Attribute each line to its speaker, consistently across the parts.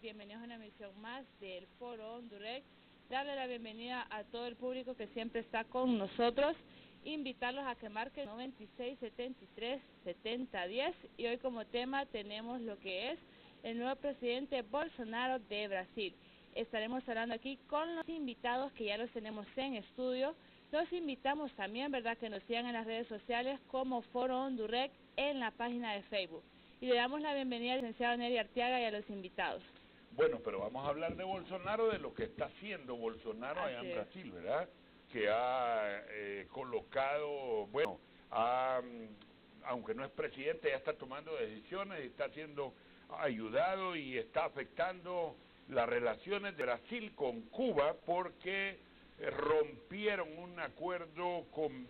Speaker 1: bienvenidos a una emisión más del Foro Hondurec. Darle la bienvenida a todo el público que siempre está con nosotros, invitarlos a que marquen 96 73 70 10 y hoy como tema tenemos lo que es el nuevo presidente Bolsonaro de Brasil. Estaremos hablando aquí con los invitados que ya los tenemos en estudio. Los invitamos también, ¿verdad?, que nos sigan en las redes sociales como Foro Hondurec en la página de Facebook. Y le damos la bienvenida al licenciado Nery Arteaga y a los invitados.
Speaker 2: Bueno, pero vamos a hablar de Bolsonaro, de lo que está haciendo Bolsonaro allá en Brasil, ¿verdad? Que ha colocado, bueno, aunque no es presidente, ya está tomando decisiones, está siendo ayudado y está afectando las relaciones de Brasil con Cuba porque rompieron un acuerdo con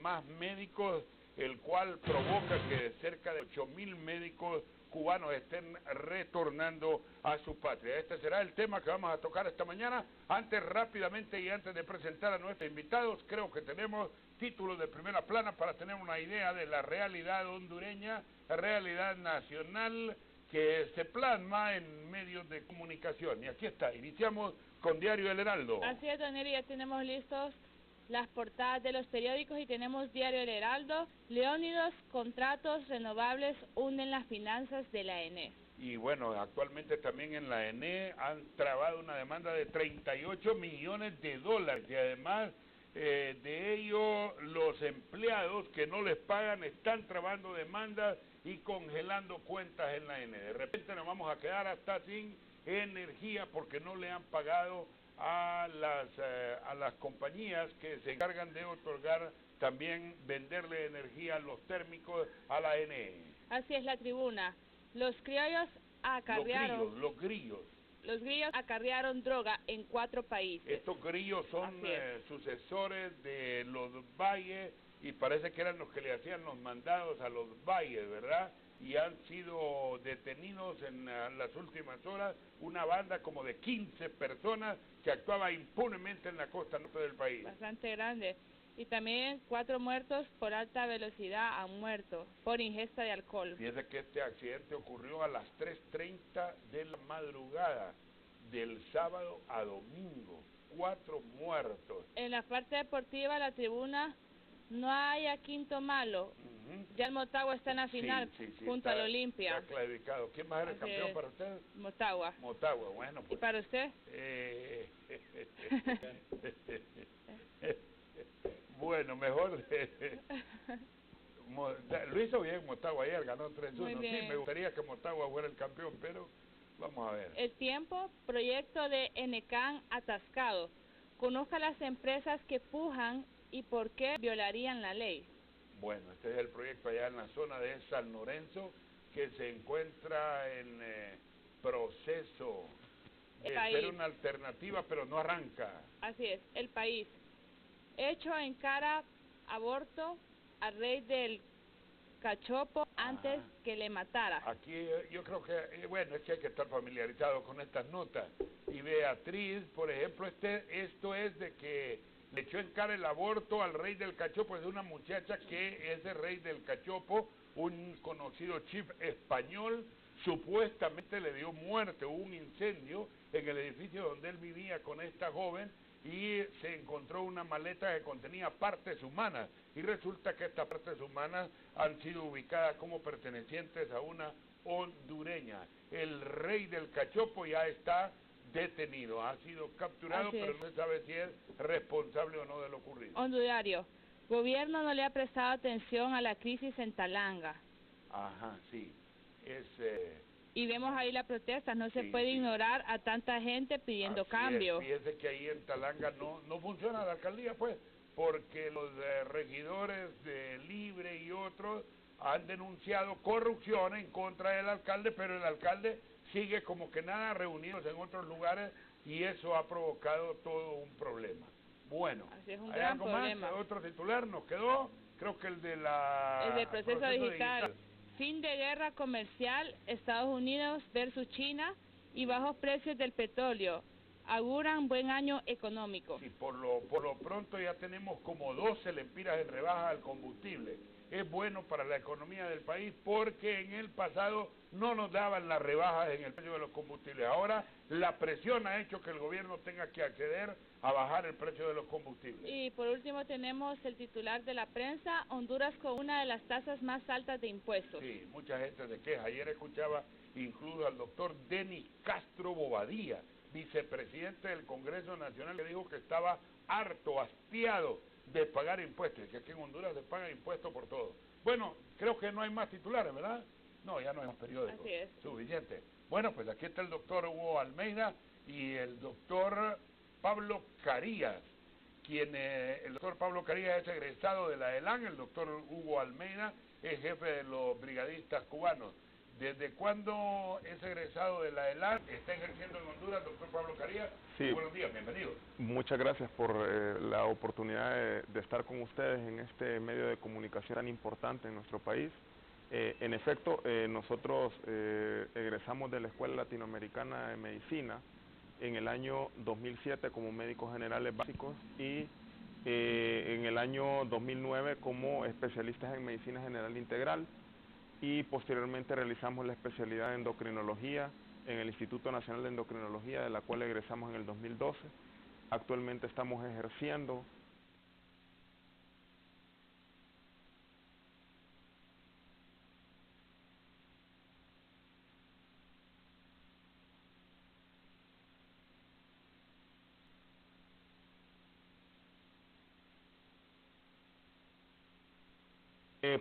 Speaker 2: más médicos, el cual provoca que cerca de 8.000 médicos cubanos estén retornando a su patria. Este será el tema que vamos a tocar esta mañana. Antes, rápidamente y antes de presentar a nuestros invitados, creo que tenemos títulos de primera plana para tener una idea de la realidad hondureña, la realidad nacional que se plasma en medios de comunicación. Y aquí está, iniciamos con Diario El Heraldo.
Speaker 1: Así es, don Nery, ya tenemos listos las portadas de los periódicos y tenemos Diario El Heraldo. Leónidos, contratos renovables hunden las finanzas de la ENE.
Speaker 2: Y bueno, actualmente también en la ENE han trabado una demanda de 38 millones de dólares y además de ello los empleados que no les pagan están trabando demandas y congelando cuentas en la ENE. De repente nos vamos a quedar hasta sin energía porque no le han pagado a las compañías que se encargan de otorgar, también venderle energía a los térmicos a la ENE.
Speaker 1: Así es, La Tribuna. Los criollos acarrearon...
Speaker 2: Los grillos.
Speaker 1: Los grillos acarrearon droga en 4 países.
Speaker 2: Estos grillos son sucesores de los valles y parece que eran los que le hacían los mandados a los valles, ¿verdad? Y han sido detenidos en las últimas horas una banda como de 15 personas que actuaba impunemente en la costa norte del país.
Speaker 1: Bastante grande. Y también 4 muertos por alta velocidad han muerto por ingesta de alcohol.
Speaker 2: Fíjese que este accidente ocurrió a las 3:30 de la madrugada del sábado a domingo. 4 muertos.
Speaker 1: En la parte deportiva, La Tribuna, no hay a quinto malo. Ya el Motagua está en la final, junto al Olimpia.
Speaker 2: Está clasificado. ¿Quién más era el campeón para usted?
Speaker 1: Motagua.
Speaker 2: Motagua, bueno. Pues,
Speaker 1: ¿y para usted?
Speaker 2: Bueno, mejor... Lo hizo bien Motagua ayer, ganó 3-1. Sí, me gustaría que Motagua fuera el campeón, pero vamos a ver.
Speaker 1: El Tiempo, proyecto de Enecan atascado. Conozca las empresas que pujan y por qué violarían la ley.
Speaker 2: Bueno, este es el proyecto allá en la zona de San Lorenzo, que se encuentra en proceso de ser una alternativa, pero no arranca.
Speaker 1: Así es, El País. Hecho en cara aborto al rey del cachopo antes que le matara.
Speaker 2: Aquí yo creo que, bueno, es que hay que estar familiarizado con estas notas. Y Beatriz, por ejemplo, esto es de que le echó en cara el aborto al rey del cachopo, es de una muchacha que es el rey del cachopo, un conocido chief español, supuestamente le dio muerte, hubo un incendio en el edificio donde él vivía con esta joven y se encontró una maleta que contenía partes humanas y resulta que estas partes humanas han sido ubicadas como pertenecientes a una hondureña. El rey del cachopo ya está detenido, ha sido capturado, pero no se sabe si es responsable o no de lo ocurrido.
Speaker 1: Hondureño, gobierno no le ha prestado atención a la crisis en Talanga.
Speaker 2: Ajá, sí,
Speaker 1: y vemos ahí las protestas, no se puede ignorar a tanta gente pidiendo cambio.
Speaker 2: Fíjese que ahí en Talanga no funciona la alcaldía, pues, porque los regidores de Libre y otros han denunciado corrupción en contra del alcalde, pero el alcalde sigue como que nada, reunidos en otros lugares, y eso ha provocado todo un problema. Bueno,
Speaker 1: así es, un
Speaker 2: ¿hay
Speaker 1: gran
Speaker 2: algo
Speaker 1: problema.
Speaker 2: más? ¿Otro titular nos quedó? Creo que el de
Speaker 1: el del proceso digital. Fin de guerra comercial, Estados Unidos versus China y bajos precios del petróleo auguran buen año económico.
Speaker 2: Sí, por lo pronto ya tenemos como 12 lempiras en rebaja al combustible. Es bueno para la economía del país porque en el pasado no nos daban las rebajas en el precio de los combustibles. Ahora la presión ha hecho que el gobierno tenga que acceder a bajar el precio de los combustibles.
Speaker 1: Y por último tenemos el titular de la prensa, Honduras con una de las tasas más altas de impuestos.
Speaker 2: Sí, mucha gente se queja. Ayer escuchaba incluso al doctor Denis Castro Bobadilla, vicepresidente del Congreso Nacional, que dijo que estaba harto, hastiado de pagar impuestos, que aquí en Honduras se paga impuestos por todo. Bueno, creo que no hay más titulares, ¿verdad? No, ya no hay más periódicos.
Speaker 1: Así es.
Speaker 2: Suficiente. Bueno, pues aquí está el doctor Hugo Almeida y el doctor Pablo Carías, el doctor Pablo Carías es egresado de la ELAN, el doctor Hugo Almeida es jefe de los brigadistas cubanos. ¿Desde cuándo es egresado de la ELAN? ¿Está ejerciendo en Honduras, doctor Pablo Carías?
Speaker 3: Sí.
Speaker 2: Buenos días, bienvenido.
Speaker 3: Muchas gracias por la oportunidad de estar con ustedes en este medio de comunicación tan importante en nuestro país. En efecto, nosotros egresamos de la Escuela Latinoamericana de Medicina en el año 2007 como médicos generales básicos y en el año 2009 como especialistas en medicina general integral, y posteriormente realizamos la especialidad en endocrinología en el Instituto Nacional de Endocrinología, de la cual egresamos en el 2012. Actualmente estamos ejerciendo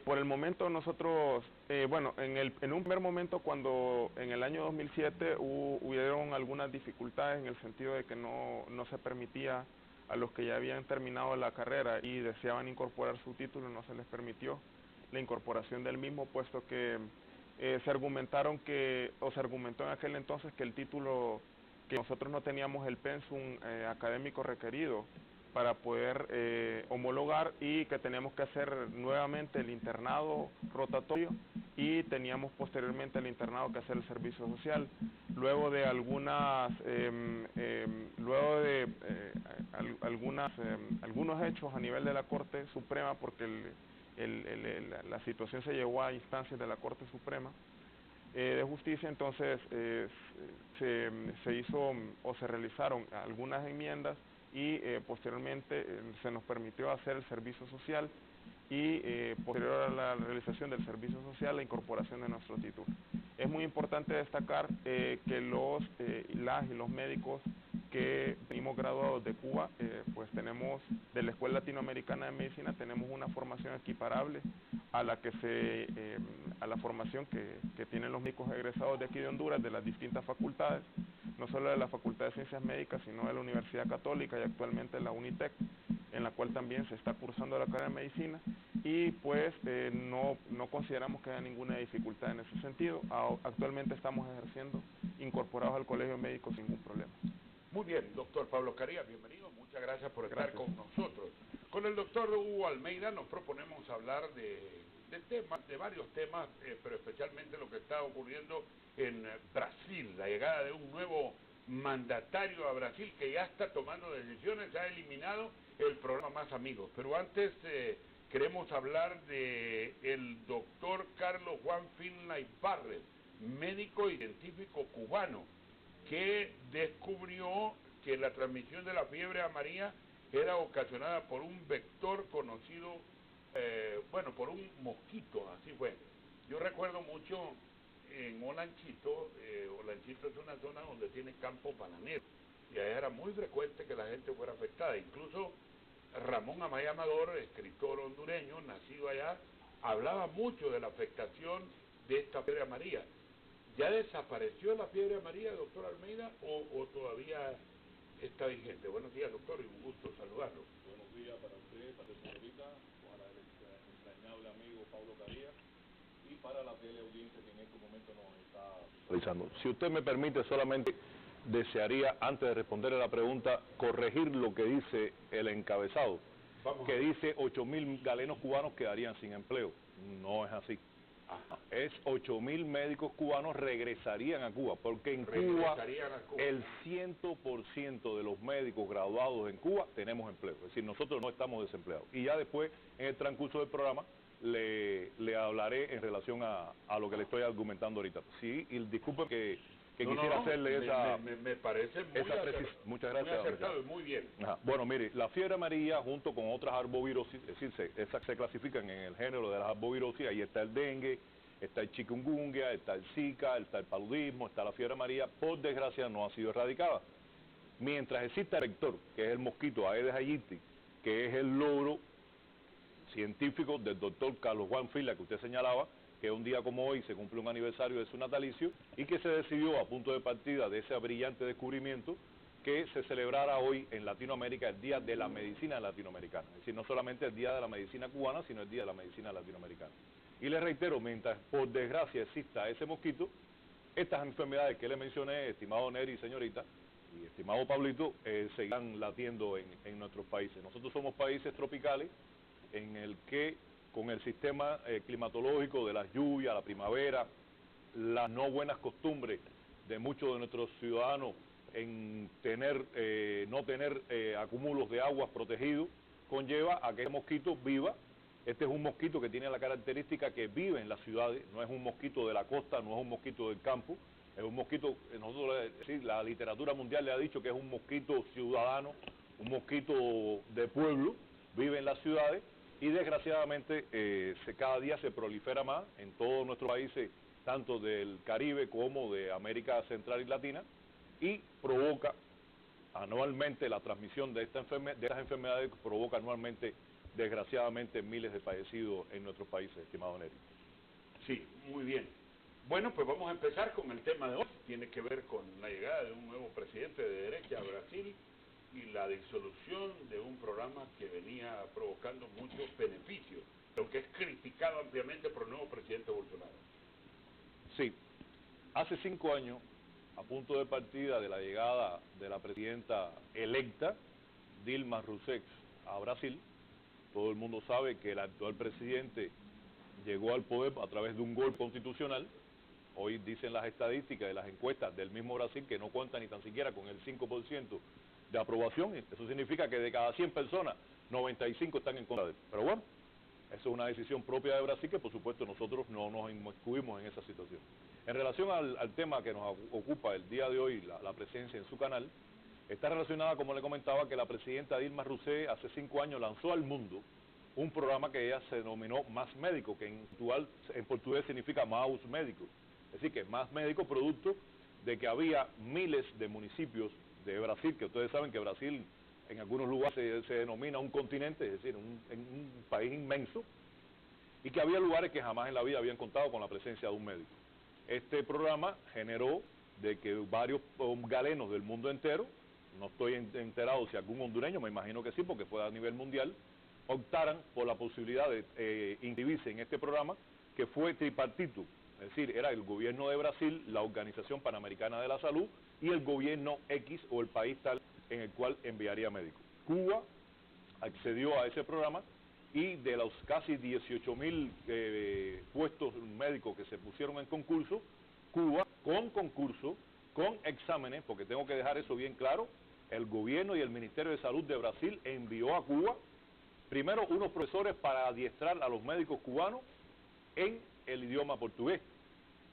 Speaker 3: por el momento nosotros, bueno, en un primer momento cuando en el año 2007 hubieron algunas dificultades en el sentido de que no se permitía a los que ya habían terminado la carrera y deseaban incorporar su título, no se les permitió la incorporación del mismo, puesto que se argumentó en aquel entonces que el título, que nosotros no teníamos el pensum académico requerido para poder homologar, y que teníamos que hacer nuevamente el internado rotatorio y teníamos posteriormente el internado que hacer el servicio social. Luego de algunos hechos a nivel de la Corte Suprema, porque la situación se llevó a instancias de la Corte Suprema de Justicia, entonces se hizo o se realizaron algunas enmiendas y posteriormente se nos permitió hacer el servicio social y posterior a la realización del servicio social, la incorporación de nuestro título. Es muy importante destacar que las y los médicos que venimos graduados de Cuba, pues tenemos, de la Escuela Latinoamericana de Medicina, tenemos una formación equiparable a la a la formación que tienen los médicos egresados de aquí de Honduras, de las distintas facultades, no solo de la Facultad de Ciencias Médicas, sino de la Universidad Católica y actualmente la UNITEC, en la cual también se está cursando la carrera de Medicina, y pues no consideramos que haya ninguna dificultad en ese sentido. Actualmente estamos ejerciendo incorporados al Colegio Médico sin ningún problema.
Speaker 2: Muy bien, doctor Pablo Carías, bienvenido, muchas gracias por estar con nosotros. Con el doctor Hugo Almeida nos proponemos hablar de varios temas, pero especialmente lo que está ocurriendo en Brasil, la llegada de un nuevo mandatario a Brasil que ya está tomando decisiones, ha eliminado el programa Más Amigos. Pero antes queremos hablar de el doctor Carlos Juan Finlay Barret, médico y científico cubano, que descubrió que la transmisión de la fiebre amarilla era ocasionada por un vector conocido, por un mosquito, así fue. Yo recuerdo mucho en Olanchito, Olanchito es una zona donde tiene campo bananero, y allá era muy frecuente que la gente fuera afectada. Incluso Ramón Amaya Amador, escritor hondureño, nacido allá, hablaba mucho de la afectación de esta fiebre amarilla. ¿Ya desapareció la fiebre amarilla, doctor Almeida, o todavía está vigente? Buenos días, doctor, y un gusto saludarlo.
Speaker 4: Buenos días para usted, para la señorita, para el entrañable amigo Pablo Carías y para la teleaudiencia que en este momento nos está realizando. Si usted me permite, solamente desearía, antes de responderle la pregunta, corregir lo que dice el encabezado, que dice 8.000 galenos cubanos quedarían sin empleo. No es así. Es 8.000 médicos cubanos regresarían a Cuba, porque en Cuba el 100% de los médicos graduados en Cuba tenemos empleo, es decir, nosotros no estamos desempleados. Y ya después, en el transcurso del programa, le hablaré en relación a lo que le estoy argumentando ahorita. Sí, y disculpe que quisiera hacerle esa...
Speaker 2: Me parece muy acertado.
Speaker 4: Muchas gracias.
Speaker 2: Muy acertado y muy bien.
Speaker 4: Ajá. Bueno, mire, la fiebre amarilla junto con otras arbovirosis, es decir, esas se clasifican en el género de las arbovirosis. Ahí está el dengue, está el chikungunya, está el zika, está el paludismo, está la fiebre amarilla. Por desgracia no ha sido erradicada. Mientras exista el vector, que es el mosquito Aedes aegypti, que es el logro científico del doctor Carlos Juan Fila, que usted señalaba, que un día como hoy se cumple un aniversario de su natalicio y que se decidió a punto de partida de ese brillante descubrimiento que se celebrara hoy en Latinoamérica el Día de la Medicina Latinoamericana. Es decir, no solamente el Día de la Medicina Cubana, sino el Día de la Medicina Latinoamericana. Y les reitero, mientras por desgracia exista ese mosquito, estas enfermedades que le mencioné, estimado Neri y señorita, y estimado Pablito, seguirán latiendo en nuestros países. Nosotros somos países tropicales en el que con el sistema climatológico de las lluvias, la primavera, las no buenas costumbres de muchos de nuestros ciudadanos en no tener acúmulos de aguas protegidos, conlleva a que el mosquito viva. Este es un mosquito que tiene la característica que vive en las ciudades, no es un mosquito de la costa, no es un mosquito del campo, es un mosquito, la literatura mundial le ha dicho que es un mosquito ciudadano, un mosquito de pueblo, vive en las ciudades. Y desgraciadamente cada día se prolifera más en todos nuestros países, tanto del Caribe como de América Central y Latina, y provoca anualmente la transmisión de estas enfermedades, provoca anualmente, desgraciadamente, miles de fallecidos en nuestros países, estimado Neri.
Speaker 2: Sí, muy bien. Bueno, pues vamos a empezar con el tema de hoy. Tiene que ver con la llegada de un nuevo presidente de derecha a Brasil y la disolución de un programa que venía provocando muchos beneficios, lo que es criticado ampliamente por el nuevo presidente Bolsonaro.
Speaker 4: Sí, hace 5 años, a punto de partida de la llegada de la presidenta electa, Dilma Rousseff, a Brasil, todo el mundo sabe que el actual presidente llegó al poder a través de un golpe constitucional. Hoy dicen las estadísticas de las encuestas del mismo Brasil que no cuentan ni tan siquiera con el 5% de aprobación. Eso significa que de cada 100 personas, 95 están en contra de él. Pero bueno, eso es una decisión propia de Brasil que por supuesto nosotros no nos inmiscuimos en esa situación. En relación al tema que nos ocupa el día de hoy, la presencia en su canal, está relacionada, como le comentaba, que la presidenta Dilma Rousseff hace 5 años lanzó al mundo un programa que ella se denominó Más Médico, que en portugués significa Maus Médico. Es decir, que Más Médico producto de que había miles de municipios de Brasil, que ustedes saben que Brasil en algunos lugares se denomina un continente, es decir, un país inmenso, y que había lugares que jamás en la vida habían contado con la presencia de un médico. Este programa generó de que varios galenos del mundo entero, no estoy enterado si algún hondureño, me imagino que sí, porque fue a nivel mundial, optaran por la posibilidad de inscribirse en este programa, que fue tripartito. Es decir, era el gobierno de Brasil, la Organización Panamericana de la Salud y el gobierno X o el país tal en el cual enviaría médicos. Cuba accedió a ese programa y de los casi 18.000 puestos médicos que se pusieron en concurso, Cuba, con concurso, con exámenes, porque tengo que dejar eso bien claro, el gobierno y el Ministerio de Salud de Brasil envió a Cuba, primero, unos profesores para adiestrar a los médicos cubanos en el idioma portugués,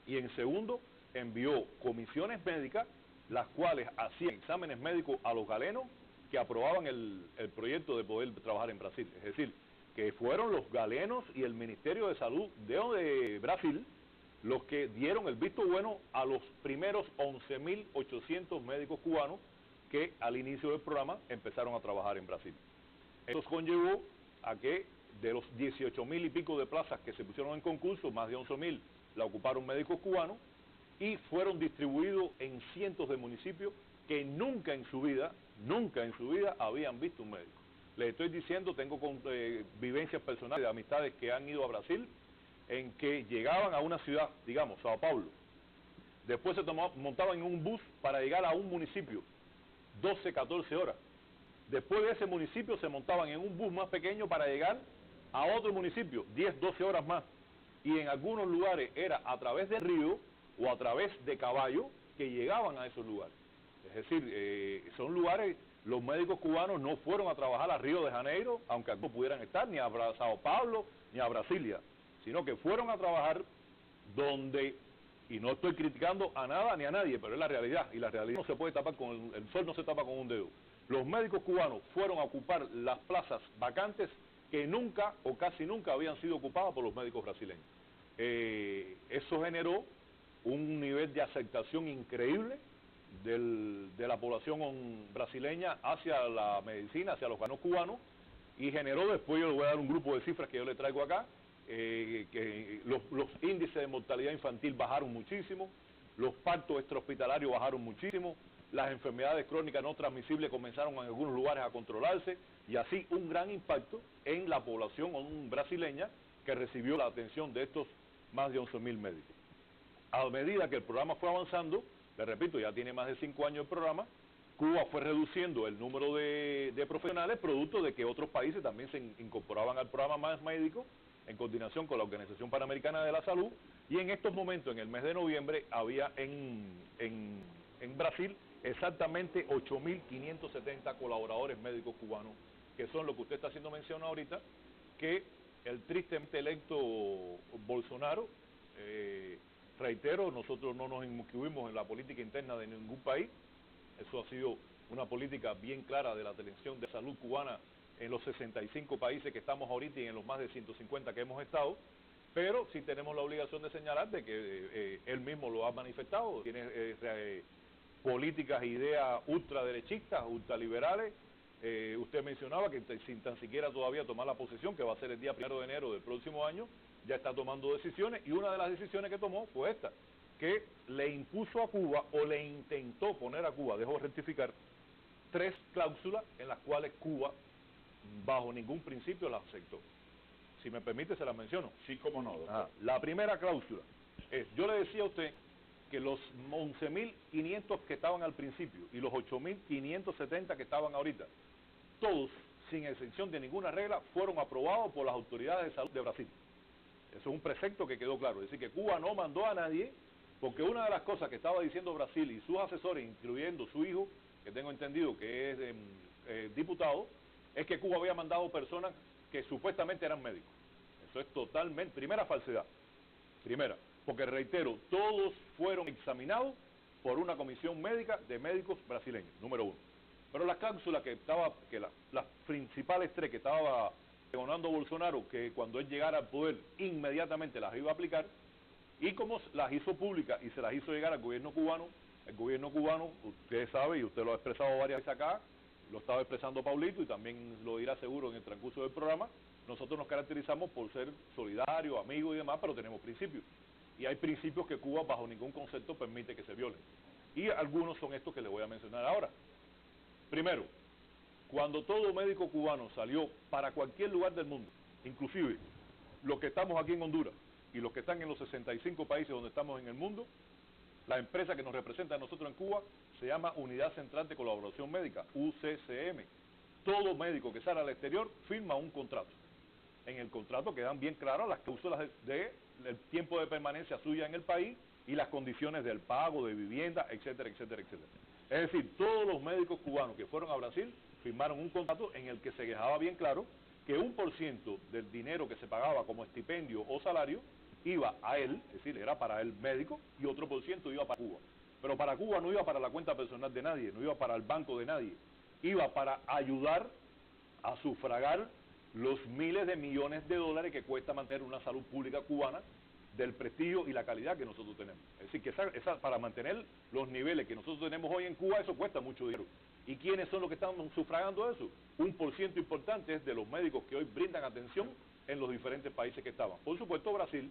Speaker 4: y en segundo envió comisiones médicas las cuales hacían exámenes médicos a los galenos que aprobaban el proyecto de poder trabajar en Brasil. Es decir, que fueron los galenos y el Ministerio de Salud de Brasil los que dieron el visto bueno a los primeros 11.800 médicos cubanos que al inicio del programa empezaron a trabajar en Brasil. Esto conllevó a que de los 18.000 y pico de plazas que se pusieron en concurso, más de 11.000 la ocuparon médicos cubanos y fueron distribuidos en cientos de municipios que nunca en su vida habían visto un médico. Les estoy diciendo, tengo vivencias personales de amistades que han ido a Brasil, en que llegaban a una ciudad, digamos, Sao Paulo, después se montaban en un bus para llegar a un municipio, 12, 14 horas. Después de ese municipio se montaban en un bus más pequeño para llegar a otro municipio, 10, 12 horas más. y en algunos lugares era a través del río o a través de caballo que llegaban a esos lugares. Es decir, son lugares, los médicos cubanos no fueron a trabajar a Río de Janeiro, aunque no pudieran estar, ni a Sao Paulo, ni a Brasilia, sino que fueron a trabajar donde, y no estoy criticando a nada ni a nadie, pero es la realidad, y la realidad no se puede tapar con, el sol no se tapa con un dedo. Los médicos cubanos fueron a ocupar las plazas vacantes que nunca o casi nunca habían sido ocupadas por los médicos brasileños. Eso generó un nivel de aceptación increíble de la población brasileña hacia la medicina, hacia los cubanos, y generó después, yo le voy a dar un grupo de cifras que yo le traigo acá, que los índices de mortalidad infantil bajaron muchísimo, los partos extrahospitalarios bajaron muchísimo, las enfermedades crónicas no transmisibles comenzaron en algunos lugares a controlarse, y así un gran impacto en la población brasileña que recibió la atención de estos más de 11.000 médicos. A medida que el programa fue avanzando, le repito, ya tiene más de 5 años el programa, Cuba fue reduciendo el número de profesionales, producto de que otros países también se incorporaban al programa Más Médico, en coordinación con la Organización Panamericana de la Salud, y en estos momentos, en el mes de noviembre, había en Brasil exactamente 8.570 colaboradores médicos cubanos, que son lo que usted está haciendo mención ahorita, que el tristemente electo Bolsonaro, reitero, nosotros no nos inscribimos en la política interna de ningún país, eso ha sido una política bien clara de la atención de salud cubana en los 65 países que estamos ahorita y en los más de 150 que hemos estado, pero sí tenemos la obligación de señalar de que él mismo lo ha manifestado, tiene políticas e ideas ultraderechistas, ultraliberales. Usted mencionaba que sin tan siquiera todavía tomar la posesión, que va a ser el día 1 de enero del próximo año, ya está tomando decisiones, y una de las decisiones que tomó fue esta, que le impuso a Cuba, o le intentó poner a Cuba, dejo rectificar, 3 cláusulas en las cuales Cuba, bajo ningún principio, las aceptó. Si me permite, se las menciono.
Speaker 2: Sí, cómo no, doctor.
Speaker 4: La primera cláusula es, yo le decía a usted que los 11.500 que estaban al principio y los 8.570 que estaban ahorita, todos, sin excepción de ninguna regla, fueron aprobados por las autoridades de salud de Brasil. Eso es un precepto que quedó claro. Es decir, que Cuba no mandó a nadie, porque una de las cosas que estaba diciendo Brasil y sus asesores, incluyendo su hijo, que tengo entendido que es diputado, es que Cuba había mandado personas que supuestamente eran médicos. Eso es totalmente, primera falsedad. Primera, porque reitero, todos fueron examinados por una comisión médica de médicos brasileños, número 1. Pero las cláusulas las principales 3 que estaba pregonando Bolsonaro, que cuando él llegara al poder inmediatamente las iba a aplicar, y como las hizo públicas y se las hizo llegar al gobierno cubano, el gobierno cubano, usted sabe, y usted lo ha expresado varias veces acá, lo estaba expresando Paulito y también lo dirá seguro en el transcurso del programa, nosotros nos caracterizamos por ser solidarios, amigos y demás, pero tenemos principios. Y hay principios que Cuba bajo ningún concepto permite que se violen. Y algunos son estos que les voy a mencionar ahora. Primero, cuando todo médico cubano salió para cualquier lugar del mundo, inclusive los que estamos aquí en Honduras y los que están en los 65 países donde estamos en el mundo, la empresa que nos representa a nosotros en Cuba se llama Unidad Central de Colaboración Médica, UCCM. Todo médico que sale al exterior firma un contrato. En el contrato quedan bien claras las cláusulas del tiempo de permanencia suya en el país y las condiciones del pago, de vivienda, etcétera, etcétera, etcétera. Es decir, todos los médicos cubanos que fueron a Brasil firmaron un contrato en el que se dejaba bien claro que 1% del dinero que se pagaba como estipendio o salario iba a él, es decir, era para el médico, y otro por ciento iba para Cuba. Pero para Cuba no iba para la cuenta personal de nadie, no iba para el banco de nadie, iba para ayudar a sufragar los miles de millones de dólares que cuesta mantener una salud pública cubana del prestigio y la calidad que nosotros tenemos. Es decir, que para mantener los niveles que nosotros tenemos hoy en Cuba, eso cuesta mucho dinero. ¿Y quiénes son los que están sufragando eso? 1% importante es de los médicos que hoy brindan atención en los diferentes países que estaban. Por supuesto, Brasil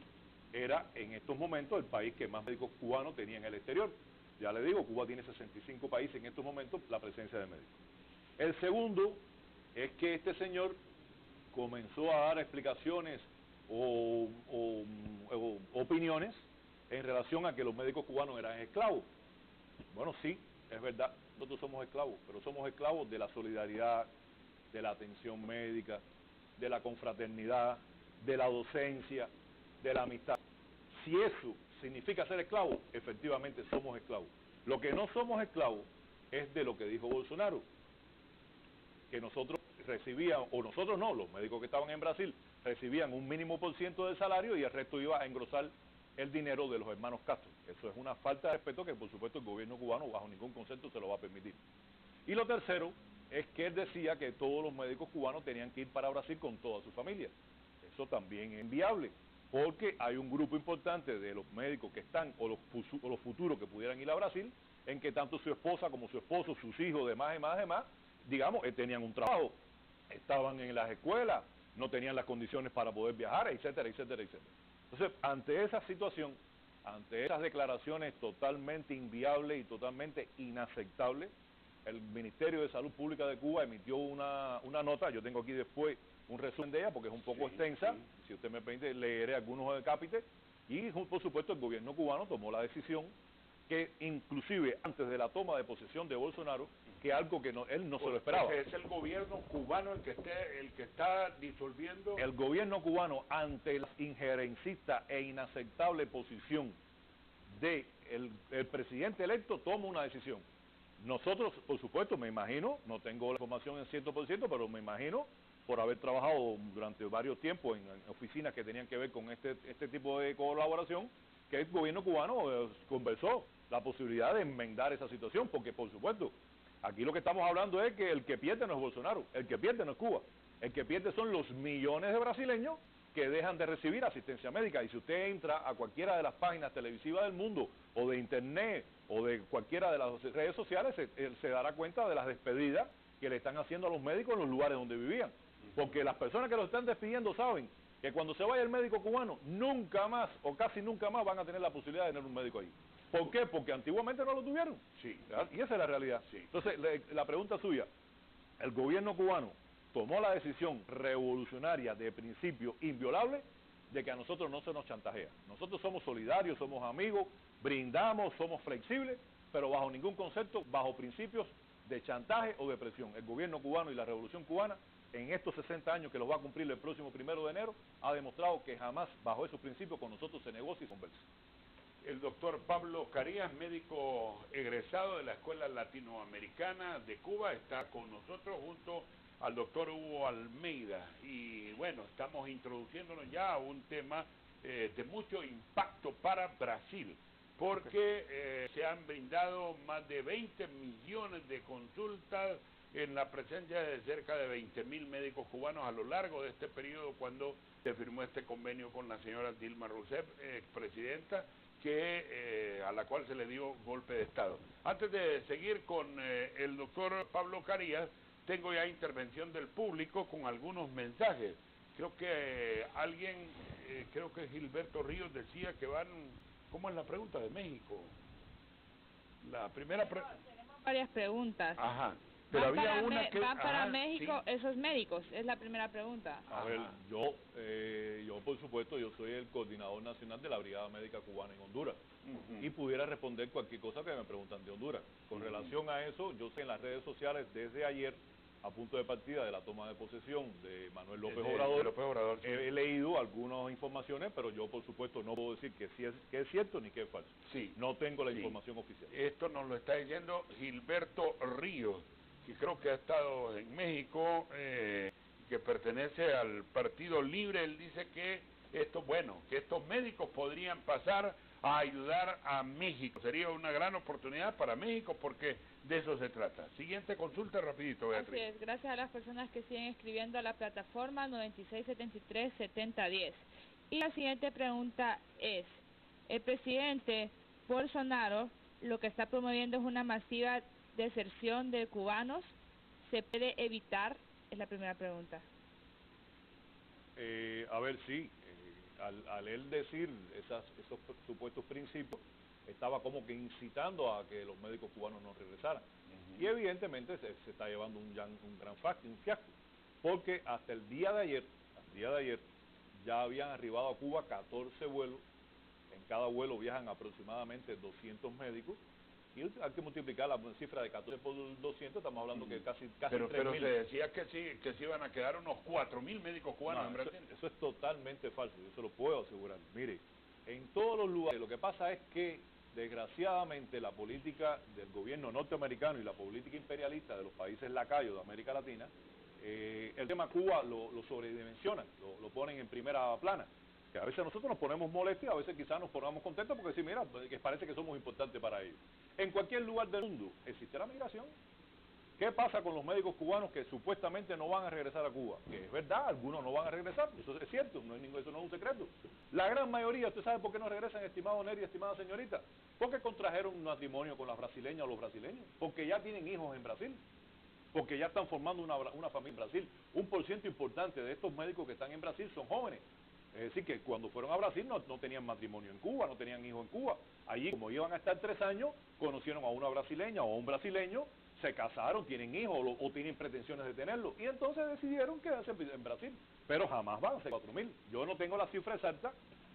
Speaker 4: era en estos momentos el país que más médicos cubanos tenía en el exterior. Ya le digo, Cuba tiene 65 países en estos momentos la presencia de médicos. El segundo es que este señor comenzó a dar explicaciones o opiniones en relación a que los médicos cubanos eran esclavos. Bueno, sí, es verdad, nosotros somos esclavos, pero somos esclavos de la solidaridad, de la atención médica, de la confraternidad, de la docencia, de la amistad. Si eso significa ser esclavo, efectivamente somos esclavos. Lo que no somos esclavos es de lo que dijo Bolsonaro, que nosotros recibían, o nosotros no, los médicos que estaban en Brasil, recibían un mínimo % del salario y el resto iba a engrosar el dinero de los hermanos Castro. Eso es una falta de respeto que por supuesto el gobierno cubano bajo ningún concepto se lo va a permitir. Y lo tercero es que él decía que todos los médicos cubanos tenían que ir para Brasil con toda su familia. Eso también es inviable, porque hay un grupo importante de los médicos que están, o los futuros que pudieran ir a Brasil, en que tanto su esposa como su esposo, sus hijos, demás, digamos, tenían un trabajo, estaban en las escuelas, no tenían las condiciones para poder viajar, etcétera, etcétera, etcétera. Entonces, ante esa situación, ante esas declaraciones totalmente inviables y totalmente inaceptables, el Ministerio de Salud Pública de Cuba emitió una nota. Yo tengo aquí después un resumen de ella porque es un poco extensa. Si usted me permite, leeré algunos decápites. Y por supuesto el gobierno cubano tomó la decisión que inclusive antes de la toma de posesión de Bolsonaro, que algo que él no se lo esperaba.
Speaker 2: Es el gobierno cubano el que está disolviendo.
Speaker 4: El gobierno cubano, ante la injerencista e inaceptable posición de el presidente electo, toma una decisión. Nosotros, por supuesto, me imagino, no tengo la información en 100%, pero me imagino, por haber trabajado durante varios tiempos en oficinas que tenían que ver con este tipo de colaboración, que el gobierno cubano conversó la posibilidad de enmendar esa situación, porque por supuesto, aquí lo que estamos hablando es que el que pierde no es Bolsonaro, el que pierde no es Cuba, el que pierde son los millones de brasileños que dejan de recibir asistencia médica. Y si usted entra a cualquiera de las páginas televisivas del mundo, o de internet, o de cualquiera de las redes sociales, se dará cuenta de las despedidas que le están haciendo a los médicos en los lugares donde vivían. Porque las personas que los están despidiendo saben que cuando se vaya el médico cubano, nunca más, o casi nunca más, van a tener la posibilidad de tener un médico ahí. ¿Por qué? Porque antiguamente no lo tuvieron.
Speaker 2: Sí.
Speaker 4: ¿Verdad? Y esa es la realidad.
Speaker 2: Sí.
Speaker 4: Entonces, la pregunta suya, el gobierno cubano tomó la decisión revolucionaria de principio inviolable de que a nosotros no se nos chantajea. Nosotros somos solidarios, somos amigos, brindamos, somos flexibles, pero bajo ningún concepto, bajo principios de chantaje o de presión. El gobierno cubano y la revolución cubana, en estos 60 años que los va a cumplir el próximo 1 de enero, ha demostrado que jamás bajo esos principios con nosotros se negocia y conversa.
Speaker 2: El doctor Pablo Carías, médico egresado de la Escuela Latinoamericana de Cuba, está con nosotros junto al doctor Hugo Almeida. Y bueno, estamos introduciéndonos ya a un tema de mucho impacto para Brasil, porque se han brindado más de 20 millones de consultas en la presencia de cerca de 20.000 médicos cubanos a lo largo de este periodo, cuando se firmó este convenio con la señora Dilma Rousseff, expresidenta, a la cual se le dio golpe de Estado. Antes de seguir con el doctor Pablo Carías, tengo ya intervención del público con algunos mensajes. Creo que creo que Gilberto Ríos decía que van, ¿cómo es la pregunta de México? La primera pregunta.
Speaker 1: Tenemos varias preguntas.
Speaker 2: Ajá. Pero había una que...
Speaker 1: ¿Van para
Speaker 2: ajá,
Speaker 1: México
Speaker 2: sí.
Speaker 1: esos médicos? Es la primera pregunta.
Speaker 4: A ver, yo por supuesto, yo soy el coordinador nacional de la Brigada Médica Cubana en Honduras. Y pudiera responder cualquier cosa que me preguntan de Honduras. Con relación a eso, yo sé en las redes sociales desde ayer, a punto de partida de la toma de posesión de Manuel López Obrador,
Speaker 2: Sí.
Speaker 4: he leído algunas informaciones, pero yo por supuesto no puedo decir que es cierto ni que es falso.
Speaker 2: Sí.
Speaker 4: No tengo la información oficial.
Speaker 2: Esto nos lo está diciendo Gilberto Ríos, que creo que ha estado en México, que pertenece al Partido Libre. Él dice que que estos médicos podrían pasar a ayudar a México. Sería una gran oportunidad para México porque de eso se trata. Siguiente consulta rapidito, Beatriz.
Speaker 1: Así es, gracias a las personas que siguen escribiendo a la plataforma 9673-7010. Y la siguiente pregunta es, el presidente Bolsonaro lo que está promoviendo es una masiva deserción de cubanos. ¿Se puede evitar? Es la primera pregunta.
Speaker 4: A ver, sí, al él decir esos supuestos principios, estaba como que incitando a que los médicos cubanos no regresaran. Y evidentemente se está llevando un gran fiasco, porque hasta el día de ayer, ya habían arribado a Cuba 14 vuelos. En cada vuelo viajan aproximadamente 200 médicos, y hay que multiplicar la cifra de 14 por 200, estamos hablando que casi
Speaker 2: pero
Speaker 4: 3.000.
Speaker 2: se decía que se iban a quedar unos 4.000 médicos cubanos en Brasil.
Speaker 4: Eso es totalmente falso, yo se lo puedo asegurar. Mire, en todos los lugares, lo que pasa es que desgraciadamente la política del gobierno norteamericano y la política imperialista de los países lacayos de América Latina, el tema Cuba lo sobredimensionan, lo ponen en primera plana. Que a veces nosotros nos ponemos molestos, a veces quizás nos pongamos contentos porque sí, mira, que parece que somos importantes para ellos. En cualquier lugar del mundo existe la migración. ¿Qué pasa con los médicos cubanos que supuestamente no van a regresar a Cuba? Que es verdad, algunos no van a regresar, eso es cierto, eso no es un secreto. La gran mayoría, ¿usted sabe por qué no regresan, estimado Neri, estimada señorita? Porque contrajeron un matrimonio con las brasileñas o los brasileños, porque ya tienen hijos en Brasil, porque ya están formando una familia en Brasil. Un % importante de estos médicos que están en Brasil son jóvenes. Es decir, que cuando fueron a Brasil no tenían matrimonio en Cuba, no tenían hijos en Cuba. Allí, como iban a estar 3 años, conocieron a una brasileña o a un brasileño, se casaron, tienen hijos o tienen pretensiones de tenerlo, y entonces decidieron quedarse en Brasil, pero jamás van a ser 4.000. Yo no tengo la cifra exacta,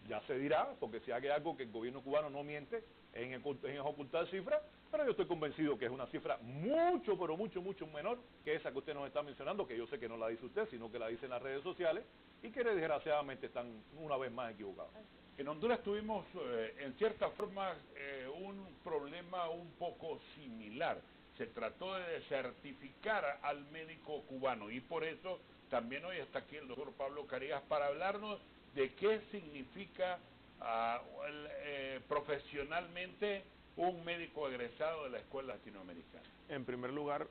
Speaker 4: ya se dirá, porque si hay algo que el gobierno cubano no miente en ocultar cifras, pero yo estoy convencido que es una cifra mucho, pero mucho menor que esa que usted nos está mencionando, que yo sé que no la dice usted, sino que la dice en las redes sociales, y que desgraciadamente están una vez más equivocados.
Speaker 2: En Honduras tuvimos, en cierta forma, un problema un poco similar. Se trató de desertificar al médico cubano y por eso también hoy está aquí el doctor Pablo Carías para hablarnos de qué significa profesionalmente un médico egresado de la escuela latinoamericana.
Speaker 3: En primer lugar,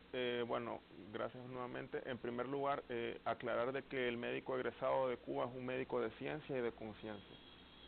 Speaker 3: bueno, gracias nuevamente. En primer lugar, aclarar de que el médico egresado de Cuba es un médico de ciencia y de conciencia,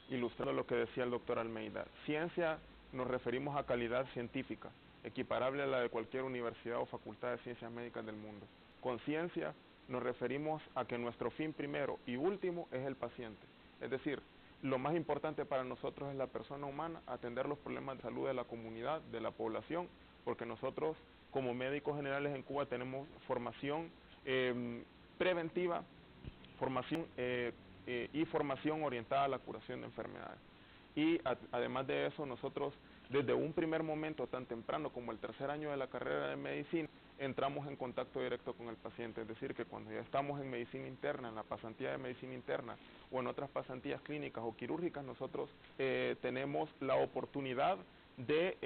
Speaker 3: ilustrando lo que decía el doctor Almeida. Ciencia, nos referimos a calidad científica, equiparable a la de cualquier universidad o facultad de ciencias médicas del mundo. Conciencia, nos referimos a que nuestro fin primero y último es el paciente. Es decir, lo más importante para nosotros es la persona humana, atender los problemas de salud de la comunidad, de la población, porque nosotros como médicos generales en Cuba tenemos formación preventiva, formación y formación orientada a la curación de enfermedades. Y además de eso, nosotros desde un primer momento tan temprano como el 3er año de la carrera de medicina, entramos en contacto directo con el paciente, es decir, que cuando ya estamos en medicina interna, en la pasantía de medicina interna o en otras pasantías clínicas o quirúrgicas, nosotros tenemos la oportunidad de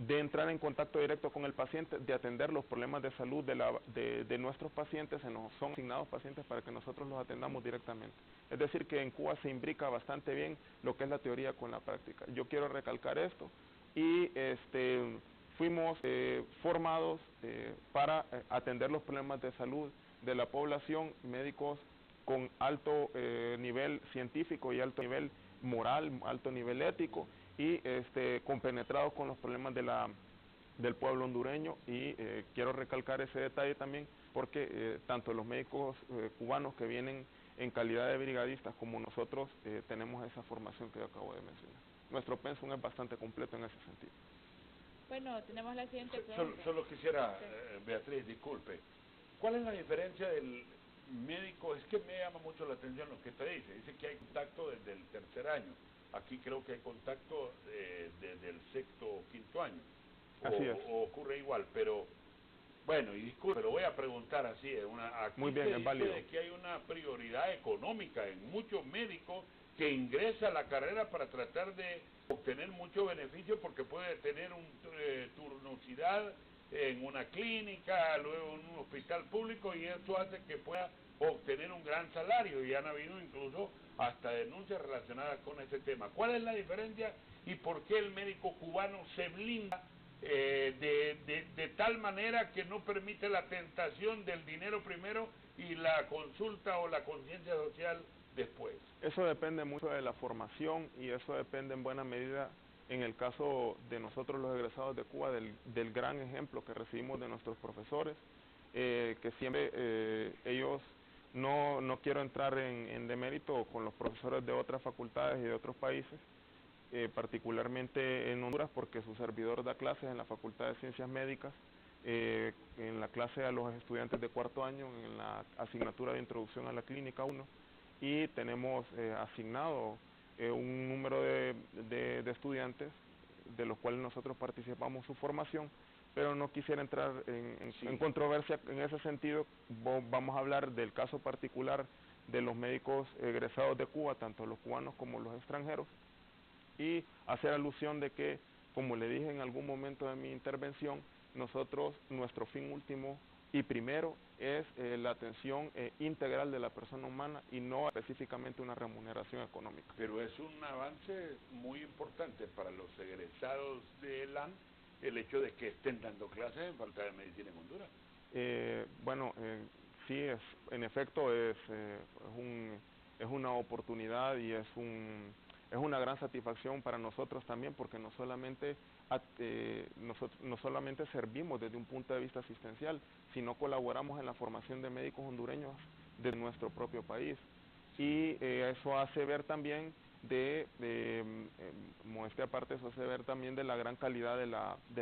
Speaker 3: entrar en contacto directo con el paciente, de atender los problemas de salud de nuestros pacientes. Se nos son asignados pacientes para que nosotros los atendamos directamente. Es decir, que en Cuba se imbrica bastante bien lo que es la teoría con la práctica. Yo quiero recalcar esto y fuimos formados para atender los problemas de salud de la población, médicos con alto nivel científico y alto nivel moral, alto nivel ético, y compenetrados con los problemas del pueblo hondureño. Y quiero recalcar ese detalle también porque tanto los médicos cubanos que vienen en calidad de brigadistas como nosotros tenemos esa formación que yo acabo de mencionar. Nuestro pensum es bastante completo en ese sentido.
Speaker 1: Bueno, tenemos la siguiente pregunta.
Speaker 2: Solo quisiera, Beatriz, disculpe, ¿cuál es la diferencia del médico? Es que me llama mucho la atención lo que usted dice que hay contacto desde el 3er año. Aquí creo que hay contacto desde el 6º o 5º año.
Speaker 3: Así es.
Speaker 2: O ocurre igual, pero bueno, y disculpe, lo voy a preguntar así. Aquí
Speaker 3: muy bien,
Speaker 2: se
Speaker 3: es
Speaker 2: dice
Speaker 3: válido.
Speaker 2: de que hay una prioridad económica en muchos médicos que ingresa a la carrera para tratar de obtener mucho beneficio porque puede tener una turnosidad en una clínica, luego en un hospital público, y eso hace que pueda obtener un gran salario, y han habido incluso hasta denuncias relacionadas con ese tema. ¿Cuál es la diferencia y por qué el médico cubano se blinda de tal manera que no permite la tentación del dinero primero y la consulta o la conciencia social después?
Speaker 3: Eso depende mucho de la formación y eso depende en buena medida, en el caso de nosotros los egresados de Cuba, del gran ejemplo que recibimos de nuestros profesores, que siempre ellos, no quiero entrar en demérito con los profesores de otras facultades y de otros países, particularmente en Honduras, porque su servidor da clases en la Facultad de Ciencias Médicas, en la clase a los estudiantes de 4º año, en la asignatura de Introducción a la Clínica 1, y tenemos asignado un número de estudiantes de los cuales nosotros participamos su formación, pero no quisiera entrar en
Speaker 2: Sí.
Speaker 3: controversia en ese sentido. Vamos a hablar del caso particular de los médicos egresados de Cuba, tanto los cubanos como los extranjeros, y hacer alusión de que, como le dije en algún momento de mi intervención, nuestro fin último y primero es la atención integral de la persona humana y no específicamente una remuneración económica.
Speaker 2: Pero es un avance muy importante para los egresados de LAN el hecho de que estén dando clases en Facultad de Medicina en Honduras.
Speaker 3: Sí, en efecto es una oportunidad y es una gran satisfacción para nosotros también, porque no solamente servimos desde un punto de vista asistencial, sino colaboramos en la formación de médicos hondureños de nuestro propio país. Y eso hace ver también modestia aparte, eso hace ver también de la gran calidad de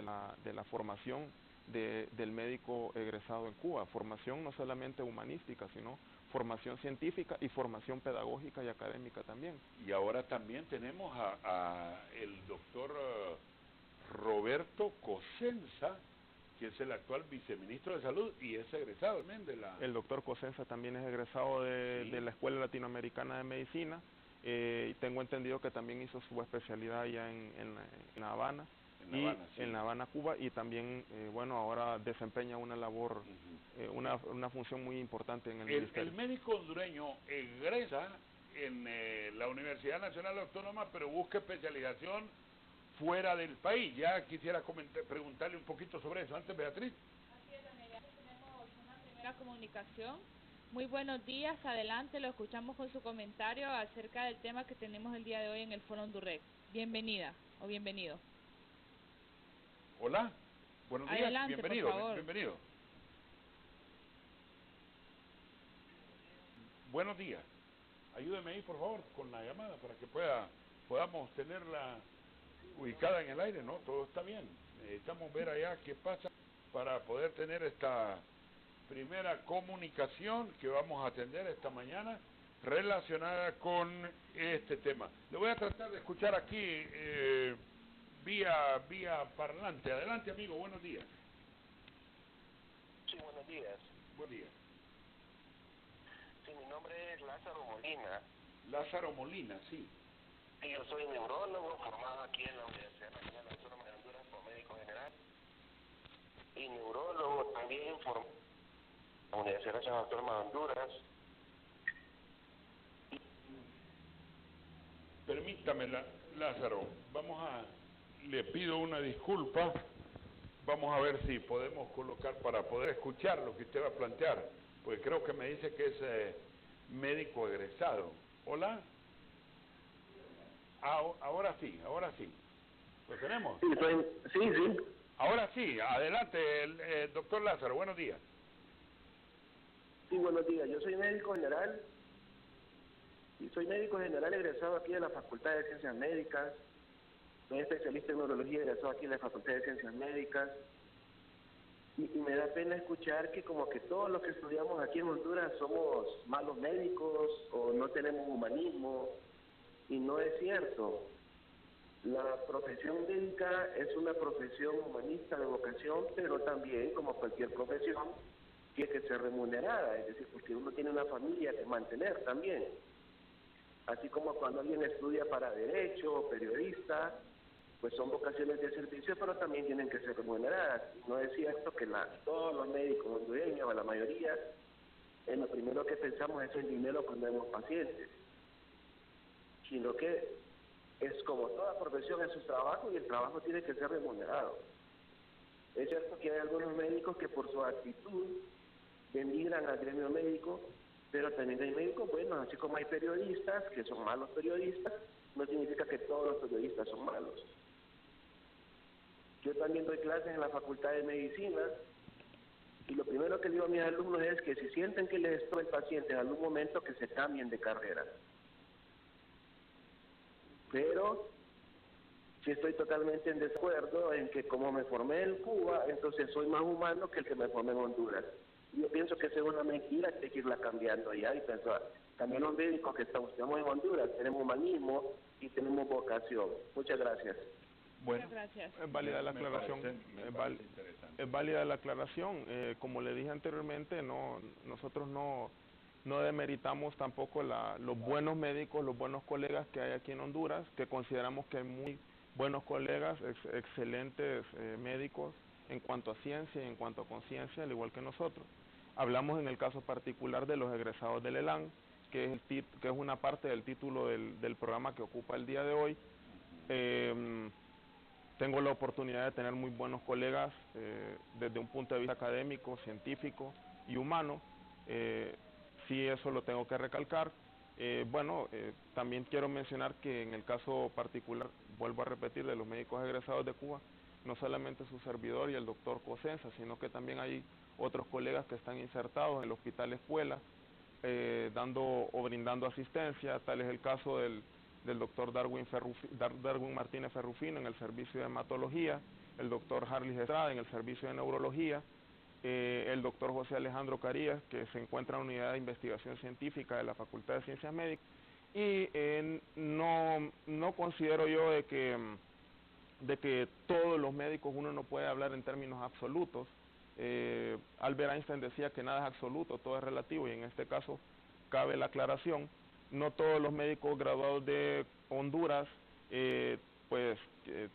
Speaker 3: la formación del médico egresado en Cuba. Formación no solamente humanística, sino formación científica y formación pedagógica y académica también.
Speaker 2: Y ahora también tenemos a el doctor Roberto Cosenza, que es el actual viceministro de Salud y es egresado también de la...
Speaker 3: El doctor Cosenza también es egresado
Speaker 2: Sí.
Speaker 3: de la Escuela Latinoamericana de Medicina. Y tengo entendido que también hizo su especialidad allá en La Habana.
Speaker 2: En La Habana, sí.
Speaker 3: En La Habana, Cuba, y también, ahora desempeña una labor, una función muy importante en el ministerio.
Speaker 2: El médico hondureño egresa en la Universidad Nacional Autónoma, pero busca especialización fuera del país. Ya quisiera preguntarle un poquito sobre eso. Antes, Beatriz.
Speaker 1: Así es, Daniel, ya tenemos una primera comunicación. Muy buenos días, adelante, lo escuchamos con su comentario acerca del tema que tenemos el día de hoy en el Foro Hondurec. Bienvenida o bienvenido.
Speaker 2: Hola, buenos días,
Speaker 1: Adelante,
Speaker 2: bienvenido,
Speaker 1: por favor.
Speaker 2: bienvenido. Buenos días. Ayúdeme ahí, por favor, con la llamada para que podamos tenerla ubicada en el aire, ¿no? Todo está bien. Necesitamos ver allá qué pasa para poder tener esta primera comunicación que vamos a atender esta mañana relacionada con este tema. Le voy a tratar de escuchar aquí vía parlante. Adelante, amigo, buenos días.
Speaker 5: Sí, buenos días.
Speaker 2: Buen día.
Speaker 5: Sí, mi nombre es Lázaro Molina.
Speaker 2: Lázaro Molina, sí.
Speaker 5: Y yo soy neurólogo formado aquí en la Universidad Nacional Autónoma de Honduras como médico general. Y neurólogo también formado en la Universidad Nacional Autónoma de Honduras.
Speaker 2: Permítame, Lázaro, le pido una disculpa, vamos a ver si podemos colocar para poder escuchar lo que usted va a plantear, porque creo que me dice que es médico egresado. ¿Hola? Ahora sí, ¿lo tenemos?
Speaker 5: Sí.
Speaker 2: Ahora sí, adelante, doctor Lázaro, buenos días.
Speaker 5: Sí, buenos días. Yo soy médico general. Y soy médico general egresado aquí de la Facultad de Ciencias Médicas. Soy especialista en neurología egresado aquí en la Facultad de Ciencias Médicas. Y me da pena escuchar que como que todos los que estudiamos aquí en Honduras somos malos médicos o no tenemos humanismo. Y no es cierto. La profesión médica es una profesión humanista de vocación, pero también, como cualquier profesión, tiene que ser remunerada, es decir, porque uno tiene una familia que mantener también. Así como cuando alguien estudia para derecho o periodista, pues son vocaciones de servicio, pero también tienen que ser remuneradas. No es cierto que todos los médicos hondureños, o la mayoría, lo primero que pensamos es el dinero cuando vemos pacientes, sino que es como toda profesión es su trabajo y el trabajo tiene que ser remunerado. Es cierto que hay algunos médicos que por su actitud denigran al gremio médico, pero también hay médicos buenos, así como hay periodistas que son malos periodistas, no significa que todos los periodistas son malos. Yo también doy clases en la Facultad de Medicina y lo primero que digo a mis alumnos es que si sienten que les estorba el paciente en algún momento, que se cambien de carrera. Pero sí estoy totalmente en desacuerdo en que como me formé en Cuba, entonces soy más humano que el que me formé en Honduras. Yo pienso que esa es una mentira que hay que irla cambiando allá y pensar, también los médicos que estamos en Honduras tenemos humanismo y tenemos vocación. Muchas gracias.
Speaker 2: Bueno,
Speaker 1: muchas gracias.
Speaker 3: Es válida la aclaración. Es válida la aclaración. Como le dije anteriormente, nosotros no demeritamos tampoco los buenos médicos, los buenos colegas que hay aquí en Honduras, que consideramos que hay muy buenos colegas, excelentes médicos en cuanto a ciencia y en cuanto a conciencia, al igual que nosotros. Hablamos en el caso particular de los egresados del ELAN, que es una parte del título del programa que ocupa el día de hoy. Tengo la oportunidad de tener muy buenos colegas desde un punto de vista académico, científico y humano. Sí, eso lo tengo que recalcar. También quiero mencionar que en el caso particular, vuelvo a repetir, de los médicos egresados de Cuba, no solamente su servidor y el doctor Cosenza, sino que también hay otros colegas que están insertados en el Hospital Escuela, dando o brindando asistencia. Tal es el caso del doctor Darwin Martínez Ferrufino en el servicio de hematología, el doctor Harley Estrada en el servicio de neurología, el doctor José Alejandro Carías, que se encuentra en la unidad de investigación científica de la Facultad de Ciencias Médicas, y no considero yo de que todos los médicos uno no puede hablar en términos absolutos. Albert Einstein decía que nada es absoluto, todo es relativo, y en este caso cabe la aclaración. No todos los médicos graduados de Honduras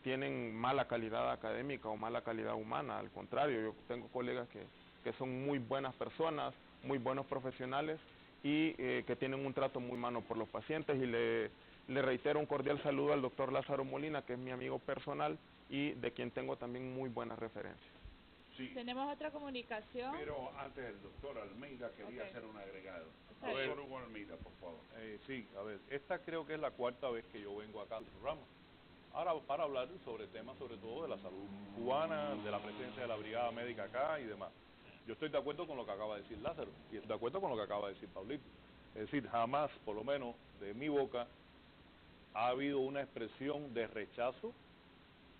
Speaker 3: tienen mala calidad académica o mala calidad humana. Al contrario, yo tengo colegas que son muy buenas personas, muy buenos profesionales y que tienen un trato muy humano por los pacientes. Y le reitero un cordial saludo al doctor Lázaro Molina, que es mi amigo personal y de quien tengo también muy buenas referencias.
Speaker 2: Sí.
Speaker 1: Tenemos otra comunicación.
Speaker 2: Pero antes el doctor Almeida quería hacer un agregado. Doctor Hugo Almeida, por favor.
Speaker 4: Sí, a ver, esta creo que es la cuarta vez que yo vengo acá al programa. Ahora, para hablar sobre temas sobre todo de la salud cubana, de la presencia de la brigada médica acá y demás. Yo estoy de acuerdo con lo que acaba de decir Lázaro y estoy de acuerdo con lo que acaba de decir Pablito. Es decir, jamás, por lo menos de mi boca, ha habido una expresión de rechazo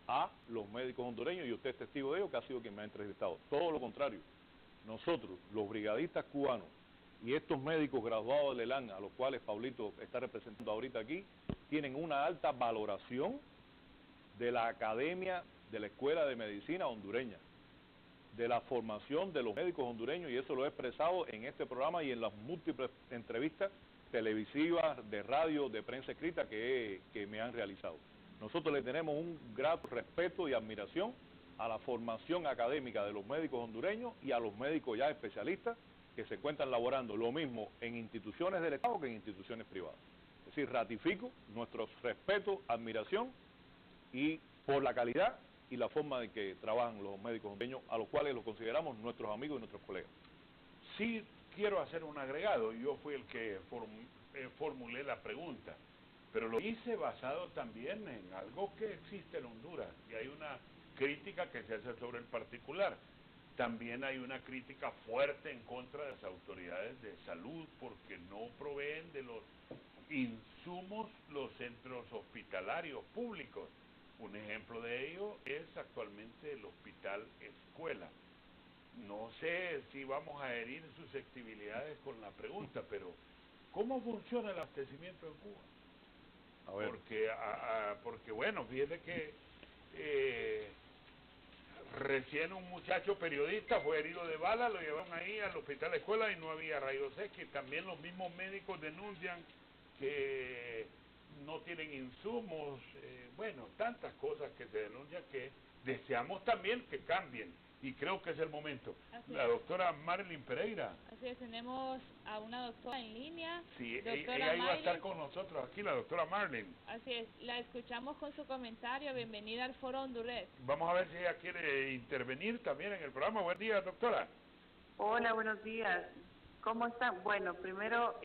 Speaker 4: a los médicos hondureños, y usted es testigo de ello, que ha sido quien me ha entrevistado. Todo lo contrario, nosotros, los brigadistas cubanos y estos médicos graduados del ELAN, a los cuales Pablito está representando ahorita aquí, tienen una alta valoración de la Academia de la Escuela de Medicina hondureña, de la formación de los médicos hondureños, y eso lo he expresado en este programa y en las múltiples entrevistas televisivas, de radio, de prensa escrita que me han realizado. Nosotros le tenemos un grato respeto y admiración a la formación académica de los médicos hondureños y a los médicos ya especialistas que se encuentran laborando lo mismo en instituciones del Estado que en instituciones privadas. Es decir, ratifico nuestro respeto, admiración y por la calidad y la forma de que trabajan los médicos hondureños, a los cuales los consideramos nuestros amigos y nuestros colegas.
Speaker 2: Sí, quiero hacer un agregado. Yo fui el que formulé la pregunta, pero lo hice basado también en algo que existe en Honduras, y hay una crítica que se hace sobre el particular. También hay una crítica fuerte en contra de las autoridades de salud porque no proveen de los insumos los centros hospitalarios públicos. Un ejemplo de ello es actualmente el Hospital Escuela. No sé si vamos a herir susceptibilidades con la pregunta, pero ¿cómo funciona el abastecimiento en Cuba?
Speaker 4: A ver.
Speaker 2: Porque bueno, fíjese que recién un muchacho periodista fue herido de bala, lo llevaron ahí al Hospital Escuela y no había rayos X. También los mismos médicos denuncian que no tienen insumos, tantas cosas que se denuncian que deseamos también que cambien, y creo que es el momento. La doctora Marlene Pereira.
Speaker 1: Así es, tenemos a una doctora en línea.
Speaker 2: Sí,
Speaker 1: doctora
Speaker 2: ella iba a estar
Speaker 1: Maylis.
Speaker 2: con nosotros aquí, la doctora Marlene.
Speaker 1: Así es, la escuchamos con su comentario. Bienvenida al Foro Honduras.
Speaker 2: Vamos a ver si ella quiere intervenir también en el programa. Buen día, doctora.
Speaker 6: Hola, buenos días. ¿Cómo están? Bueno, primero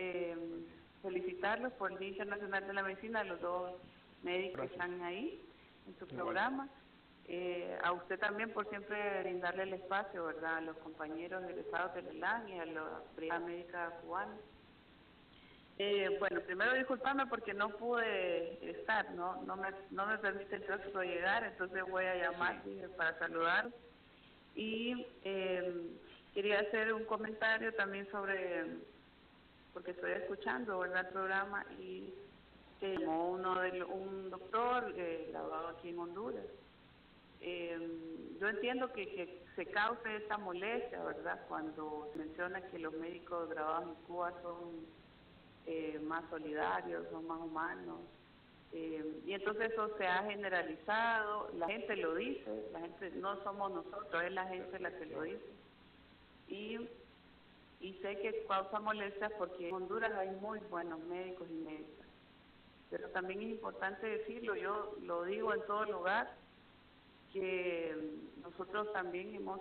Speaker 6: felicitarlos por el Día Internacional de la Medicina, a los dos médicos que están ahí en su programa. A usted también por siempre brindarle el espacio, ¿verdad?, a los compañeros egresados del ELAN y a la Brigada Médica Cubana. Bueno, primero disculparme porque no pude estar, no me permite el tráfico llegar, entonces voy a llamar para saludar. Y quería hacer un comentario también sobre, porque estoy escuchando, ¿verdad?, el programa, y como un doctor graduado aquí en Honduras. Yo entiendo que se cause esta molestia, ¿verdad?, cuando se menciona que los médicos graduados en Cuba son más solidarios, son más humanos, y entonces eso se ha generalizado, la gente lo dice, la gente, no somos nosotros, es la gente la que lo dice, y sé que causa molestia porque en Honduras hay muy buenos médicos y médicas, pero también es importante decirlo, yo lo digo en todo lugar, que nosotros también hemos,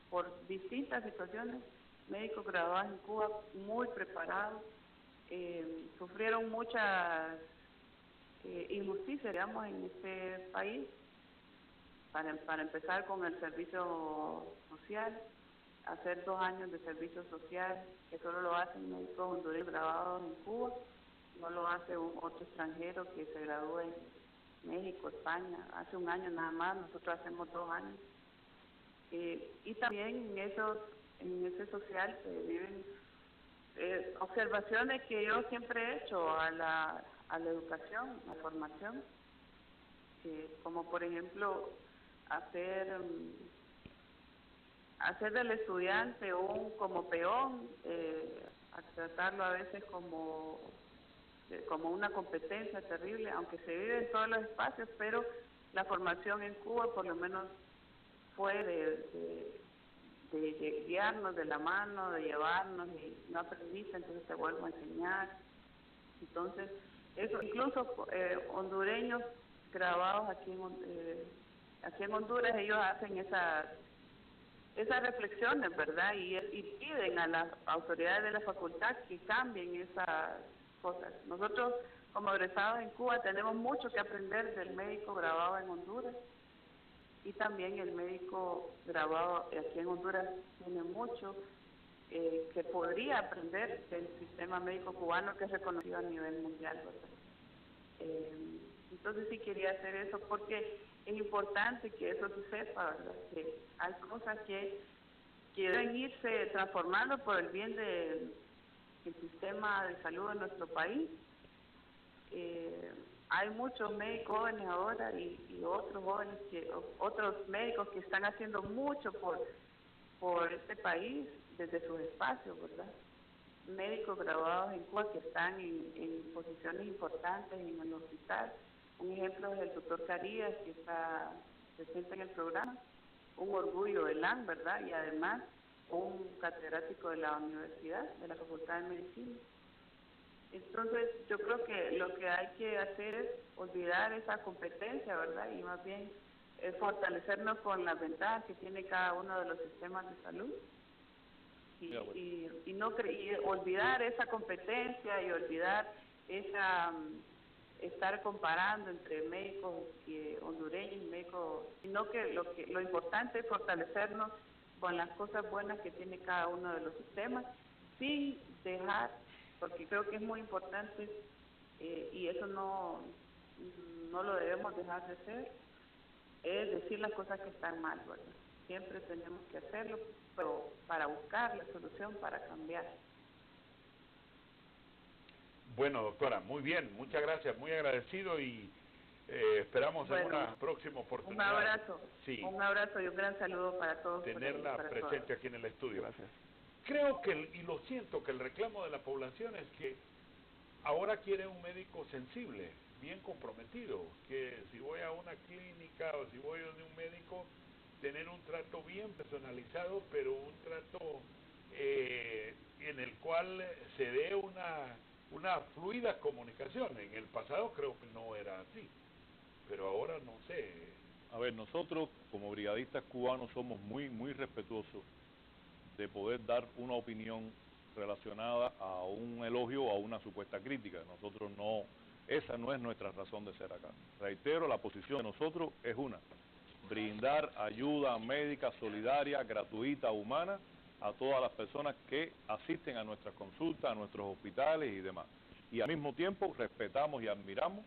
Speaker 6: por distintas situaciones, médicos graduados en Cuba muy preparados, sufrieron muchas injusticias, digamos, en este país, para empezar con el servicio social, hacer 2 años de servicio social, que solo lo hacen médicos hondureños graduados en Cuba, no lo hace otro extranjero que se gradúe en México, España, hace 1 año nada más, nosotros hacemos 2 años. Y también en ese social se viven observaciones que yo siempre he hecho a la educación, a la formación, como por ejemplo hacer del estudiante como peón, a tratarlo a veces como una competencia terrible, aunque se vive en todos los espacios, pero la formación en Cuba por lo menos fue de guiarnos de la mano, de llevarnos, y no aprendiste, entonces te vuelvo a enseñar. Entonces, eso, incluso hondureños grabados aquí en Honduras, ellos hacen esas reflexiones, ¿verdad? Y piden a las autoridades de la facultad que cambien esas cosas. Nosotros, como egresados en Cuba, tenemos mucho que aprender del médico graduado en Honduras, y también el médico graduado aquí en Honduras tiene mucho que podría aprender del sistema médico cubano, que es reconocido a nivel mundial, ¿verdad? Entonces sí quería hacer eso porque es importante que eso se sepa, ¿verdad? Que hay cosas que deben irse transformando por el bien del sistema de salud de nuestro país. Hay muchos médicos jóvenes ahora y otros médicos que están haciendo mucho por este país desde sus espacios, ¿verdad? Médicos graduados en Cuba que están en posiciones importantes en el hospital. Un ejemplo es el doctor Carías, que está presente en el programa, un orgullo del LAN, ¿verdad? Y además un catedrático de la universidad, de la Facultad de Medicina. Entonces, yo creo que lo que hay que hacer es olvidar esa competencia, ¿verdad? Y más bien fortalecernos con las ventajas que tiene cada uno de los sistemas de salud. Y olvidar esa competencia y olvidar estar comparando entre médicos hondureños y médicos, sino que lo importante es fortalecernos con las cosas buenas que tiene cada uno de los sistemas, sin dejar, porque creo que es muy importante y eso no lo debemos dejar de hacer, es decir las cosas que están mal, ¿verdad? Siempre tenemos que hacerlo, pero para buscar la solución, para cambiar.
Speaker 2: Bueno, doctora, muy bien, muchas gracias, muy agradecido y esperamos en una próxima oportunidad.
Speaker 6: Un abrazo,
Speaker 2: sí,
Speaker 6: un abrazo y un gran saludo para todos.
Speaker 2: Tenerla presente aquí en el estudio.
Speaker 3: Gracias.
Speaker 2: Creo y lo siento, que el reclamo de la población es que ahora quiere un médico sensible, bien comprometido, que si voy a una clínica o si voy a un médico, tener un trato bien personalizado, pero un trato en el cual se dé una fluida comunicación. En el pasado creo que no era así, pero ahora no sé.
Speaker 4: A ver, nosotros como brigadistas cubanos somos muy, muy respetuosos de poder dar una opinión relacionada a un elogio o a una supuesta crítica. Nosotros no, esa no es nuestra razón de ser acá. Reitero, la posición de nosotros es una: brindar ayuda médica solidaria, gratuita, humana a todas las personas que asisten a nuestras consultas, a nuestros hospitales y demás. Y al mismo tiempo respetamos y admiramos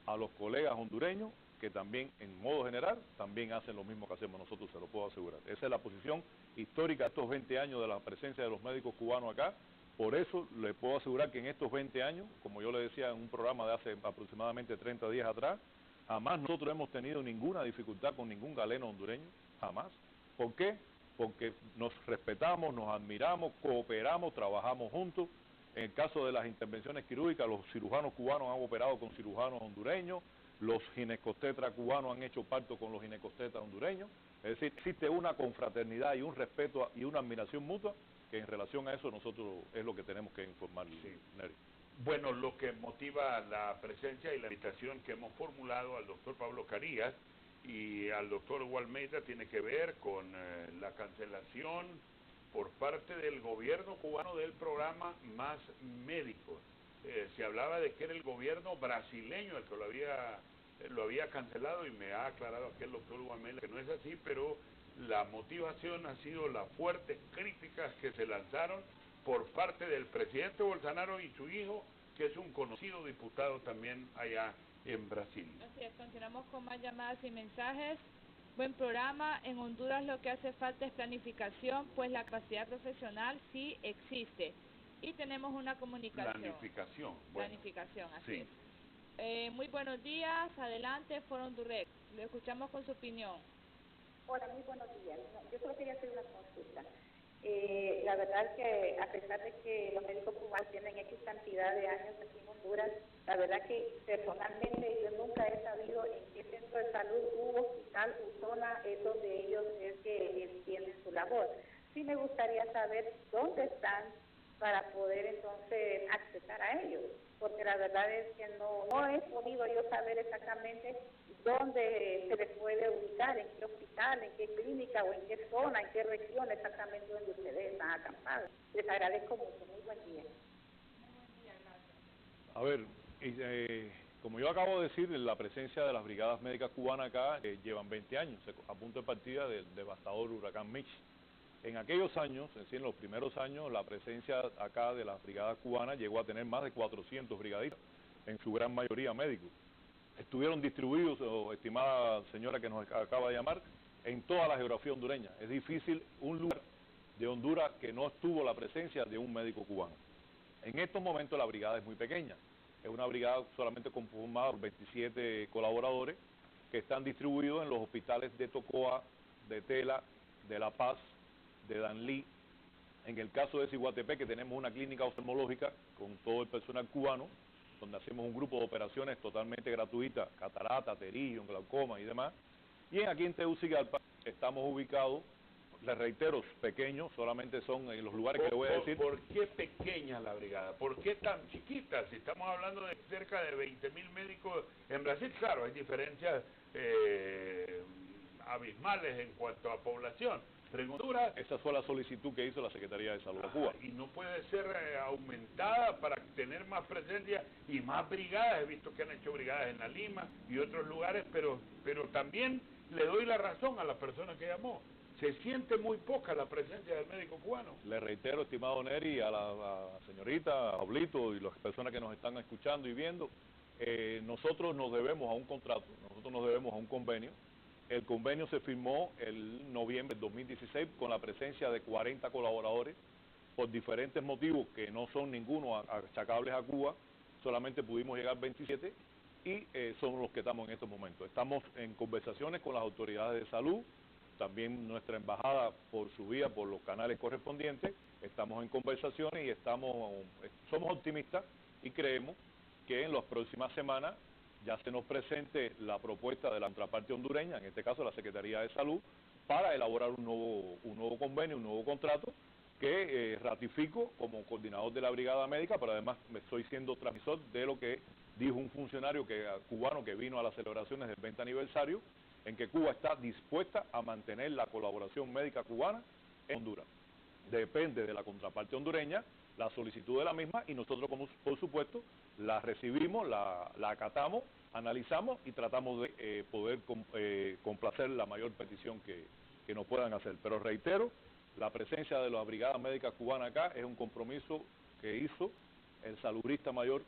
Speaker 4: a los colegas hondureños que también, en modo general, también hacen lo mismo que hacemos nosotros, se lo puedo asegurar. Esa es la posición histórica de estos 20 años de la presencia de los médicos cubanos acá, Por eso le puedo asegurar que en estos 20 años, como yo le decía en un programa de hace aproximadamente 30 días atrás, jamás nosotros hemos tenido ninguna dificultad con ningún galeno hondureño, jamás. ¿Por qué? Porque nos respetamos, nos admiramos, cooperamos, trabajamos juntos. En el caso de las intervenciones quirúrgicas, los cirujanos cubanos han operado con cirujanos hondureños, los ginecostetras cubanos han hecho parto con los ginecostetras hondureños. Es decir, existe una confraternidad y un respeto y una admiración mutua, que en relación a eso nosotros es lo que tenemos que informar,
Speaker 2: Sí.
Speaker 4: Neri.
Speaker 2: Bueno, lo que motiva la presencia y la invitación que hemos formulado al doctor Pablo Carías y al doctor Hugo Almeida tiene que ver con la cancelación por parte del gobierno cubano del programa Más Médicos. Se hablaba de que era el gobierno brasileño el que lo había cancelado, y me ha aclarado aquí el doctor Hugo Almeida que no es así, pero la motivación ha sido las fuertes críticas que se lanzaron por parte del presidente Bolsonaro y su hijo, que es un conocido diputado también allá en Brasil.
Speaker 1: Así es, continuamos con más llamadas y mensajes. Buen programa. En Honduras lo que hace falta es planificación, pues la capacidad profesional sí existe. Y tenemos una comunicación.
Speaker 2: Planificación. Bueno,
Speaker 1: Planificación, así
Speaker 2: sí.
Speaker 1: es. Muy buenos días. Adelante, Foro Hondurec. Lo escuchamos con su opinión.
Speaker 7: Hola, muy buenos días. No, yo solo quería hacer una consulta. La verdad es que a pesar de que los médicos cubanos tienen X cantidad de años aquí en Honduras, la verdad que personalmente yo nunca he sabido en qué centro de salud, hospital o zona es donde ellos es que tienen su labor. Sí me gustaría saber dónde están para poder entonces acceder a ellos, porque la verdad es que no he podido yo saber exactamente dónde se les puede ubicar, en qué hospital, en qué clínica o en qué zona, en qué región exactamente donde ustedes están acampados. Les agradezco mucho. Muy buen día.
Speaker 4: A ver, como yo acabo de decir, la presencia de las brigadas médicas cubanas acá llevan 20 años, a punto de partida del devastador huracán Mitch. En aquellos años, es decir, en los primeros años, la presencia acá de las brigadas cubanas llegó a tener más de 400 brigadistas, en su gran mayoría médicos. Estuvieron distribuidos, estimada señora que nos acaba de llamar, en toda la geografía hondureña. Es difícil un lugar de Honduras que no estuvo la presencia de un médico cubano. En estos momentos la brigada es muy pequeña. Es una brigada solamente conformada por 27 colaboradores que están distribuidos en los hospitales de Tocoa, de Tela, de La Paz, de Danlí. En el caso de Ciguatepec, que tenemos una clínica oftalmológica con todo el personal cubano, donde hacemos un grupo de operaciones totalmente gratuitas, catarata, terigium, glaucoma y demás. Y aquí en Tegucigalpa estamos ubicados, les reitero, pequeños, solamente son en los lugares que le voy a decir.
Speaker 2: ¿Por qué pequeña la brigada? ¿Por qué tan chiquita? Si estamos hablando de cerca de 20.000 médicos en Brasil, claro, hay diferencias abismales en cuanto a población. Pero en Honduras,
Speaker 4: esa fue la solicitud que hizo la Secretaría de Salud de Cuba.
Speaker 2: Y no puede ser aumentada para tener más presencia y más brigadas. He visto que han hecho brigadas en La Lima y otros lugares, pero también le doy la razón a la persona que llamó. Se siente muy poca la presencia del médico cubano.
Speaker 4: Le reitero, estimado Neri, a la señorita, a Pablito y las personas que nos están escuchando y viendo, nosotros nos debemos a un contrato, nosotros nos debemos a un convenio. El convenio se firmó el noviembre de 2016 con la presencia de 40 colaboradores. Por diferentes motivos que no son ninguno achacables a Cuba, solamente pudimos llegar 27 y somos los que estamos en estos momentos. Estamos en conversaciones con las autoridades de salud, también nuestra embajada por su vía, por los canales correspondientes, estamos en conversaciones y somos optimistas y creemos que en las próximas semanas ya se nos presente la propuesta de la contraparte hondureña, en este caso la Secretaría de Salud, para elaborar un nuevo convenio, un nuevo contrato, que ratifico como coordinador de la Brigada Médica, pero además me estoy siendo transmisor de lo que dijo un funcionario cubano que vino a las celebraciones del 20 aniversario, en que Cuba está dispuesta a mantener la colaboración médica cubana en Honduras. Depende de la contraparte hondureña la solicitud de la misma y nosotros, como por supuesto, la recibimos, la acatamos, analizamos y tratamos de poder complacer la mayor petición que nos puedan hacer. Pero reitero, la presencia de la Brigada Médica Cubana acá es un compromiso que hizo el salubrista mayor,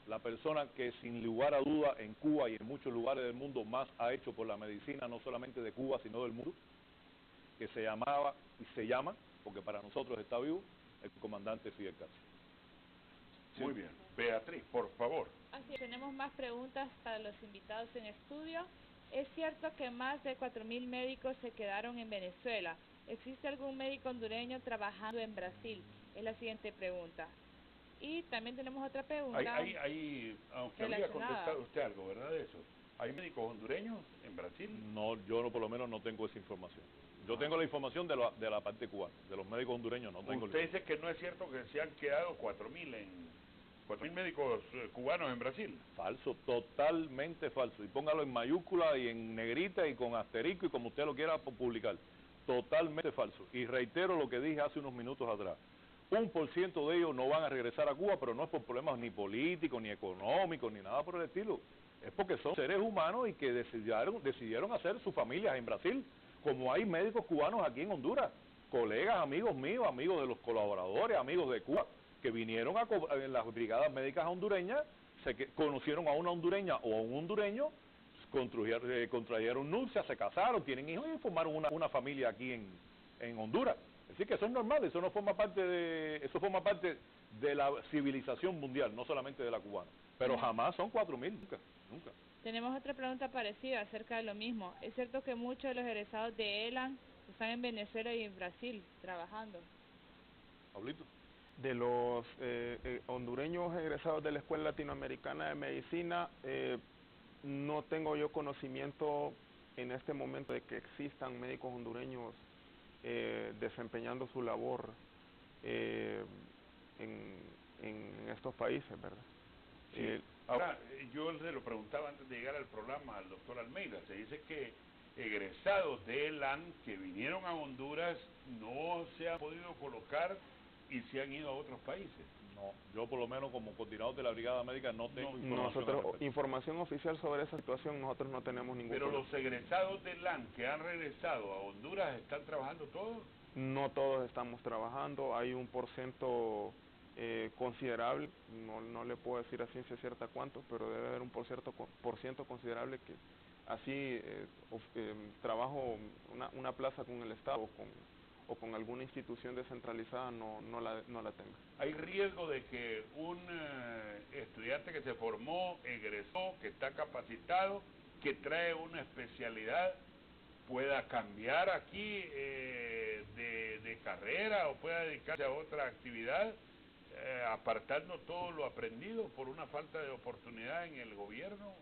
Speaker 4: la persona que sin lugar a duda en Cuba y en muchos lugares del mundo más ha hecho por la medicina, no solamente de Cuba, sino del mundo, que se llamaba y se llama, porque para nosotros está vivo, el comandante Fidel Castro. Sí.
Speaker 2: Muy bien. Beatriz, por favor.
Speaker 1: Así es, tenemos más preguntas para los invitados en estudio. ¿Es cierto que más de 4.000 médicos se quedaron en Venezuela? ¿Existe algún médico hondureño trabajando en Brasil? Es la siguiente pregunta. Y también tenemos otra pregunta.
Speaker 2: Aunque había contestado usted algo, ¿verdad? De eso. ¿Hay médicos hondureños en Brasil?
Speaker 4: No, yo por lo menos no tengo esa información. Yo tengo la información de la parte cubana, de los médicos hondureños no tengo.
Speaker 2: Usted dice que no es cierto que se han quedado 4.000 médicos cubanos en Brasil.
Speaker 4: Falso, totalmente falso. Y póngalo en mayúscula y en negrita y con asterisco y como usted lo quiera publicar. Totalmente falso. Y reitero lo que dije hace unos minutos atrás. 1% de ellos no van a regresar a Cuba, pero no es por problemas ni políticos, ni económicos, ni nada por el estilo. Es porque son seres humanos y que decidieron hacer sus familias en Brasil, como hay médicos cubanos aquí en Honduras, colegas, amigos míos, amigos de los colaboradores, amigos de Cuba, que vinieron en las brigadas médicas hondureñas, conocieron a una hondureña o a un hondureño, contrajeron nupcias, se casaron, tienen hijos y formaron una familia aquí en Honduras. Así que eso es normal, eso forma parte de la civilización mundial, no solamente de la cubana. Pero jamás son 4.000, nunca.
Speaker 1: Tenemos otra pregunta parecida acerca de lo mismo. ¿Es cierto que muchos de los egresados de ELAN están en Venezuela y en Brasil trabajando?
Speaker 4: Pablito.
Speaker 3: De los hondureños egresados de la Escuela Latinoamericana de Medicina, no tengo yo conocimiento en este momento de que existan médicos hondureños desempeñando su labor en estos países, ¿verdad?
Speaker 2: Sí. Ahora, yo se lo preguntaba antes de llegar al programa al doctor Almeida, se dice que egresados de ELAN que vinieron a Honduras no se han podido colocar y se han ido a otros países.
Speaker 4: No, yo por lo menos como coordinador de la Brigada Médica no tengo
Speaker 3: información oficial sobre esa situación, nosotros no tenemos ningún
Speaker 2: Pero
Speaker 3: problema.
Speaker 2: los egresados de ELAN que han regresado a Honduras, ¿están trabajando todos?
Speaker 3: No todos estamos trabajando, hay un porcentaje considerable, no le puedo decir a ciencia cierta cuánto, pero debe haber un porciento considerable que así trabajo una plaza con el Estado o con alguna institución descentralizada no la tenga.
Speaker 2: ¿Hay riesgo de que un estudiante que se formó, egresó, que está capacitado, que trae una especialidad, pueda cambiar aquí de carrera o pueda dedicarse a otra actividad, apartando todo lo aprendido por una falta de oportunidad en el gobierno?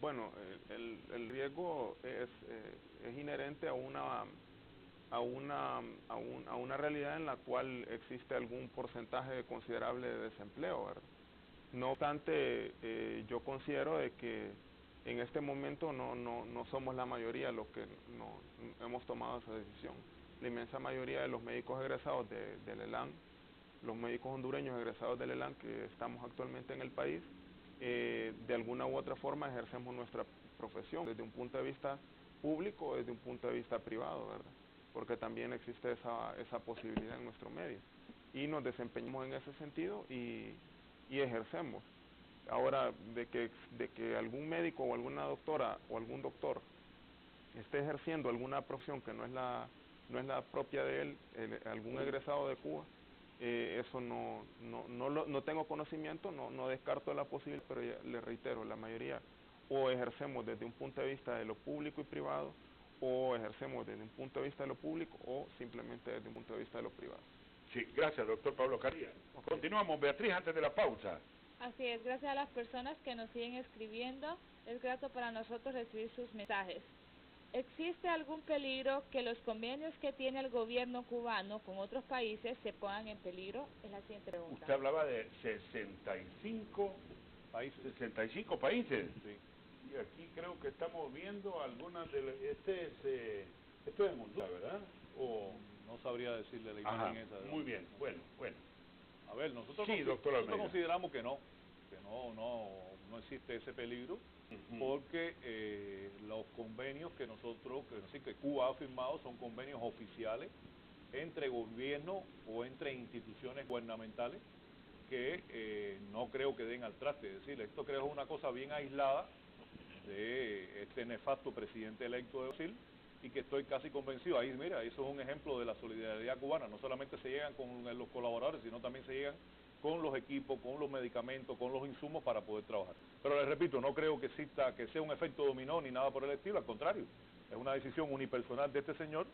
Speaker 3: Bueno, el riesgo es inherente a una realidad en la cual existe algún porcentaje considerable de desempleo, ¿verdad? No obstante, yo considero de que en este momento no somos la mayoría los que no hemos tomado esa decisión. La inmensa mayoría de los médicos egresados del ELAN, los médicos hondureños egresados del ELAN que estamos actualmente en el país, de alguna u otra forma ejercemos nuestra profesión desde un punto de vista público o desde un punto de vista privado, ¿verdad? Porque también existe esa posibilidad en nuestro medio y nos desempeñamos en ese sentido y ejercemos. Ahora, de que algún médico o alguna doctora o algún doctor esté ejerciendo alguna profesión que no es la propia de él, algún egresado de Cuba, eso no tengo conocimiento, no descarto la posibilidad, pero ya le reitero, la mayoría o ejercemos desde un punto de vista de lo público y privado, o ejercemos desde un punto de vista de lo público, o simplemente desde un punto de vista de lo privado.
Speaker 2: Sí, gracias, doctor Pablo Caría. Okay. Continuamos, Beatriz, antes de la pausa.
Speaker 1: Así es, gracias a las personas que nos siguen escribiendo, es grato para nosotros recibir sus mensajes. ¿Existe algún peligro que los convenios que tiene el gobierno cubano con otros países se pongan en peligro? Es la siguiente pregunta.
Speaker 2: Usted hablaba de 65 países.
Speaker 4: Sí.
Speaker 2: Y aquí creo que estamos viendo algunas de... Esto es en Honduras, ¿verdad?
Speaker 4: O no sabría decirle la imagen esa.
Speaker 2: Muy bien, bueno.
Speaker 4: A ver, nosotros consideramos que no existe ese peligro, porque los convenios que Cuba ha firmado son convenios oficiales entre gobiernos o entre instituciones gubernamentales que no creo que den al traste. Es decir, esto creo es una cosa bien aislada de este nefasto presidente electo de Brasil, y que estoy casi convencido. Ahí, mira, eso es un ejemplo de la solidaridad cubana. No solamente se llegan con los colaboradores, sino también se llegan con los equipos, con los medicamentos, con los insumos para poder trabajar. Pero les repito, no creo que exista, que sea un efecto dominó ni nada por el estilo, al contrario, es una decisión unipersonal de este señor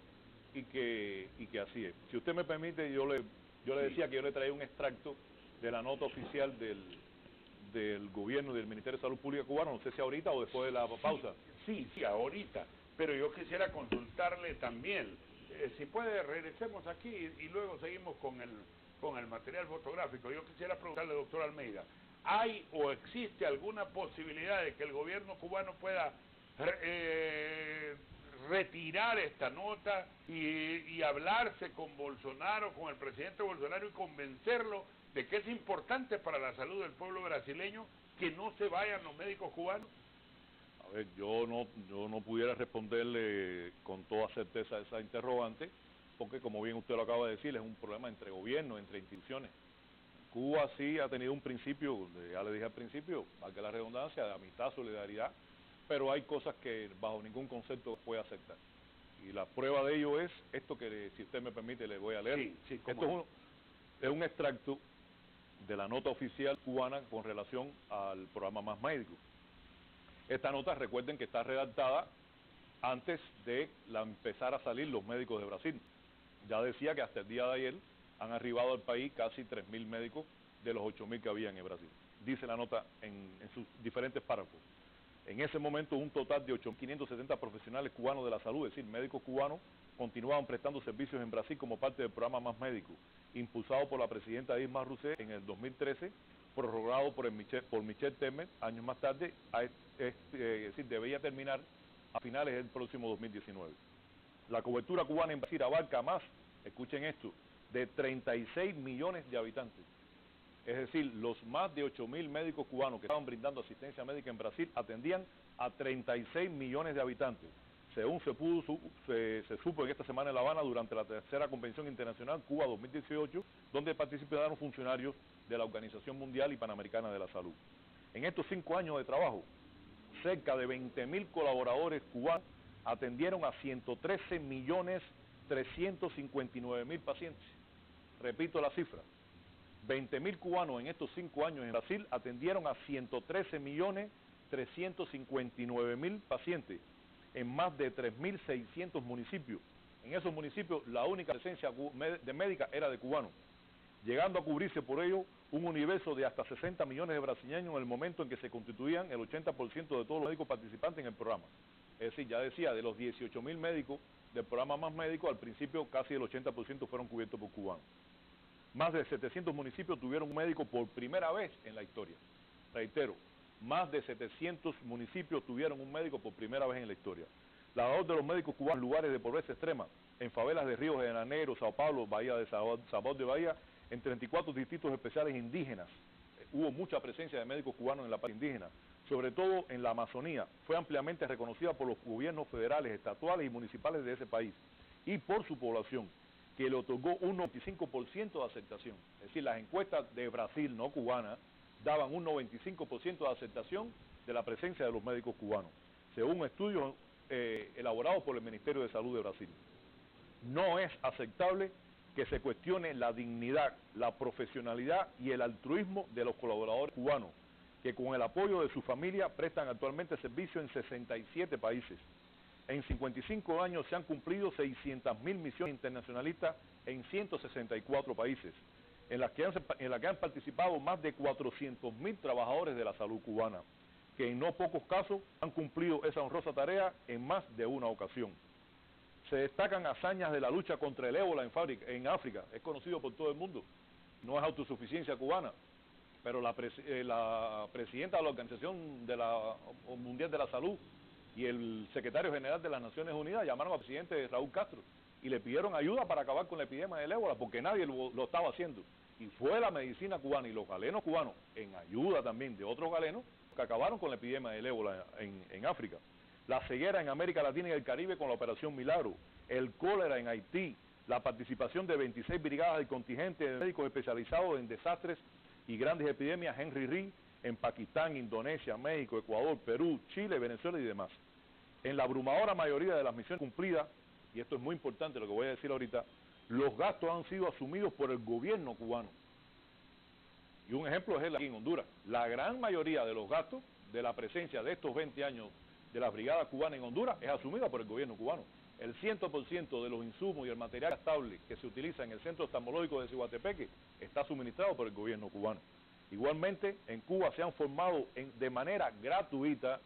Speaker 4: y que así es. Si usted me permite, yo le decía que yo le traía un extracto de la nota oficial del gobierno y del Ministerio de Salud Pública cubano, no sé si ahorita o después de la pausa.
Speaker 2: Sí, ahorita, pero yo quisiera consultarle también, si puede, regresemos aquí y luego seguimos con el material fotográfico. Yo quisiera preguntarle, doctor Almeida, ¿hay o existe alguna posibilidad de que el gobierno cubano pueda retirar esta nota y hablarse con Bolsonaro, con el presidente Bolsonaro, y convencerlo de que es importante para la salud del pueblo brasileño que no se vayan los médicos cubanos?
Speaker 4: A ver, yo no pudiera responderle con toda certeza a esa interrogante, porque como bien usted lo acaba de decir, es un problema entre gobiernos, entre instituciones. Cuba sí ha tenido un principio, ya le dije al principio, valga la redundancia, de amistad, solidaridad, pero hay cosas que bajo ningún concepto puede aceptar. Y la prueba de ello es esto que, si usted me permite, le voy a leer.
Speaker 2: Sí,
Speaker 4: esto es un extracto de la nota oficial cubana con relación al programa Más Médico. Esta nota, recuerden que está redactada antes de empezar a salir los médicos de Brasil. Ya decía que hasta el día de ayer han arribado al país casi 3.000 médicos de los 8.000 que habían en Brasil. Dice la nota en sus diferentes párrafos. En ese momento, un total de 8.570 profesionales cubanos de la salud, es decir, médicos cubanos, continuaban prestando servicios en Brasil como parte del programa Más Médico, impulsado por la presidenta Dilma Rousseff en el 2013, prorrogado por Michel Temer años más tarde, es decir, debería terminar a finales del próximo 2019. La cobertura cubana en Brasil abarca más, escuchen esto, de 36 millones de habitantes. Es decir, los más de 8.000 médicos cubanos que estaban brindando asistencia médica en Brasil atendían a 36 millones de habitantes, según se supo en esta semana en La Habana durante la tercera Convención Internacional Cuba 2018, donde participaron funcionarios de la Organización Mundial y Panamericana de la Salud. En estos 5 años de trabajo, cerca de 20.000 colaboradores cubanos atendieron a 113.359.000 pacientes. Repito la cifra. 20.000 cubanos en estos 5 años en Brasil atendieron a 113.359.000 pacientes en más de 3.600 municipios. En esos municipios la única presencia de médica era de cubanos, llegando a cubrirse por ello un universo de hasta 60 millones de brasileños en el momento en que se constituían el 80% de todos los médicos participantes en el programa. Es decir, ya decía, de los 18.000 médicos del programa Más Médico, al principio casi el 80% fueron cubiertos por cubanos. Más de 700 municipios tuvieron un médico por primera vez en la historia. Reitero, más de 700 municipios tuvieron un médico por primera vez en la historia. La labor de los médicos cubanos en lugares de pobreza extrema, en favelas de Río de Janeiro, Sao Paulo, Bahía de Salvador de Bahía, en 34 distritos especiales indígenas. Hubo mucha presencia de médicos cubanos en la parte indígena, sobre todo en la Amazonía. Fue ampliamente reconocida por los gobiernos federales, estatuales y municipales de ese país y por su población, que le otorgó un 95% de aceptación. Es decir, las encuestas de Brasil, no cubanas, daban un 95% de aceptación de la presencia de los médicos cubanos, según estudios elaborados por el Ministerio de Salud de Brasil. No es aceptable que se cuestione la dignidad, la profesionalidad y el altruismo de los colaboradores cubanos, que con el apoyo de su familia prestan actualmente servicio en 67 países. En 55 años se han cumplido 600.000 misiones internacionalistas en 164 países, en las que han participado más de 400.000 trabajadores de la salud cubana, que en no pocos casos han cumplido esa honrosa tarea en más de una ocasión. Se destacan hazañas de la lucha contra el ébola en África, es conocido por todo el mundo, no es autosuficiencia cubana, pero la presidenta de la Organización Mundial de la Salud y el secretario general de las Naciones Unidas llamaron al presidente Raúl Castro y le pidieron ayuda para acabar con la epidemia del ébola, porque nadie lo estaba haciendo. Y fue la medicina cubana y los galenos cubanos, en ayuda también de otros galenos, que acabaron con la epidemia del ébola en África. La ceguera en América Latina y el Caribe con la Operación Milagro, el cólera en Haití, la participación de 26 brigadas del contingente de médicos especializados en desastres y grandes epidemias Henry Ring en Pakistán, Indonesia, México, Ecuador, Perú, Chile, Venezuela y demás. en la abrumadora mayoría de las misiones cumplidas, y esto es muy importante lo que voy a decir ahorita, los gastos han sido asumidos por el gobierno cubano. Y un ejemplo es el aquí en Honduras. La gran mayoría de los gastos de la presencia de estos 20 años de las brigadas cubanas en Honduras es asumida por el gobierno cubano. El 100% de los insumos y el material gastable que se utiliza en el centro oftalmológico de Ciguatepeque está suministrado por el gobierno cubano. Igualmente, en Cuba se han formado de manera gratuita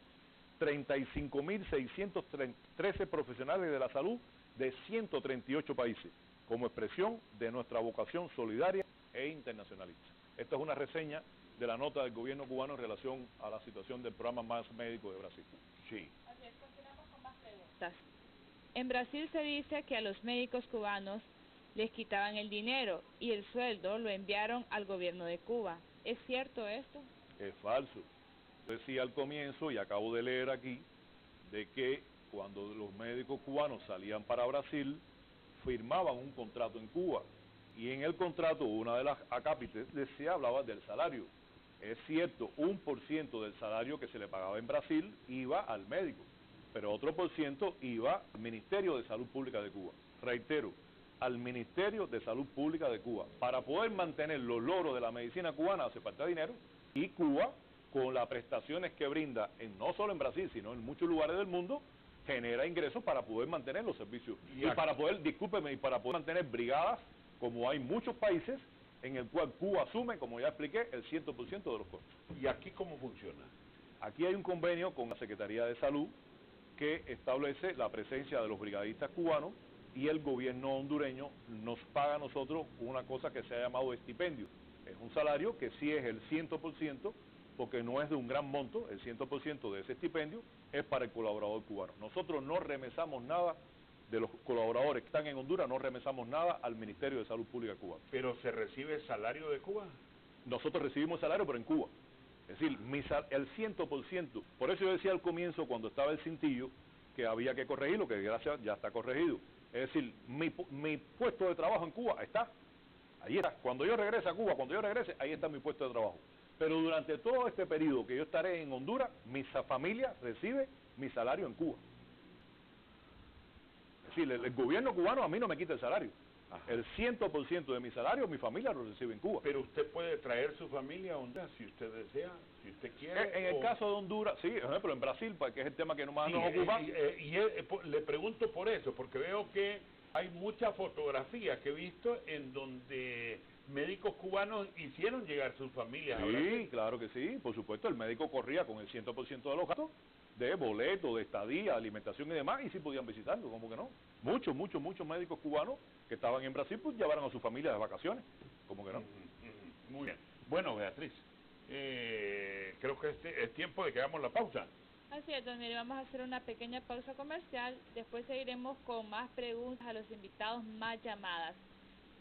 Speaker 4: 35.613 profesionales de la salud de 138 países, como expresión de nuestra vocación solidaria e internacionalista. Esta es una reseña de la nota del gobierno cubano en relación a la situación del programa Más Médico de Brasil.
Speaker 2: Sí.
Speaker 1: Así es, continuamos con más preguntas. En Brasil se dice que a los médicos cubanos les quitaban el dinero y el sueldo lo enviaron al gobierno de Cuba. ¿Es cierto esto?
Speaker 4: Es falso. Yo decía al comienzo, y acabo de leer aquí, de que cuando los médicos cubanos salían para Brasil, firmaban un contrato en Cuba. Y en el contrato, una de las acápites se hablaba del salario. Es cierto, 1% del salario que se le pagaba en Brasil iba al médico, pero otro por ciento iba al Ministerio de Salud Pública de Cuba. Reitero, al Ministerio de Salud Pública de Cuba. Para poder mantener los logros de la medicina cubana hace falta dinero, y Cuba, con las prestaciones que brinda, no solo en Brasil, sino en muchos lugares del mundo, genera ingresos para poder mantener los servicios. Y para poder, discúlpeme, y para poder mantener brigadas, como hay muchos países, en el cual Cuba asume, como ya expliqué, el 100% de los costos.
Speaker 2: ¿Y aquí cómo funciona?
Speaker 4: Aquí hay un convenio con la Secretaría de Salud que establece la presencia de los brigadistas cubanos, y el gobierno hondureño nos paga a nosotros una cosa que se ha llamado estipendio. Es un salario que sí es el 100%, porque no es de un gran monto. El 100% de ese estipendio es para el colaborador cubano. Nosotros no remesamos nada de los colaboradores que están en Honduras, no remesamos nada al Ministerio de Salud Pública cubano.
Speaker 2: ¿Pero se recibe salario de Cuba?
Speaker 4: Nosotros recibimos salario, pero en Cuba. Es decir, el 100%. Por eso yo decía al comienzo, cuando estaba el cintillo, que había que corregirlo, que gracias ya está corregido. Es decir, mi puesto de trabajo en Cuba está. Ahí está. Cuando yo regrese a Cuba, ahí está mi puesto de trabajo. Pero durante todo este periodo que yo estaré en Honduras, mi familia recibe mi salario en Cuba. Es decir, el gobierno cubano a mí no me quita el salario. Ajá. El 100% de mi salario, mi familia lo recibe en Cuba.
Speaker 2: Pero usted puede traer su familia a Honduras si usted desea, si usted quiere.
Speaker 4: En el caso de Honduras, sí, pero en Brasil, que es el tema que más nos ocupa.
Speaker 2: Le pregunto por eso, porque veo que hay muchas fotografías que he visto en donde médicos cubanos hicieron llegar sus familias.
Speaker 4: Sí, claro que sí, por supuesto, el médico corría con el 100% de los gastos, de boleto, de estadía, alimentación y demás, y sí podían visitarlo, ¿cómo que no? Muchos médicos cubanos que estaban en Brasil, pues llevaron a su familia de vacaciones, ¿cómo que no?
Speaker 2: Muy bien. Bueno, Beatriz, creo que es tiempo de que hagamos la pausa.
Speaker 1: Así es, don Miguel, vamos a hacer una pequeña pausa comercial, después seguiremos con más preguntas a los invitados, más llamadas.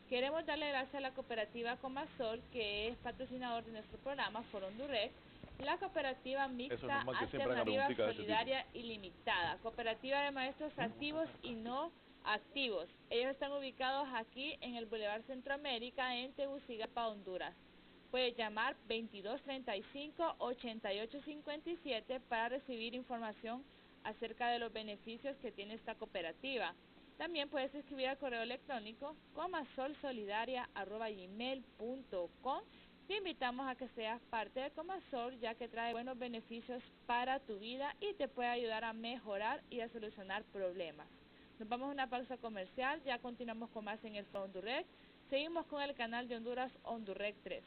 Speaker 1: Queremos darle gracias a la cooperativa Comasol, que es patrocinador de nuestro programa Foro Hondurec, la cooperativa mixta alternativa solidaria y limitada, cooperativa de maestros activos y no activos. Ellos están ubicados aquí en el Boulevard Centroamérica, en Tegucigalpa, Honduras. Puede llamar 2235-8857 para recibir información acerca de los beneficios que tiene esta cooperativa. También puedes escribir al correo electrónico comasolsolidaria@gmail.com. Te invitamos a que seas parte de Comasol, ya que trae buenos beneficios para tu vida y te puede ayudar a mejorar y a solucionar problemas. Nos vamos a una pausa comercial, ya continuamos con más en el Foro Hondurec. Seguimos con el canal de Honduras Hondurec 13.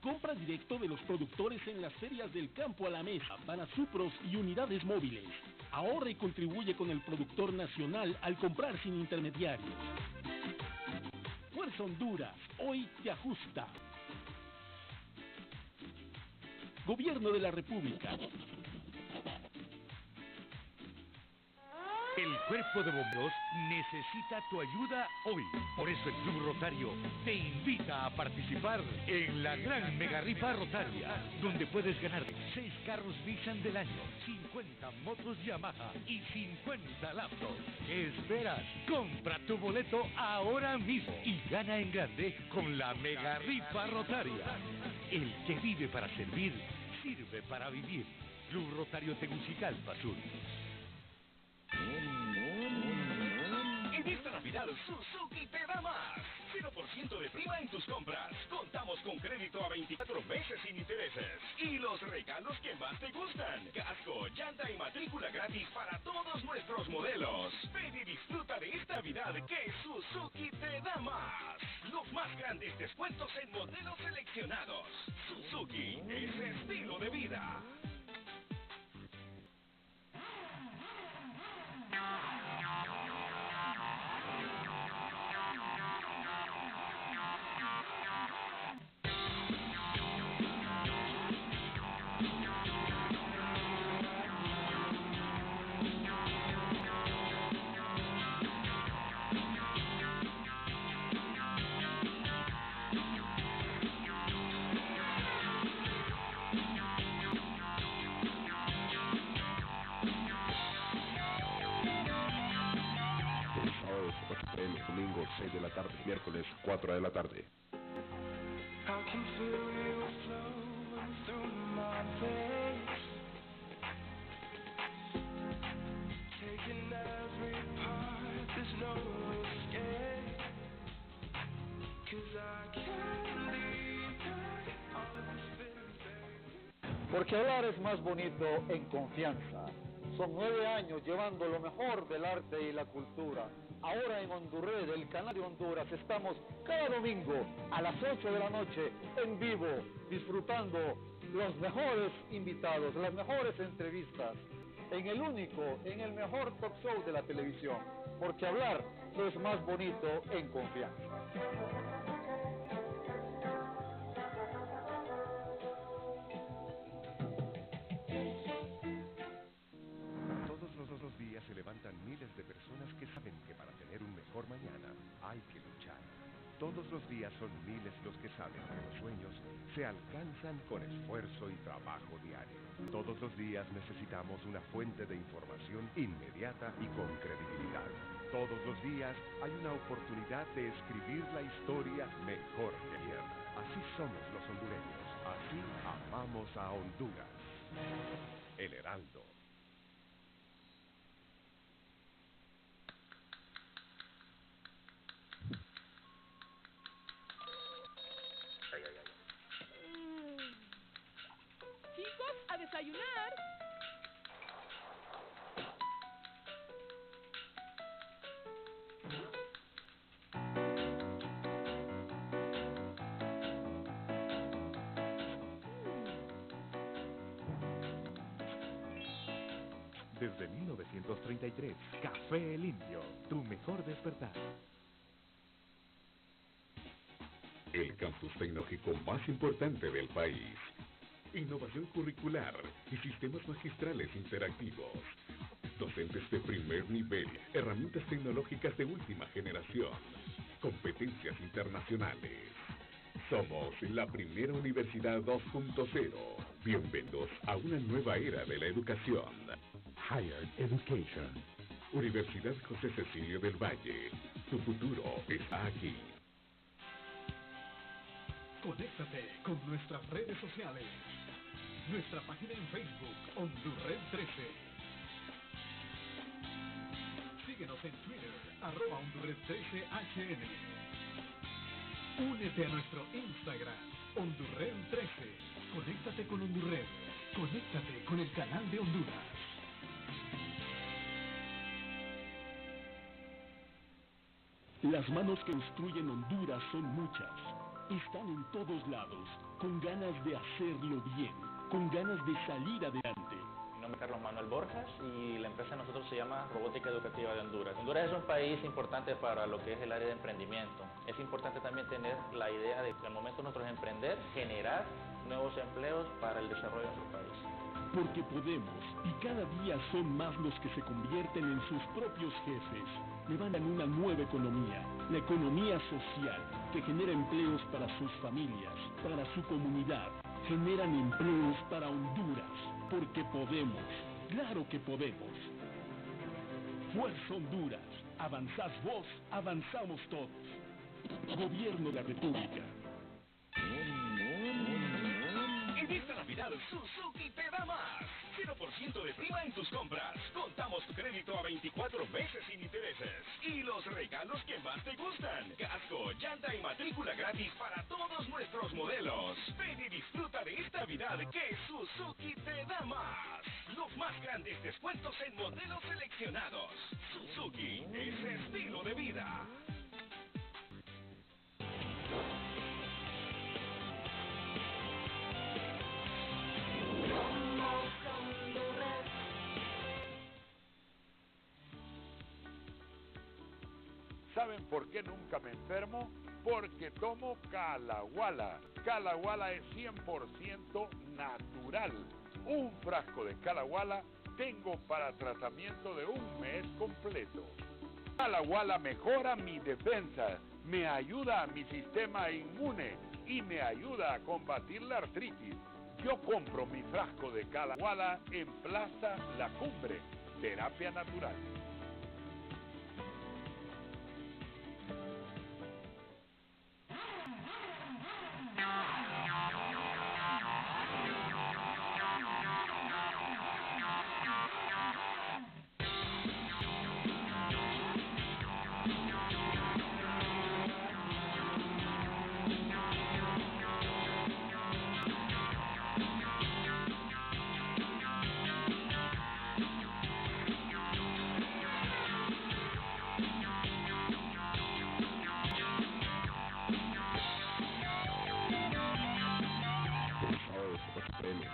Speaker 8: Compra directo de los productores en las ferias del campo a la mesa para supros y unidades móviles. Ahorra y contribuye con el productor nacional al comprar sin intermediarios. Fuerza Honduras, hoy te ajusta. Gobierno de la República.
Speaker 9: El Cuerpo de Bomberos necesita tu ayuda hoy. Por eso el Club Rotario te invita a participar en la gran mega rifa rotaria, donde puedes ganar 6 carros Nissan del año, 50 motos Yamaha y 50 laptops. ¿Qué esperas? Compra tu boleto ahora mismo y gana en grande con la mega rifa rotaria. El que vive para servir, sirve para vivir. Club Rotario Tegucigalpa Sur.
Speaker 10: En esta Navidad, Suzuki te da más. 0% de prima en tus compras. Contamos con crédito a 24 meses sin intereses. Y los regalos que más te gustan. Casco, llanta y matrícula gratis para todos nuestros modelos. Ven y disfruta de esta Navidad que Suzuki te da más. Los más grandes descuentos en modelos seleccionados. Suzuki es estilo de vida.
Speaker 11: Domingo 6 de la tarde, miércoles 4 de la tarde.
Speaker 12: Porque hablar es más bonito en confianza. Son 9 años llevando lo mejor del arte y la cultura. Ahora en Hondurred, el canal de Honduras, estamos cada domingo a las 8 de la noche en vivo, disfrutando los mejores invitados, las mejores entrevistas, en el único, en el mejor talk show de la televisión. Porque hablar es más bonito en confianza.
Speaker 13: Todos los días se levantan miles de personas que saben que para tener un mejor mañana hay que luchar. Todos los días son miles los que saben que los sueños se alcanzan con esfuerzo y trabajo diario. Todos los días necesitamos una fuente de información inmediata y con credibilidad. Todos los días hay una oportunidad de escribir la historia mejor que ayer. Así somos los hondureños. Así amamos a Honduras. El Heraldo.
Speaker 14: Chicos, a desayunar.
Speaker 13: Desde 1933, Café El Indio, tu mejor despertar.
Speaker 15: El campus tecnológico más importante del país. Innovación curricular y sistemas magistrales interactivos. Docentes de primer nivel, herramientas tecnológicas de última generación. Competencias internacionales. Somos la primera universidad 2.0. Bienvenidos a una nueva era de la educación. Higher Education. Universidad José Cecilio del Valle. Tu futuro está aquí.
Speaker 16: Conéctate con nuestras redes sociales. Nuestra página en Facebook, Hondurred 13. Síguenos en Twitter, @Hondurred13HN. Únete a nuestro Instagram, Hondurred 13. Conéctate con Hondurred. Conéctate con el canal de Honduras.
Speaker 8: Las manos que instruyen Honduras son muchas. están en todos lados, con ganas de hacerlo bien, con ganas de salir adelante.
Speaker 17: Mi nombre es Carlos Manuel Borjas y la empresa de nosotros se llama Robótica Educativa de Honduras. Honduras es un país importante para lo que es el área de emprendimiento. Es importante también tener la idea de que al momento de nosotros emprender, generar nuevos empleos para el desarrollo de nuestro país.
Speaker 8: Porque podemos, y cada día son más los que se convierten en sus propios jefes. Levantan una nueva economía, la economía social, que genera empleos para sus familias, para su comunidad. Generan empleos para Honduras, porque podemos, claro que podemos. Fuerza Honduras, avanzás vos, avanzamos todos. Gobierno de la República.
Speaker 10: En esta Navidad, Suzuki te da más. 0% de prima en tus compras. Contamos tu crédito a 24 meses sin intereses. Y los regalos que más te gustan. Casco, llanta y matrícula gratis para todos nuestros modelos. Ven y disfruta de esta Navidad que Suzuki te da más. Los más grandes descuentos en modelos seleccionados. Suzuki es estilo de vida.
Speaker 2: ¿Saben por qué nunca me enfermo? Porque tomo Calaguala. Calaguala es 100% natural. Un frasco de Calaguala tengo para tratamiento de un mes completo. Calaguala mejora mi defensa, me ayuda a mi sistema inmune y me ayuda a combatir la artritis. Yo compro mi frasco de Calaguala en Plaza La Cumbre, terapia natural.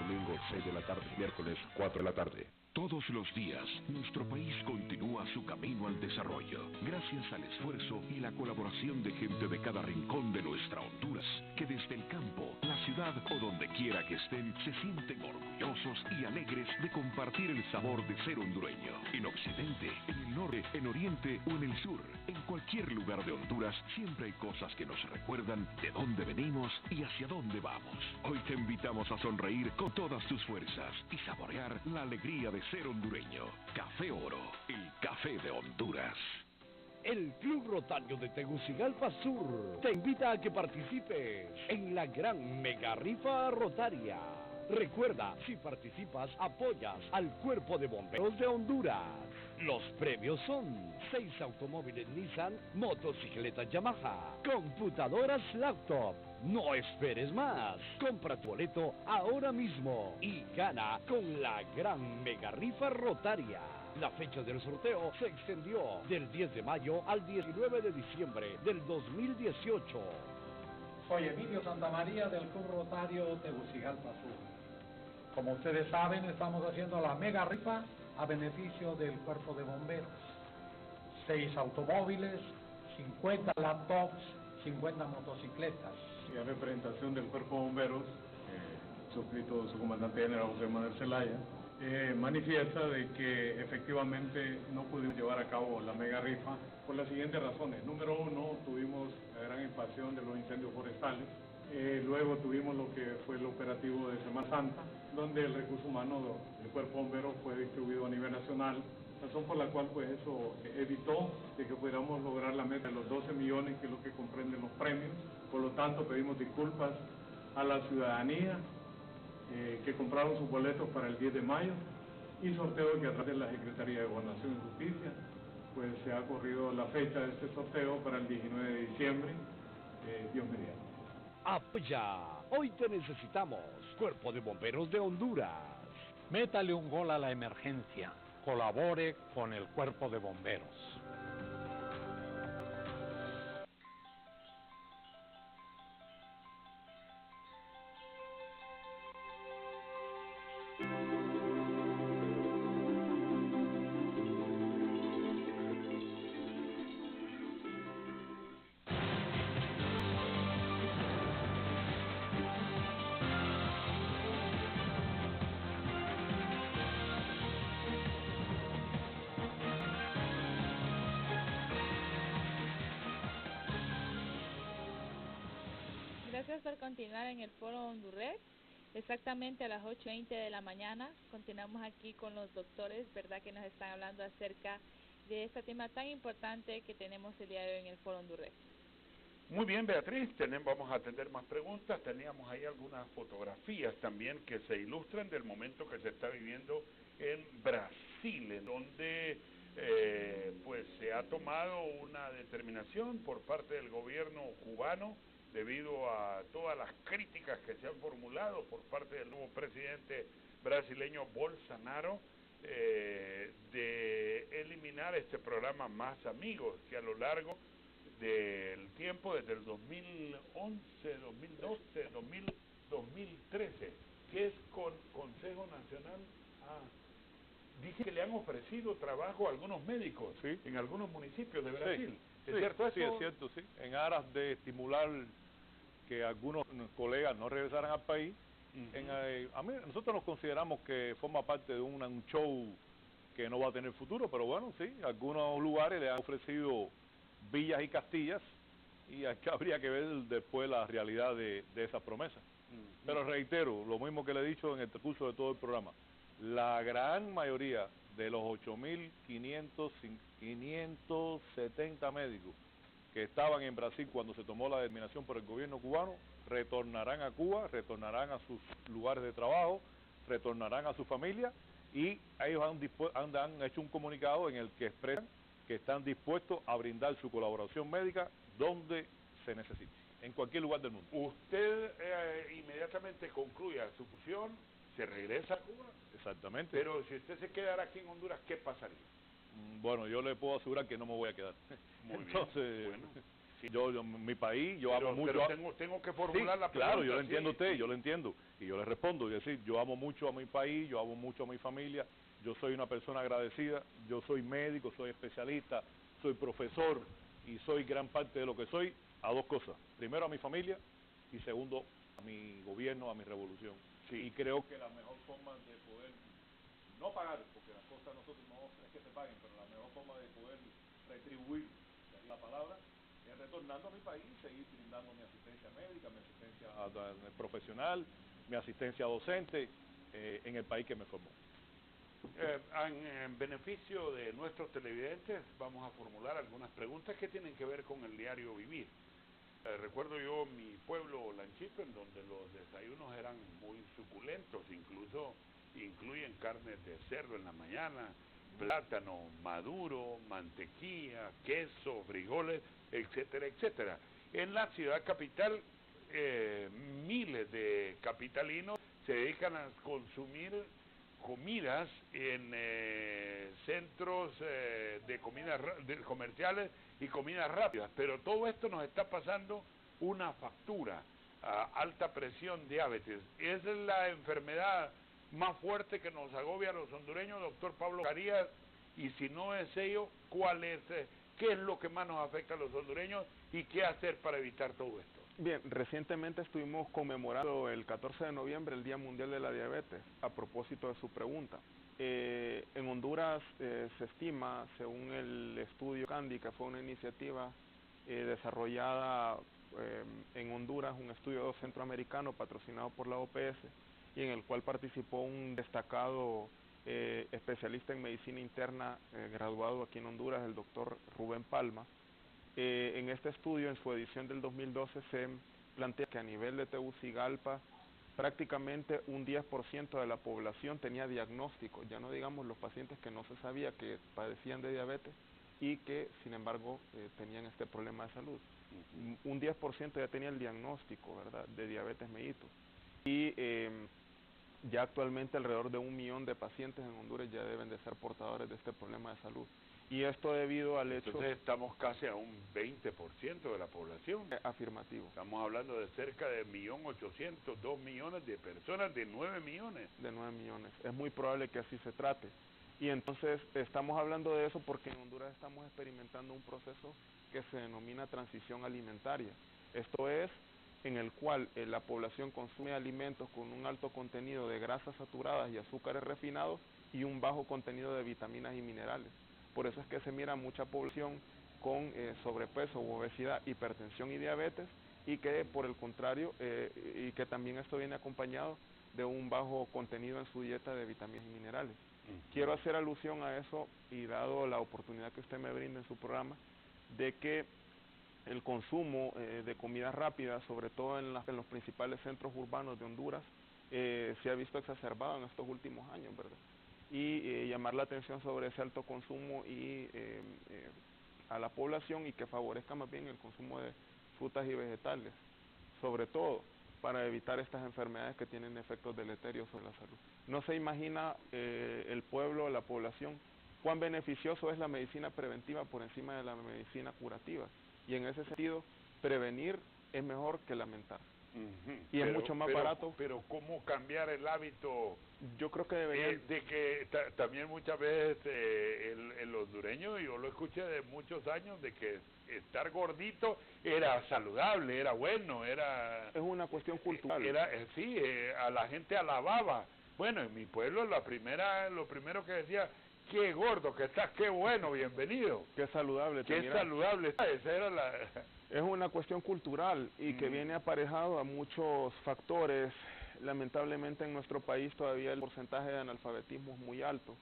Speaker 11: Domingo 6 de la tarde, miércoles 4 de la tarde.
Speaker 15: Todos los días, nuestro país continúa su camino al desarrollo, gracias al esfuerzo y la colaboración de gente de cada rincón de nuestra Honduras, que desde el campo, la ciudad o donde quiera que estén, se sienten orgullosos y alegres de compartir el sabor de ser hondureño. En Occidente, en el norte, en Oriente o en el sur, en cualquier lugar de Honduras, siempre hay cosas que nos recuerdan de dónde venimos y hacia dónde vamos. Hoy te invitamos a sonreír con todas tus fuerzas y saborear la alegría de ser hondureño. Café Oro, el café de Honduras.
Speaker 18: El Club Rotario de Tegucigalpa Sur te invita a que participes en la gran mega rifa rotaria. Recuerda, si participas, apoyas al Cuerpo de Bomberos de Honduras. Los premios son 6 automóviles Nissan, motocicletas Yamaha, computadoras laptop. No esperes más. Compra tu boleto ahora mismo y gana con la gran mega rifa rotaria. La fecha del sorteo se extendió del 10 de mayo al 19 de diciembre del 2018.
Speaker 19: Soy Emilio Santamaría del Club Rotario Tegucigalpa Sur. Como ustedes saben, estamos haciendo la mega rifa a beneficio del Cuerpo de Bomberos. 6 automóviles, 50 laptops, 50 motocicletas.
Speaker 20: Y a representación del Cuerpo de Bomberos, suscrito su comandante general José Manuel Zelaya, manifiesta de que efectivamente no pudimos llevar a cabo la mega rifa por las siguientes razones. Número 1, tuvimos la gran invasión de los incendios forestales. Luego tuvimos lo que fue el operativo de Semana Santa, donde el recurso humano del Cuerpo de Bomberos fue distribuido a nivel nacional, razón por la cual pues eso evitó de que pudiéramos lograr la meta de los 12 millones, que es lo que comprenden los premios. Por lo tanto, pedimos disculpas a la ciudadanía que compraron sus boletos para el 10 de mayo y sorteo que a través de la Secretaría de Gobernación y Justicia pues se ha corrido la fecha de este sorteo para el 19 de diciembre, Dios mediante.
Speaker 18: Apoya, hoy te necesitamos, Cuerpo de Bomberos de Honduras.
Speaker 19: Métale un gol a la emergencia. Colabore con el Cuerpo de Bomberos.
Speaker 1: Gracias por continuar en el Foro Hondurrec. Exactamente a las 8:20 de la mañana continuamos aquí con los doctores, ¿verdad?, que nos están hablando acerca de este tema tan importante que tenemos el día de hoy en el Foro Hondurrec.
Speaker 2: Muy bien, Beatriz, vamos a atender más preguntas. Teníamos ahí algunas fotografías también que se ilustran del momento que se está viviendo en Brasil, en donde pues se ha tomado una determinación por parte del gobierno cubano debido a todas las críticas que se han formulado por parte del nuevo presidente brasileño Bolsonaro, de eliminar este programa Más Amigos, que a lo largo del tiempo, desde el 2011, 2012, 2013, que es con Consejo Nacional, dice que le han ofrecido trabajo a algunos médicos en algunos municipios de Brasil. ¿Es cierto eso?
Speaker 4: Sí, es cierto, sí. En aras de estimular que algunos colegas no regresaran al país, nosotros nos consideramos que forma parte de un show que no va a tener futuro, pero bueno, sí, algunos lugares le han ofrecido villas y castillas, y aquí habría que ver después la realidad de esa promesa. Pero reitero, lo mismo que le he dicho en el curso de todo el programa, la gran mayoría de los 8.570 médicos que estaban en Brasil cuando se tomó la determinación por el gobierno cubano, retornarán a Cuba, retornarán a sus lugares de trabajo, retornarán a su familia, y ellos han hecho un comunicado en el que expresan que están dispuestos a brindar su colaboración médica donde se necesite, en cualquier lugar del mundo.
Speaker 2: Usted inmediatamente concluya su función, se regresa a Cuba.
Speaker 4: Exactamente.
Speaker 2: Pero si usted se quedara aquí en Honduras, ¿qué pasaría?
Speaker 4: Bueno, yo le puedo asegurar que no me voy a quedar.
Speaker 2: Muy
Speaker 4: Entonces,
Speaker 2: bien. Bueno.
Speaker 4: Yo mi país, yo amo mucho.
Speaker 2: Pero tengo que formular la pregunta.
Speaker 4: Claro, yo lo entiendo usted, yo lo entiendo. Y yo le respondo, es decir, yo amo mucho a mi país, yo amo mucho a mi familia, yo soy una persona agradecida, yo soy médico, soy especialista, soy profesor y soy gran parte de lo que soy a dos cosas. Primero a mi familia y segundo a mi gobierno, a mi revolución. Y creo que la mejor forma de poder no pagar, porque las cosas nosotros no es que se paguen, pero la mejor forma de poder retribuir la palabra es retornando a mi país, seguir brindando mi asistencia médica, mi asistencia profesional, mi asistencia docente en el país que me formó.
Speaker 2: En beneficio de nuestros televidentes, vamos a formular algunas preguntas que tienen que ver con el diario vivir. Recuerdo yo mi pueblo Lanchito, en donde los desayunos eran muy suculentos, incluso incluyen carnes de cerdo en la mañana, plátano maduro, mantequilla, queso, frijoles, etcétera, etcétera. En la ciudad capital, miles de capitalinos se dedican a consumir comidas en centros de comidas comerciales y comidas rápidas, pero todo esto nos está pasando una factura, alta presión, diabetes. Es la enfermedad más fuerte que nos agobia a los hondureños, doctor Pablo Carías, y si no es ello, ¿cuál es? ¿Qué es lo que más nos afecta a los hondureños y qué hacer para evitar todo esto?
Speaker 3: Bien, recientemente estuvimos conmemorando el 14 de noviembre el Día Mundial de la Diabetes, a propósito de su pregunta. En Honduras se estima, según el estudio Candy, que fue una iniciativa desarrollada en Honduras, un estudio centroamericano patrocinado por la OPS, y en el cual participó un destacado especialista en medicina interna graduado aquí en Honduras, el doctor Rubén Palma. En este estudio, en su edición del 2012, se plantea que a nivel de Tegucigalpa prácticamente un 10% de la población tenía diagnóstico, ya no digamos los pacientes que no se sabía que padecían de diabetes y que sin embargo tenían este problema de salud. Un 10% ya tenía el diagnóstico, ¿verdad?, de diabetes mellitus. Y ya actualmente alrededor de 1 millón de pacientes en Honduras ya deben de ser portadores de este problema de salud. Y esto debido al hecho...
Speaker 2: Entonces estamos casi a un 20% de la población.
Speaker 3: Afirmativo.
Speaker 2: Estamos hablando de cerca de 1.800.000, 2 millones de personas, de 9 millones.
Speaker 3: De 9 millones. Es muy probable que así se trate. Y entonces estamos hablando de eso porque en Honduras estamos experimentando un proceso que se denomina transición alimentaria. Esto es en el cual la población consume alimentos con un alto contenido de grasas saturadas y azúcares refinados y un bajo contenido de vitaminas y minerales. Por eso es que se mira mucha población con sobrepeso, obesidad, hipertensión y diabetes, y que por el contrario, y que también esto viene acompañado de un bajo contenido en su dieta de vitaminas y minerales. Quiero hacer alusión a eso, y dado la oportunidad que usted me brinda en su programa, de que el consumo de comida rápida, sobre todo en los principales centros urbanos de Honduras, se ha visto exacerbado en estos últimos años, ¿verdad? Y llamar la atención sobre ese alto consumo y a la población, y que favorezca más bien el consumo de frutas y vegetales, sobre todo para evitar estas enfermedades que tienen efectos deleterios sobre la salud. No se imagina el pueblo, la población, cuán beneficioso es la medicina preventiva por encima de la medicina curativa. Y en ese sentido, prevenir es mejor que lamentar. Y es mucho más barato.
Speaker 2: Pero ¿cómo cambiar el hábito?
Speaker 3: Yo creo que debería...
Speaker 2: de que también muchas veces el hondureño, yo lo escuché de muchos años, de que estar gordito era saludable, era bueno, era...
Speaker 3: Es una cuestión cultural.
Speaker 2: Sí, a la gente alababa. Bueno, en mi pueblo lo primero que decía: qué gordo que estás, qué bueno, bienvenido.
Speaker 3: Qué saludable.
Speaker 2: Qué saludable está. Esa era la...
Speaker 3: Es una cuestión cultural y que viene aparejado a muchos factores. Lamentablemente en nuestro país todavía el porcentaje de analfabetismo es muy alto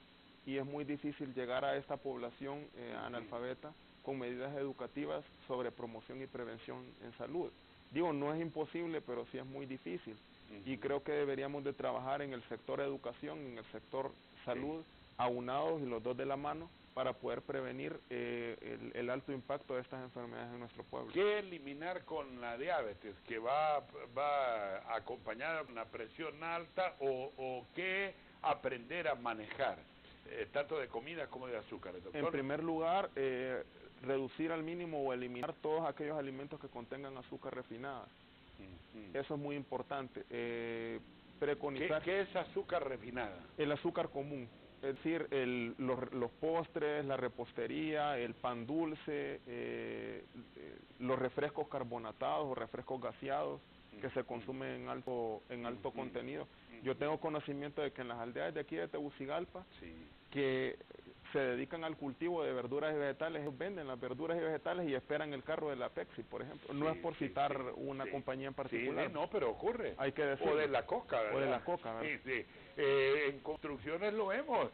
Speaker 3: y es muy difícil llegar a esta población analfabeta con medidas educativas sobre promoción y prevención en salud. Digo, no es imposible, pero sí es muy difícil. Y creo que deberíamos de trabajar en el sector educación y en el sector salud, aunados y los dos de la mano, para poder prevenir el alto impacto de estas enfermedades en nuestro pueblo.
Speaker 2: ¿Qué eliminar con la diabetes, que va acompañada con una presión alta, o qué aprender a manejar, tanto de comida como de azúcar, doctor?
Speaker 3: En primer lugar, reducir al mínimo o eliminar todos aquellos alimentos que contengan azúcar refinada. Eso es muy importante. Preconizar...
Speaker 2: ¿Qué es azúcar refinada?
Speaker 3: El azúcar común. Es decir, los postres, la repostería, el pan dulce, los refrescos carbonatados o refrescos gaseados que se consumen en alto contenido. Yo tengo conocimiento de que en las aldeas de aquí de Tegucigalpa, que se dedican al cultivo de verduras y vegetales, ellos venden las verduras y vegetales y esperan el carro de la Pepsi, por ejemplo. No es por citar una compañía en particular.
Speaker 2: No, pero ocurre.
Speaker 3: Hay que decirlo.
Speaker 2: O de la Coca, ¿verdad?
Speaker 3: O de la Coca, ¿verdad?
Speaker 2: Sí. En construcciones lo vemos.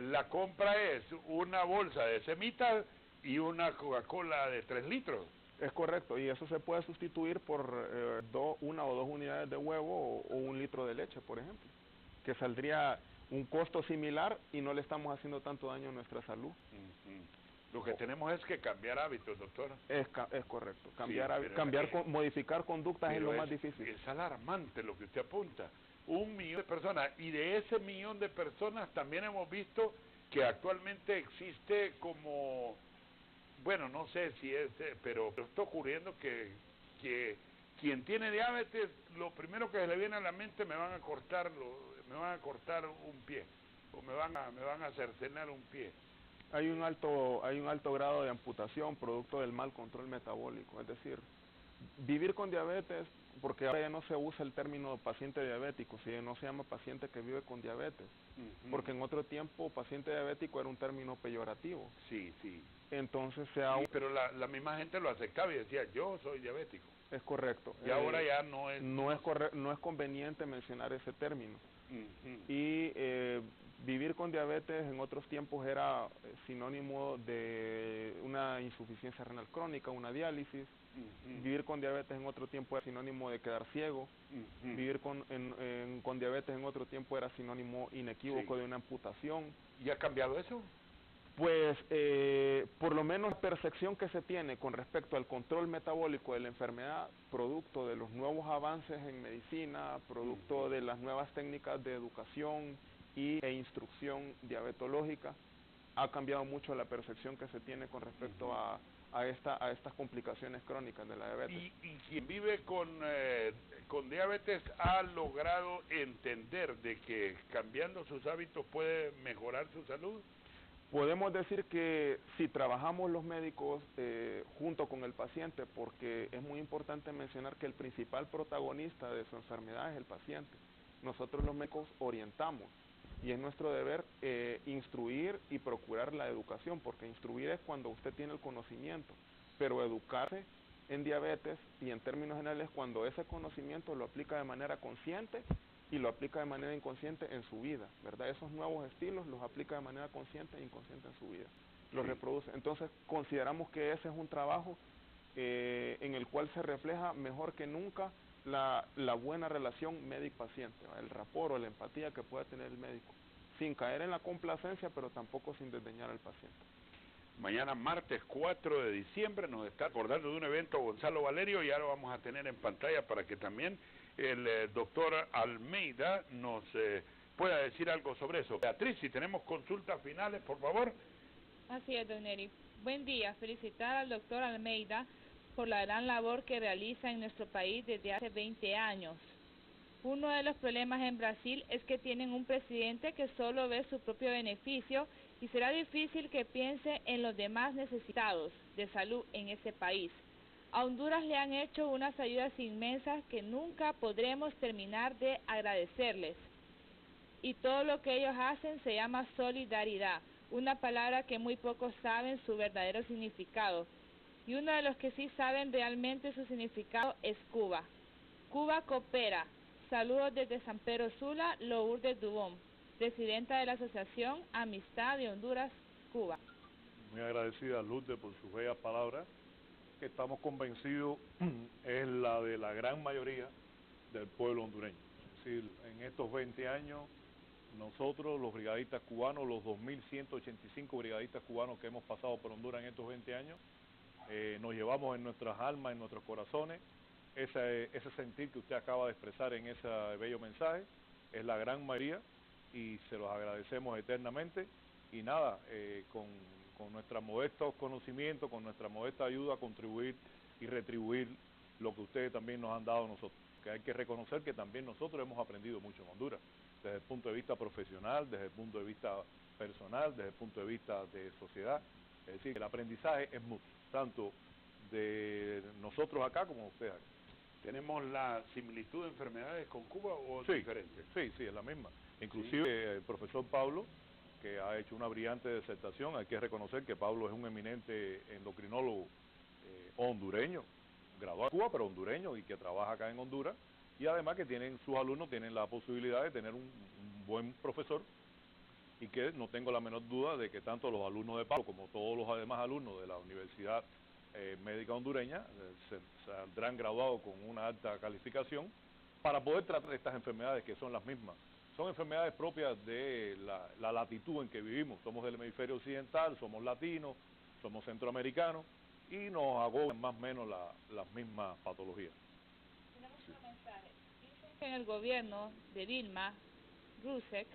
Speaker 2: La compra es una bolsa de semitas y una Coca-Cola de 3 litros.
Speaker 3: Es correcto, y eso se puede sustituir por 1 o 2 unidades de huevo o 1 litro de leche, por ejemplo, que saldría un costo similar y no le estamos haciendo tanto daño a nuestra salud.
Speaker 2: Lo que tenemos es que cambiar hábitos, doctor.
Speaker 3: Es correcto, modificar conductas es lo más difícil.
Speaker 2: Es alarmante lo que usted apunta. 1 millón de personas, y de ese 1 millón de personas también hemos visto que actualmente existe como... Bueno, no sé si es, pero está ocurriendo que quien tiene diabetes, lo primero que se le viene a la mente: me van a cortar un pie, o me van a cercenar un pie.
Speaker 3: Hay un alto grado de amputación producto del mal control metabólico, es decir, vivir con diabetes, porque ahora ya no se usa el término paciente diabético, sino no se llama paciente que vive con diabetes, porque en otro tiempo paciente diabético era un término peyorativo.
Speaker 2: Sí.
Speaker 3: Entonces
Speaker 2: pero la misma gente lo aceptaba y decía: yo soy diabético.
Speaker 3: Es correcto.
Speaker 2: Y ahora ya no es...
Speaker 3: No es conveniente mencionar ese término. Y vivir con diabetes en otros tiempos era sinónimo de una insuficiencia renal crónica, una diálisis. Vivir con diabetes en otro tiempo era sinónimo de quedar ciego. Vivir con diabetes en otro tiempo era sinónimo inequívoco de una amputación.
Speaker 2: ¿Y ha cambiado eso?
Speaker 3: Pues por lo menos la percepción que se tiene con respecto al control metabólico de la enfermedad, producto de los nuevos avances en medicina, producto de las nuevas técnicas de educación e instrucción diabetológica, ha cambiado mucho la percepción que se tiene con respecto a estas complicaciones crónicas de la diabetes.
Speaker 2: ¿Y quien vive con diabetes ha logrado entender de que cambiando sus hábitos puede mejorar su salud?
Speaker 3: Podemos decir que si trabajamos los médicos junto con el paciente, porque es muy importante mencionar que el principal protagonista de su enfermedad es el paciente. Nosotros los médicos orientamos y es nuestro deber instruir y procurar la educación, porque instruir es cuando usted tiene el conocimiento, pero educarse en diabetes y en términos generales cuando ese conocimiento lo aplica de manera consciente y lo aplica de manera inconsciente en su vida, ¿verdad? Esos nuevos estilos los aplica de manera consciente e inconsciente en su vida, los reproduce. Entonces consideramos que ese es un trabajo en el cual se refleja mejor que nunca la buena relación médico-paciente, el rapport o la empatía que puede tener el médico, sin caer en la complacencia, pero tampoco sin desdeñar al paciente.
Speaker 2: Mañana martes 4 de diciembre nos está acordando de un evento Gonzalo Valerio y ahora vamos a tener en pantalla para que también el doctor Almeida nos pueda decir algo sobre eso. Beatriz, si tenemos consultas finales, por favor.
Speaker 1: Así es, don Neri. Buen día. Felicitar al doctor Almeida por la gran labor que realiza en nuestro país desde hace 20 años. Uno de los problemas en Brasil es que tienen un presidente que solo ve su propio beneficio y será difícil que piense en los demás necesitados de salud en ese país. A Honduras le han hecho unas ayudas inmensas que nunca podremos terminar de agradecerles. Y todo lo que ellos hacen se llama solidaridad, una palabra que muy pocos saben su verdadero significado. Y uno de los que sí saben realmente su significado es Cuba. Cuba coopera. Saludos desde San Pedro Sula, Lourdes Dubón, presidenta de la Asociación Amistad de Honduras, Cuba.
Speaker 4: Muy agradecida, Lourdes, por sus bellas palabras, que estamos convencidos es la de la gran mayoría del pueblo hondureño. Es decir, en estos 20 años, nosotros, los brigadistas cubanos, los 2.185 brigadistas cubanos que hemos pasado por Honduras en estos 20 años, nos llevamos en nuestras almas, en nuestros corazones, ese sentir que usted acaba de expresar en ese bello mensaje, es la gran mayoría y se los agradecemos eternamente y nada, con nuestros modestos conocimientos, con nuestra modesta ayuda a contribuir y retribuir lo que ustedes también nos han dado a nosotros, que hay que reconocer que también nosotros hemos aprendido mucho en Honduras, desde el punto de vista profesional, desde el punto de vista personal, desde el punto de vista de sociedad, es decir, el aprendizaje es mutuo, tanto de nosotros acá como ustedes acá.
Speaker 2: ¿Tenemos la similitud de enfermedades con Cuba o es diferente?
Speaker 4: Sí, es la misma. Inclusive el profesor Pablo, que ha hecho una brillante disertación, hay que reconocer que Pablo es un eminente endocrinólogo hondureño, graduado en Cuba, pero hondureño y que trabaja acá en Honduras, y además que sus alumnos tienen la posibilidad de tener un buen profesor y que no tengo la menor duda de que tanto los alumnos de Pablo como todos los demás alumnos de la Universidad Médica Hondureña saldrán graduados con una alta calificación para poder tratar estas enfermedades que son las mismas. Son enfermedades propias de la latitud en que vivimos. Somos del hemisferio occidental, somos latinos, somos centroamericanos y nos agobian más o menos las mismas patologías.
Speaker 1: Tenemos un mensaje. Dicen que en el gobierno de Dilma Rousseff,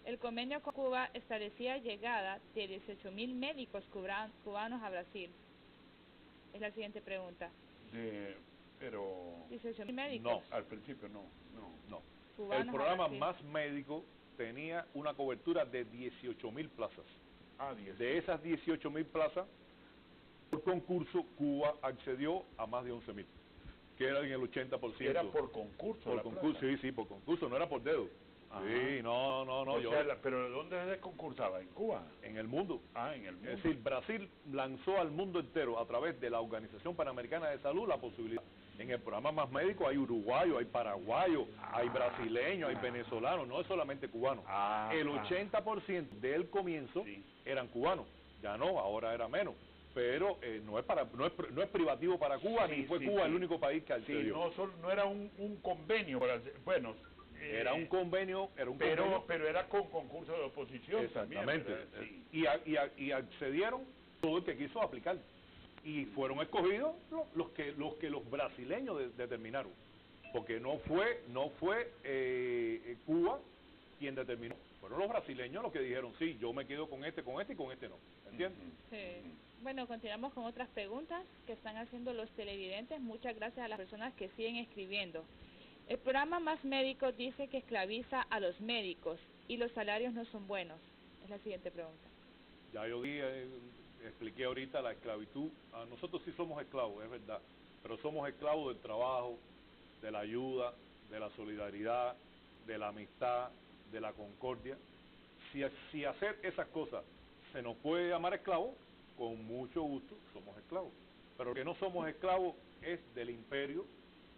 Speaker 1: el convenio con Cuba establecía llegada de 18.000 médicos cubanos a Brasil. Es la siguiente pregunta.
Speaker 2: Pero
Speaker 1: 18.000 médicos.
Speaker 4: No,
Speaker 2: al principio no.
Speaker 4: El programa Más Médico tenía una cobertura de 18.000 plazas. De esas 18.000 plazas, por concurso, Cuba accedió a más de 11.000, que era en el 80%.
Speaker 2: ¿Era por concurso?
Speaker 4: Por concurso, sí, por concurso, no era por dedo.
Speaker 2: Ajá.
Speaker 4: Sí, no.
Speaker 2: ¿Pero dónde se concursaba? ¿En Cuba?
Speaker 4: En el mundo.
Speaker 2: En el mundo.
Speaker 4: Es decir, Brasil lanzó al mundo entero, a través de la Organización Panamericana de Salud, la posibilidad. En el programa Más Médico hay uruguayos, hay paraguayos, hay brasileños, hay venezolanos, no es solamente cubanos. El 80% del comienzo eran cubanos, ya no, ahora era menos. Pero no es privativo para Cuba, ni fue Cuba el único país que accedió.
Speaker 2: No era un convenio, bueno...
Speaker 4: era un convenio,
Speaker 2: pero era con concurso de oposición.
Speaker 4: Exactamente.
Speaker 2: También,
Speaker 4: y accedieron todo el que quiso aplicar. Y fueron escogidos los que los brasileños determinaron. Porque no fue Cuba quien determinó. Fueron los brasileños los que dijeron, sí, yo me quedo con este y con este no. ¿Entiendes?
Speaker 1: Sí. Bueno, continuamos con otras preguntas que están haciendo los televidentes. Muchas gracias a las personas que siguen escribiendo. El programa Más Médicos dice que esclaviza a los médicos y los salarios no son buenos. Es la siguiente pregunta.
Speaker 4: Ya yo expliqué ahorita la esclavitud. Nosotros sí somos esclavos, es verdad, pero somos esclavos del trabajo, de la ayuda, de la solidaridad, de la amistad, de la concordia. Si hacer esas cosas se nos puede llamar esclavos, con mucho gusto somos esclavos. Pero que no somos esclavos es del imperio,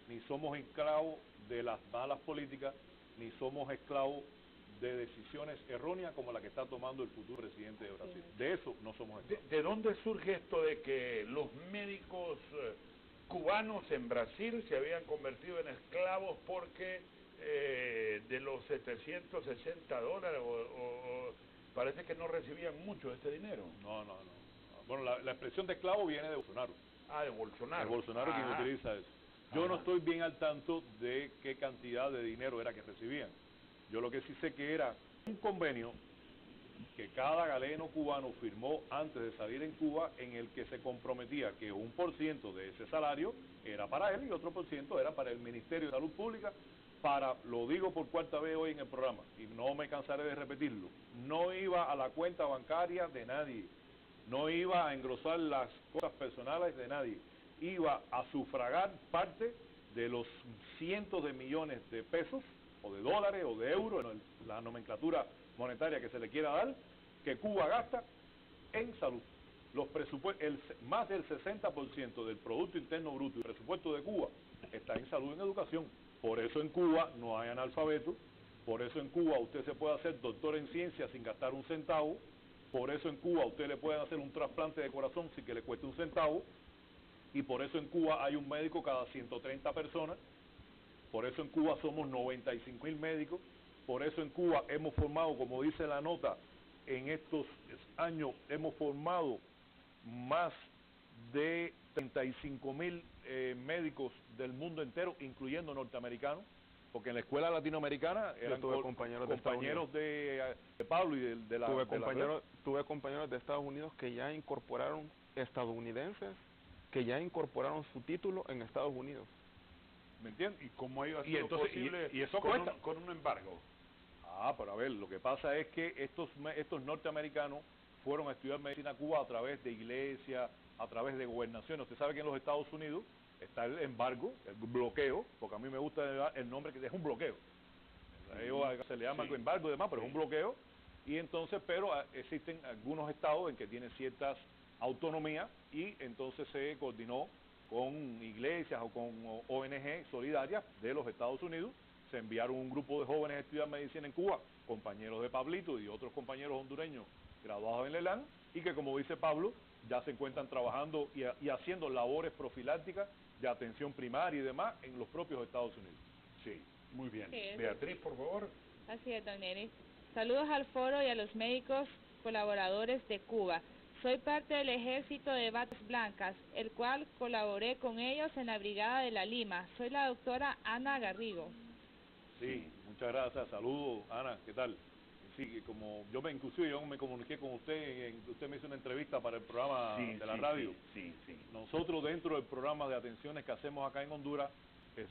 Speaker 4: ni somos esclavos de las malas políticas, ni somos esclavos de decisiones erróneas como la que está tomando el futuro presidente de Brasil. De eso no somos esclavos.
Speaker 2: ¿De dónde surge esto de que los médicos cubanos en Brasil se habían convertido en esclavos porque de los $760 o parece que no recibían mucho de este dinero?
Speaker 4: No. Bueno, la expresión de esclavo viene de Bolsonaro.
Speaker 2: De Bolsonaro.
Speaker 4: De Bolsonaro quien utiliza eso. Yo no estoy bien al tanto de qué cantidad de dinero era que recibían. Yo lo que sí sé que era un convenio que cada galeno cubano firmó antes de salir en Cuba, en el que se comprometía que 1% de ese salario era para él y otro % era para el Ministerio de Salud Pública, lo digo por cuarta vez hoy en el programa, y no me cansaré de repetirlo, no iba a la cuenta bancaria de nadie, no iba a engrosar las cosas personales de nadie, iba a sufragar parte de los cientos de millones de pesos, o de dólares, o de euros, la nomenclatura monetaria que se le quiera dar, que Cuba gasta en salud. Los presupuestos, más del 60% del Producto Interno Bruto y presupuesto de Cuba está en salud y en educación. Por eso en Cuba no hay analfabetos, por eso en Cuba usted se puede hacer doctor en ciencias sin gastar un centavo, por eso en Cuba usted le puede hacer un trasplante de corazón sin que le cueste un centavo, y por eso en Cuba hay un médico cada 130 personas, por eso en Cuba somos 95.000 médicos, por eso en Cuba hemos formado, como dice la nota, en estos años hemos formado más de 35.000 médicos del mundo entero, incluyendo norteamericanos, porque en la escuela latinoamericana eran compañeros de Pablo y de la...
Speaker 3: Tuve compañeros de Estados Unidos que ya incorporaron, estadounidenses, que ya incorporaron su título en Estados Unidos.
Speaker 2: ¿Me entiendes? ¿Y cómo iba a ser posible
Speaker 4: y eso
Speaker 2: con un embargo?
Speaker 4: Pero a ver, lo que pasa es que estos norteamericanos fueron a estudiar medicina a Cuba a través de iglesias, a través de gobernaciones. Usted sabe que en los Estados Unidos está el embargo, el bloqueo, porque a mí me gusta el nombre que es un bloqueo. Se le llama embargo y demás, pero es un bloqueo. Y entonces, pero existen algunos estados en que tienen ciertas autonomías y entonces se coordinó con iglesias o con ONG solidarias de los Estados Unidos. Se enviaron un grupo de jóvenes a estudiar medicina en Cuba, compañeros de Pablito y otros compañeros hondureños graduados en Leland, y que, como dice Pablo, ya se encuentran trabajando y haciendo labores profilácticas de atención primaria y demás en los propios Estados Unidos.
Speaker 2: Sí, muy bien.
Speaker 1: Sí,
Speaker 2: Beatriz, por favor.
Speaker 1: Así es, don Neri. Saludos al foro y a los médicos colaboradores de Cuba. Soy parte del ejército de batas blancas, el cual colaboré con ellos en la brigada de La Lima. Soy la doctora Ana Garrigo.
Speaker 4: Sí, muchas gracias. Saludos, Ana, ¿qué tal? Sí, como yo me comuniqué con usted, usted me hizo una entrevista para el programa de la radio.
Speaker 2: Sí.
Speaker 4: Nosotros dentro del programa de atenciones que hacemos acá en Honduras,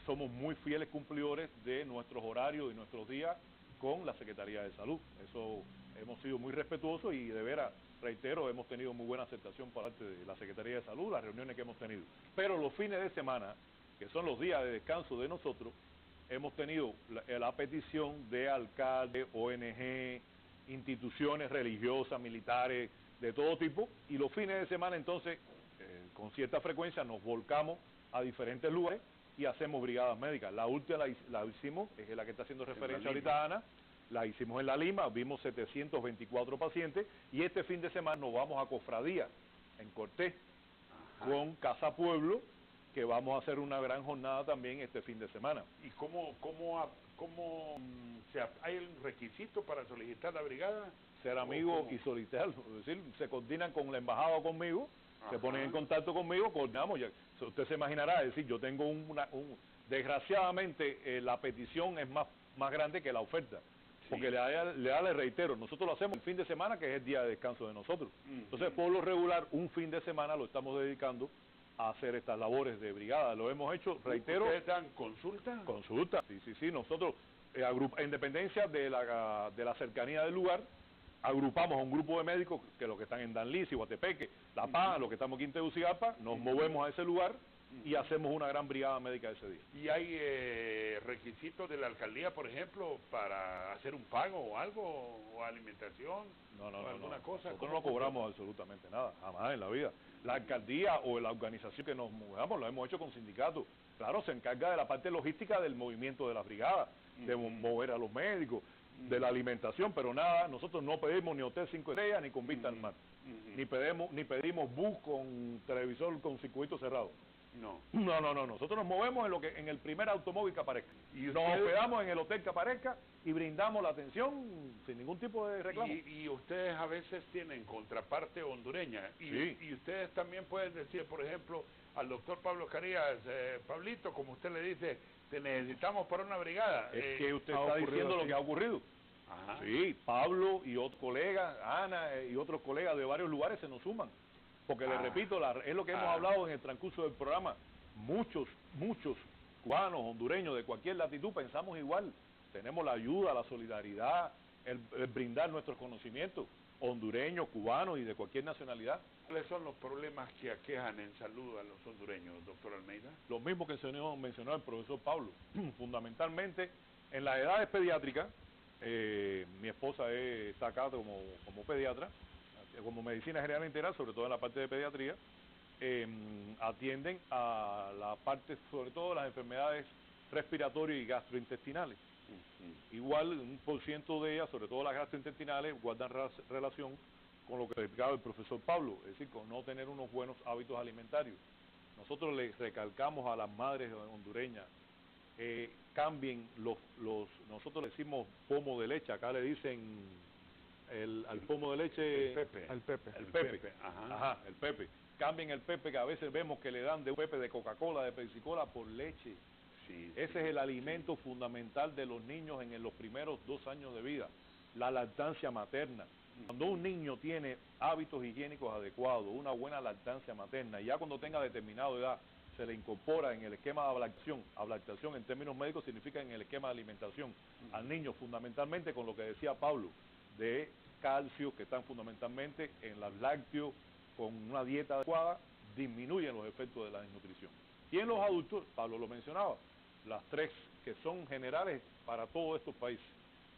Speaker 4: somos muy fieles cumplidores de nuestros horarios y nuestros días con la Secretaría de Salud. Eso hemos sido muy respetuosos y de veras, reitero, hemos tenido muy buena aceptación por parte de la Secretaría de Salud, las reuniones que hemos tenido. Pero los fines de semana, que son los días de descanso de nosotros, hemos tenido la petición de alcaldes, ONG, instituciones religiosas, militares, de todo tipo, y los fines de semana entonces, con cierta frecuencia, nos volcamos a diferentes lugares y hacemos brigadas médicas. La última la hicimos, es la que está haciendo referencia ahorita Ana, la hicimos en La Lima, vimos 724 pacientes, y este fin de semana nos vamos a Cofradía, en Cortés, con Casa Pueblo, que vamos a hacer una gran jornada también este fin de semana.
Speaker 2: ¿Y hay un requisito para solicitar la brigada?
Speaker 4: Ser amigo y solicitarlo, es decir, se coordinan con la embajada o conmigo, se ponen en contacto conmigo, coordinamos, usted se imaginará, es decir, yo tengo desgraciadamente la petición es más grande que la oferta.
Speaker 21: Porque le reitero, nosotros lo hacemos el fin de semana, que es el día de descanso de nosotros. Entonces, por lo regular, un fin de semana lo estamos dedicando a hacer estas labores de brigada. Lo hemos hecho, reitero.
Speaker 2: ¿Ustedes dan consulta?
Speaker 21: Consulta, sí. Nosotros, en dependencia de la cercanía del lugar, agrupamos a un grupo de médicos, que los que están en Danlís, Guatepeque, La Paz, los que estamos aquí en Tegucigalpa, nos movemos a ese lugar y hacemos una gran brigada médica ese día.
Speaker 2: ¿Y hay requisitos de la alcaldía, por ejemplo, para hacer un pago o algo, o alimentación,
Speaker 21: o
Speaker 2: alguna cosa?
Speaker 21: Nosotros no cobramos absolutamente nada, jamás en la vida. La alcaldía o la organización que nos movamos lo hemos hecho con sindicatos. Claro, se encarga de la parte logística del movimiento de las brigadas, de mover a los médicos, de la alimentación, pero nada, nosotros no pedimos ni hotel 5 estrellas ni con vista al mar, ni pedimos bus con televisor con circuito cerrado.
Speaker 2: No,
Speaker 21: nosotros nos movemos en el primer automóvil que aparezca.
Speaker 2: ¿Y
Speaker 21: nos hospedamos en el hotel que aparezca y brindamos la atención sin ningún tipo de reclamo.
Speaker 2: Y ustedes a veces tienen contraparte hondureña, y ustedes también pueden decir, por ejemplo, al doctor Pablo Carías, Pablito, como usted le dice, te necesitamos para una brigada.
Speaker 21: Es que usted está diciendo lo que ha ocurrido.
Speaker 2: Ajá.
Speaker 21: Sí, Pablo y otros colegas, Ana y otros colegas de varios lugares se nos suman. Porque le repito, es lo que hemos hablado en el transcurso del programa. Muchos cubanos, hondureños de cualquier latitud pensamos igual. Tenemos la ayuda, la solidaridad, el brindar nuestros conocimientos, hondureños, cubanos y de cualquier nacionalidad.
Speaker 2: ¿Cuáles son los problemas que aquejan en salud a los hondureños, doctor Almeida?
Speaker 21: Los mismos que mencionó el profesor Pablo. Fundamentalmente, en las edades pediátricas, mi esposa está acá como pediatra, como medicina general integral, sobre todo en la parte de pediatría, atienden a la parte, sobre todo las enfermedades respiratorias y gastrointestinales. Igual, un % de ellas, sobre todo las gastrointestinales, guardan relación con lo que explicaba el profesor Pablo, es decir, con no tener unos buenos hábitos alimentarios. Nosotros le recalcamos a las madres hondureñas, cambien nosotros le decimos pomo de leche, acá le dicen al pomo de leche, el pepe. Ajá, el pepe. Cambien el pepe, que a veces vemos que le dan de un pepe de Coca-Cola, de Pepsi-Cola, por leche. Ese es el alimento fundamental de los niños en los primeros 2 años de vida, la lactancia materna. Cuando un niño tiene hábitos higiénicos adecuados, una buena lactancia materna, y ya cuando tenga determinada edad, se le incorpora en el esquema de ablactación. Ablactación en términos médicos significa en el esquema de alimentación al niño, fundamentalmente con lo que decía Pablo, de calcio, que están fundamentalmente en los lácteos, con una dieta adecuada, disminuyen los efectos de la desnutrición. Y en los adultos, Pablo lo mencionaba, las 3 que son generales para todos estos países: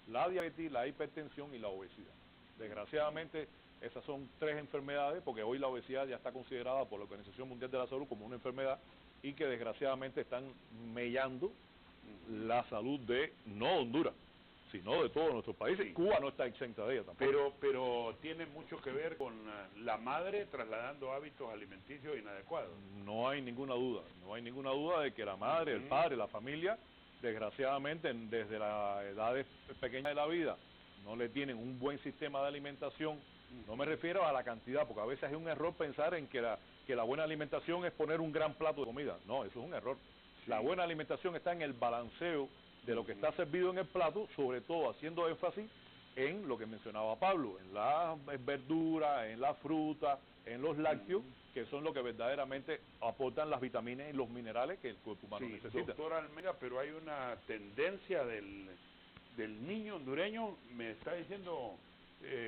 Speaker 21: la diabetes, la hipertensión y la obesidad. Desgraciadamente, esas son 3 enfermedades, porque hoy la obesidad ya está considerada por la Organización Mundial de la Salud como una enfermedad, y que desgraciadamente están mellando la salud de no Honduras, sino de todos nuestros países. Cuba no está exenta de ella tampoco.
Speaker 2: Pero tiene mucho que ver con la madre trasladando hábitos alimenticios inadecuados.
Speaker 21: No hay ninguna duda de que la madre, el padre, la familia, desgraciadamente desde las edades pequeñas de la vida, no le tienen un buen sistema de alimentación. No me refiero a la cantidad, porque a veces es un error pensar en que la buena alimentación es poner un gran plato de comida. No, eso es un error. La buena alimentación está en el balanceo de lo que está servido en el plato, sobre todo haciendo énfasis en lo que mencionaba Pablo, en las verduras, en la fruta, en los lácteos, que son lo que verdaderamente aportan las vitaminas y los minerales que el cuerpo humano necesita.
Speaker 2: Doctor Almeida, pero hay una tendencia del niño hondureño, me está diciendo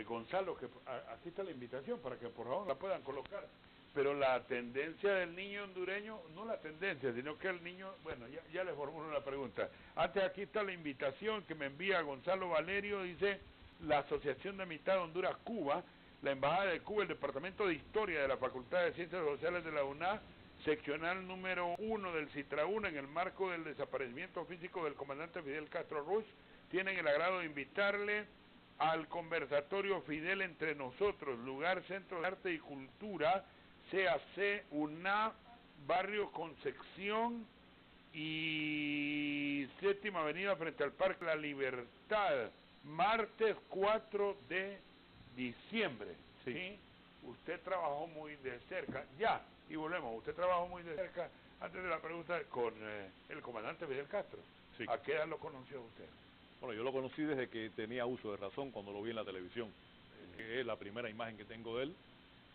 Speaker 2: Gonzalo, que aquí está la invitación para que por favor la puedan colocar. Pero la tendencia del niño hondureño, no la tendencia, sino que el niño, bueno, ya le formulo una pregunta. Antes aquí está la invitación que me envía Gonzalo Valerio, dice: la Asociación de Amistad de Honduras-Cuba, la Embajada de Cuba, el Departamento de Historia de la Facultad de Ciencias Sociales de la UNA, seccional número 1 del CITRA-UNA, en el marco del desaparecimiento físico del comandante Fidel Castro Ruz, tienen el agrado de invitarle al conversatorio Fidel entre nosotros, lugar Centro de Arte y Cultura, CAC, UNA, Barrio Concepción y 7ª Avenida frente al Parque La Libertad, martes 4 de diciembre. ¿Sí? Usted trabajó muy de cerca, y volvemos, usted trabajó muy de cerca, antes de la pregunta, con el comandante Fidel Castro. ¿A qué edad lo conoció usted?
Speaker 21: Bueno, yo lo conocí desde que tenía uso de razón, cuando lo vi en la televisión. Es la primera imagen que tengo de él.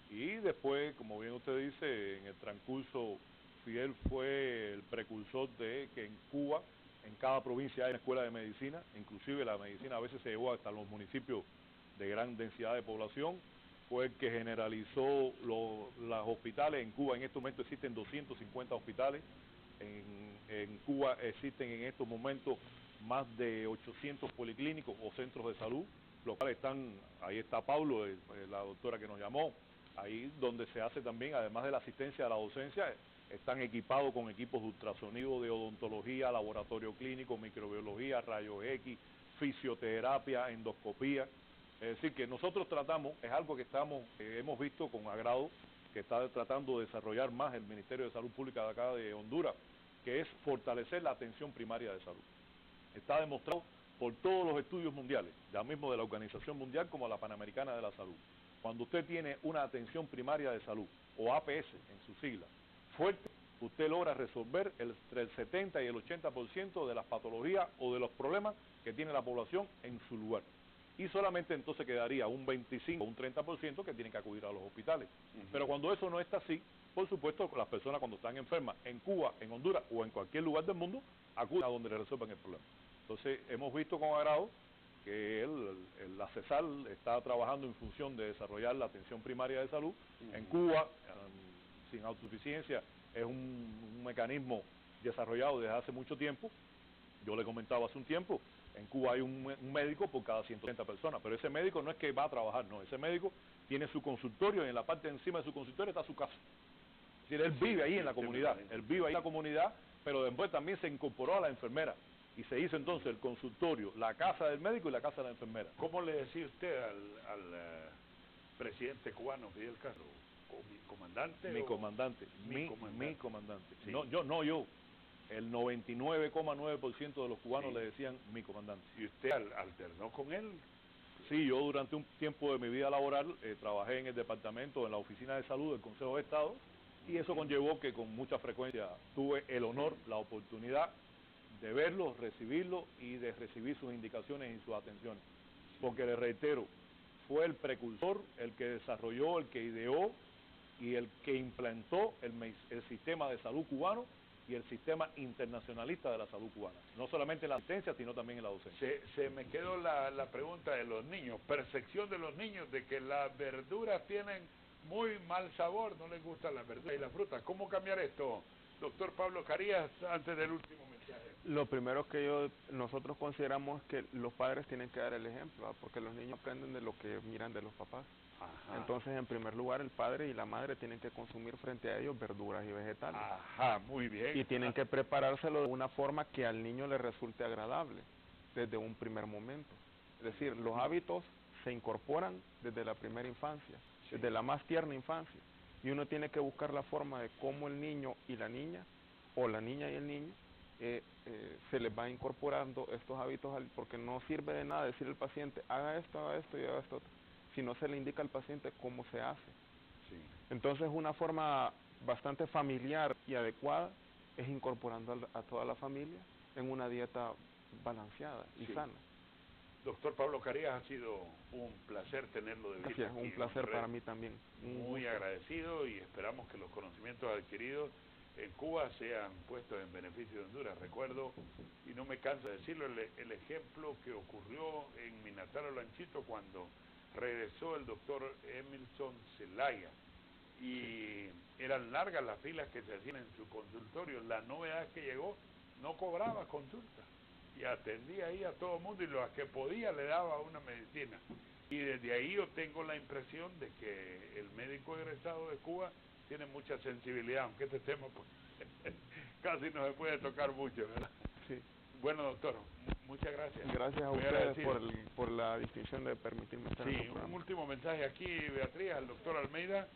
Speaker 21: Y después, como bien usted dice, en el transcurso, Fidel fue el precursor de que en Cuba, en cada provincia hay una escuela de medicina, inclusive la medicina a veces se llevó hasta los municipios de gran densidad de población. Fue el que generalizó los hospitales. En Cuba en estos momentos existen 250 hospitales. En Cuba existen en estos momentos más de 800 policlínicos o centros de salud, los cuales están, ahí está Pablo, la doctora que nos llamó, ahí donde se hace también, además de la asistencia a la docencia, están equipados con equipos de ultrasonido, de odontología, laboratorio clínico, microbiología, rayos X, fisioterapia, endoscopía. Es decir, que nosotros tratamos, es algo que hemos visto con agrado, que está tratando de desarrollar más el Ministerio de Salud Pública de acá de Honduras, que es fortalecer la atención primaria de salud. Está demostrado por todos los estudios mundiales, ya mismo de la Organización Mundial como la Panamericana de la Salud. Cuando usted tiene una atención primaria de salud, o APS en su sigla, fuerte, usted logra resolver entre el 70 y el 80% de las patologías o de los problemas que tiene la población en su lugar. Y solamente entonces quedaría un 25 o un 30% que tienen que acudir a los hospitales. Pero cuando eso no está así, por supuesto, las personas cuando están enfermas en Cuba, en Honduras o en cualquier lugar del mundo, acuden a donde le resuelvan el problema. Entonces, hemos visto con agrado que la CESAL está trabajando en función de desarrollar la atención primaria de salud. En Cuba, sin autosuficiencia, es un mecanismo desarrollado desde hace mucho tiempo. Yo le comentaba hace un tiempo, en Cuba hay un médico por cada 130 personas, pero ese médico no es que va a trabajar, no, ese médico tiene su consultorio y en la parte de encima de su consultorio está su casa. Es decir, él vive ahí en la comunidad, pero después también se incorporó a la enfermera y se hizo entonces el consultorio, la casa del médico y la casa de la enfermera.
Speaker 2: ¿Cómo le decía usted al presidente cubano Fidel Castro? ¿O mi comandante?
Speaker 21: Mi comandante, mi comandante.
Speaker 2: Sí.
Speaker 21: No, yo. El 99,9% de los cubanos le decían mi comandante.
Speaker 2: ¿Y usted alternó con él?
Speaker 21: Sí, yo durante un tiempo de mi vida laboral trabajé en el departamento, en la oficina de salud del Consejo de Estado, y eso conllevó que con mucha frecuencia tuve el honor, la oportunidad de verlo, recibirlo y de recibir sus indicaciones y sus atenciones. Porque le reitero, fue el precursor, el que desarrolló, el que ideó y el que implantó el sistema de salud cubano y el sistema internacionalista de la salud cubana. No solamente en la asistencia, sino también en la docencia.
Speaker 2: Se me quedó la pregunta de los niños, percepción de los niños de que las verduras tienen muy mal sabor, no les gustan las verduras y las frutas. ¿Cómo cambiar esto, doctor Pablo Carías, antes del último mensaje?
Speaker 3: Lo primero que nosotros consideramos es que los padres tienen que dar el ejemplo, porque los niños aprenden de lo que miran de los papás.
Speaker 2: Ajá.
Speaker 3: Entonces, en primer lugar, el padre y la madre tienen que consumir frente a ellos verduras y vegetales.
Speaker 2: Ajá, muy bien.
Speaker 3: Y tienen que preparárselo de una forma que al niño le resulte agradable desde un primer momento. Es decir, los hábitos se incorporan desde la primera infancia, desde la más tierna infancia. Y uno tiene que buscar la forma de cómo el niño y la niña, o la niña y el niño, se les va incorporando estos hábitos, porque no sirve de nada decirle al paciente, haga esto y haga esto otro, si no se le indica al paciente cómo se hace.
Speaker 2: Sí.
Speaker 3: Entonces, una forma bastante familiar y adecuada es incorporando a toda la familia en una dieta balanceada y sana.
Speaker 2: Doctor Pablo Carías, ha sido un placer tenerlo de visita.
Speaker 3: Gracias, un placer para mí también.
Speaker 2: Muy agradecido y esperamos que los conocimientos adquiridos en Cuba sean puestos en beneficio de Honduras. Recuerdo, y no me canso de decirlo, el ejemplo que ocurrió en mi natal Olanchito cuando regresó el doctor Emilson Zelaya y eran largas las filas que se hacían en su consultorio. La novedad es que llegó, no cobraba consulta y atendía ahí a todo el mundo y lo que podía le daba una medicina. Y desde ahí yo tengo la impresión de que el médico egresado de Cuba tiene mucha sensibilidad, aunque este tema pues, casi no se puede tocar mucho, ¿verdad?
Speaker 3: Sí.
Speaker 2: Bueno, doctor, muchas gracias.
Speaker 3: Gracias a ustedes por la distinción de permitirme estar en su programa.
Speaker 2: Un último mensaje aquí, Beatriz, al doctor Almeida.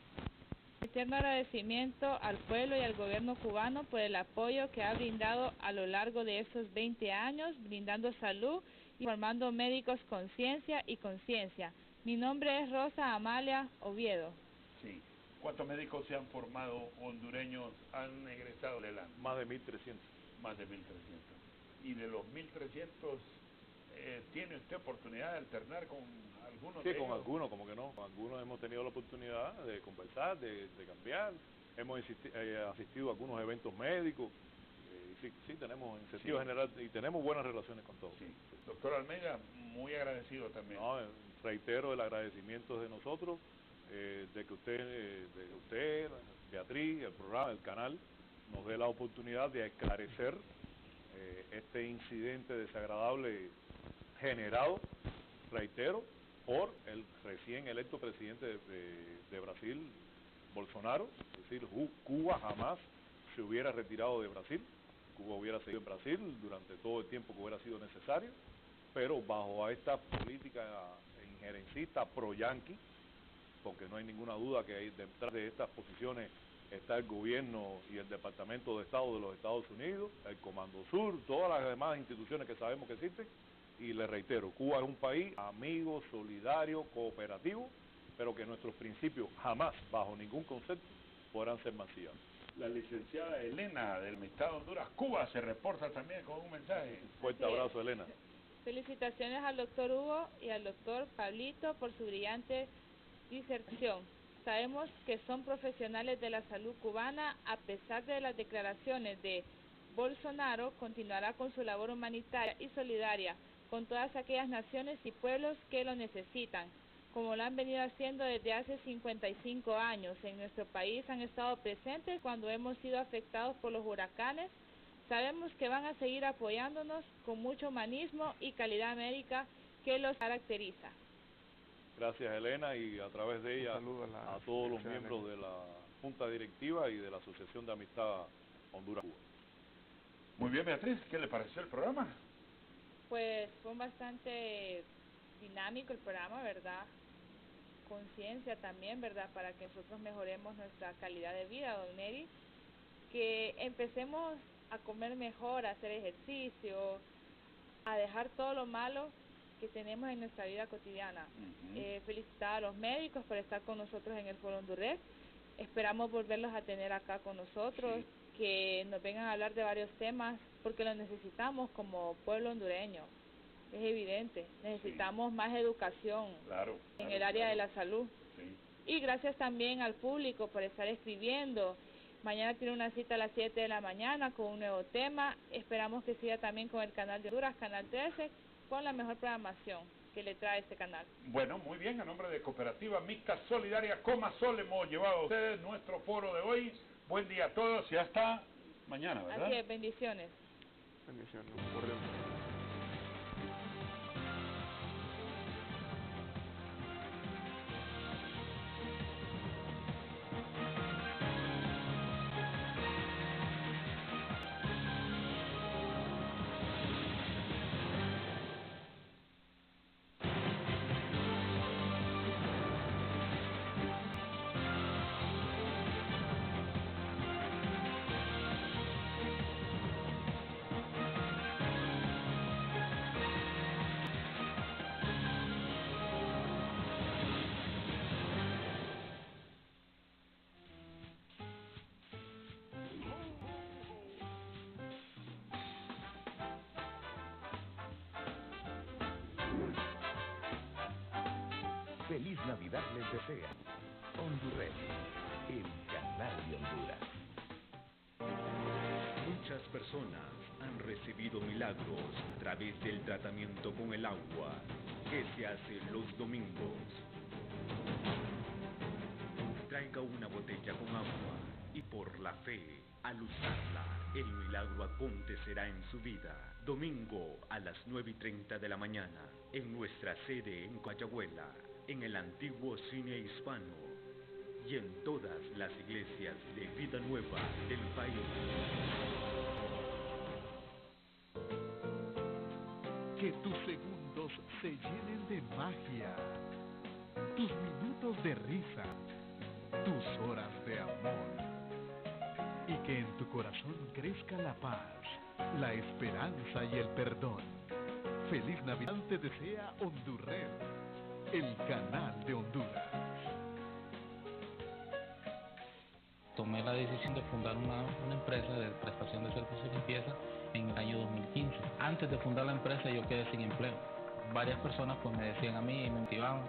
Speaker 1: Eterno agradecimiento al pueblo y al gobierno cubano por el apoyo que ha brindado a lo largo de estos 20 años, brindando salud y formando médicos con ciencia y conciencia. Mi nombre es Rosa Amalia Oviedo.
Speaker 2: Sí. ¿Cuántos médicos se han formado hondureños, han egresado del año?
Speaker 21: Más de 1.300.
Speaker 2: Más de 1.300. Y de los 1.300, ¿tiene usted oportunidad de alternar con algunos
Speaker 21: Sí,
Speaker 2: de
Speaker 21: con
Speaker 2: ellos?
Speaker 21: algunos, como que no, con algunos hemos tenido la oportunidad de conversar, de cambiar, hemos asistido a algunos eventos médicos, sí, tenemos en sentido general, y tenemos buenas relaciones con todos.
Speaker 2: Sí. Doctor Almeida, muy agradecido también.
Speaker 21: No, reitero el agradecimiento de nosotros, de que usted, Beatriz, el programa, el canal, nos dé la oportunidad de esclarecer este incidente desagradable generado, reitero, por el recién electo presidente de Brasil, Bolsonaro. Es decir, Cuba jamás se hubiera retirado de Brasil, Cuba hubiera seguido en Brasil durante todo el tiempo que hubiera sido necesario, pero bajo esta política injerencista pro-yanqui, porque no hay ninguna duda que detrás de estas posiciones está el gobierno y el Departamento de Estado de los Estados Unidos, el Comando Sur, todas las demás instituciones que sabemos que existen. Y les reitero, Cuba es un país amigo, solidario, cooperativo, pero que nuestros principios jamás, bajo ningún concepto, podrán ser mancillados.
Speaker 2: La licenciada Elena del Estado de Honduras, Cuba, se reporta también con un mensaje.
Speaker 21: Un fuerte abrazo, Elena.
Speaker 1: Felicitaciones al doctor Hugo y al doctor Pablito por su brillante disertación. Sabemos que son profesionales de la salud cubana. A pesar de las declaraciones de Bolsonaro, continuará con su labor humanitaria y solidaria con todas aquellas naciones y pueblos que lo necesitan, como lo han venido haciendo desde hace 55 años. En nuestro país han estado presentes cuando hemos sido afectados por los huracanes. Sabemos que van a seguir apoyándonos con mucho humanismo y calidad médica que los caracteriza.
Speaker 21: Gracias, Elena, y a través de ella a todos los miembros de la Junta Directiva y de la Asociación de Amistad Honduras-Cuba.
Speaker 2: Muy bien, Beatriz, ¿qué le pareció el programa?
Speaker 1: Pues fue bastante dinámico el programa, ¿verdad? Conciencia también, ¿verdad? Para que nosotros mejoremos nuestra calidad de vida, don Neri. Que empecemos a comer mejor, a hacer ejercicio, a dejar todo lo malo que tenemos en nuestra vida cotidiana. Felicitar a los médicos por estar con nosotros en el Foro Hondurés. Esperamos volverlos a tener acá con nosotros, que nos vengan a hablar de varios temas, porque lo necesitamos como pueblo hondureño. Es evidente, necesitamos más educación en el área de la salud. Y gracias también al público por estar escribiendo. Mañana tiene una cita a las 7 de la mañana con un nuevo tema. Esperamos que siga también con el canal de Honduras, Canal 13, con la mejor programación que le trae este canal.
Speaker 2: Bueno, muy bien, a nombre de Cooperativa Mixta Solidaria Comasol hemos llevado a ustedes nuestro foro de hoy. Buen día a todos y hasta mañana, ¿verdad?
Speaker 1: Así es, bendiciones.
Speaker 3: Bendiciones.
Speaker 15: Feliz Navidad les desea Hondurés, el canal de Honduras. Muchas personas han recibido milagros a través del tratamiento con el agua que se hace los domingos. Traiga una botella con agua y por la fe, al usarla, el milagro acontecerá en su vida. Domingo a las 9:30 de la mañana, en nuestra sede en Comayagüela, en el antiguo cine hispano y en todas las iglesias de vida nueva del país.
Speaker 16: Que tus segundos se llenen de magia, tus minutos de risa, tus horas de amor, y que en tu corazón crezca la paz, la esperanza y el perdón. Feliz Navidad te desea Hondurés, el canal de Honduras.
Speaker 17: tomé la decisión de fundar una empresa de prestación de servicios de limpieza en el año 2015. Antes de fundar la empresa yo quedé sin empleo. Varias personas pues me decían a mí y me motivaban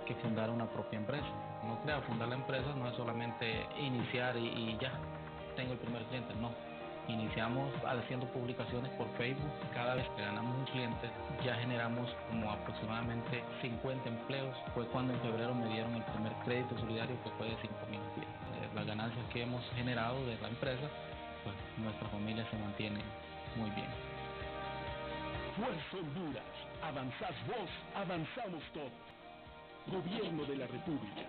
Speaker 17: que fundara una propia empresa. No crea, fundar la empresa no es solamente iniciar y ya tengo el primer cliente, no. Iniciamos haciendo publicaciones por Facebook. Cada vez que ganamos un cliente ya generamos como aproximadamente 50 empleos. Fue cuando en febrero me dieron el primer crédito solidario, que fue de 5.000 UF. Las ganancias que hemos generado de la empresa, pues nuestra familia se mantiene muy bien.
Speaker 18: Fuerza Honduras, avanzás vos, avanzamos todos. Gobierno de la República.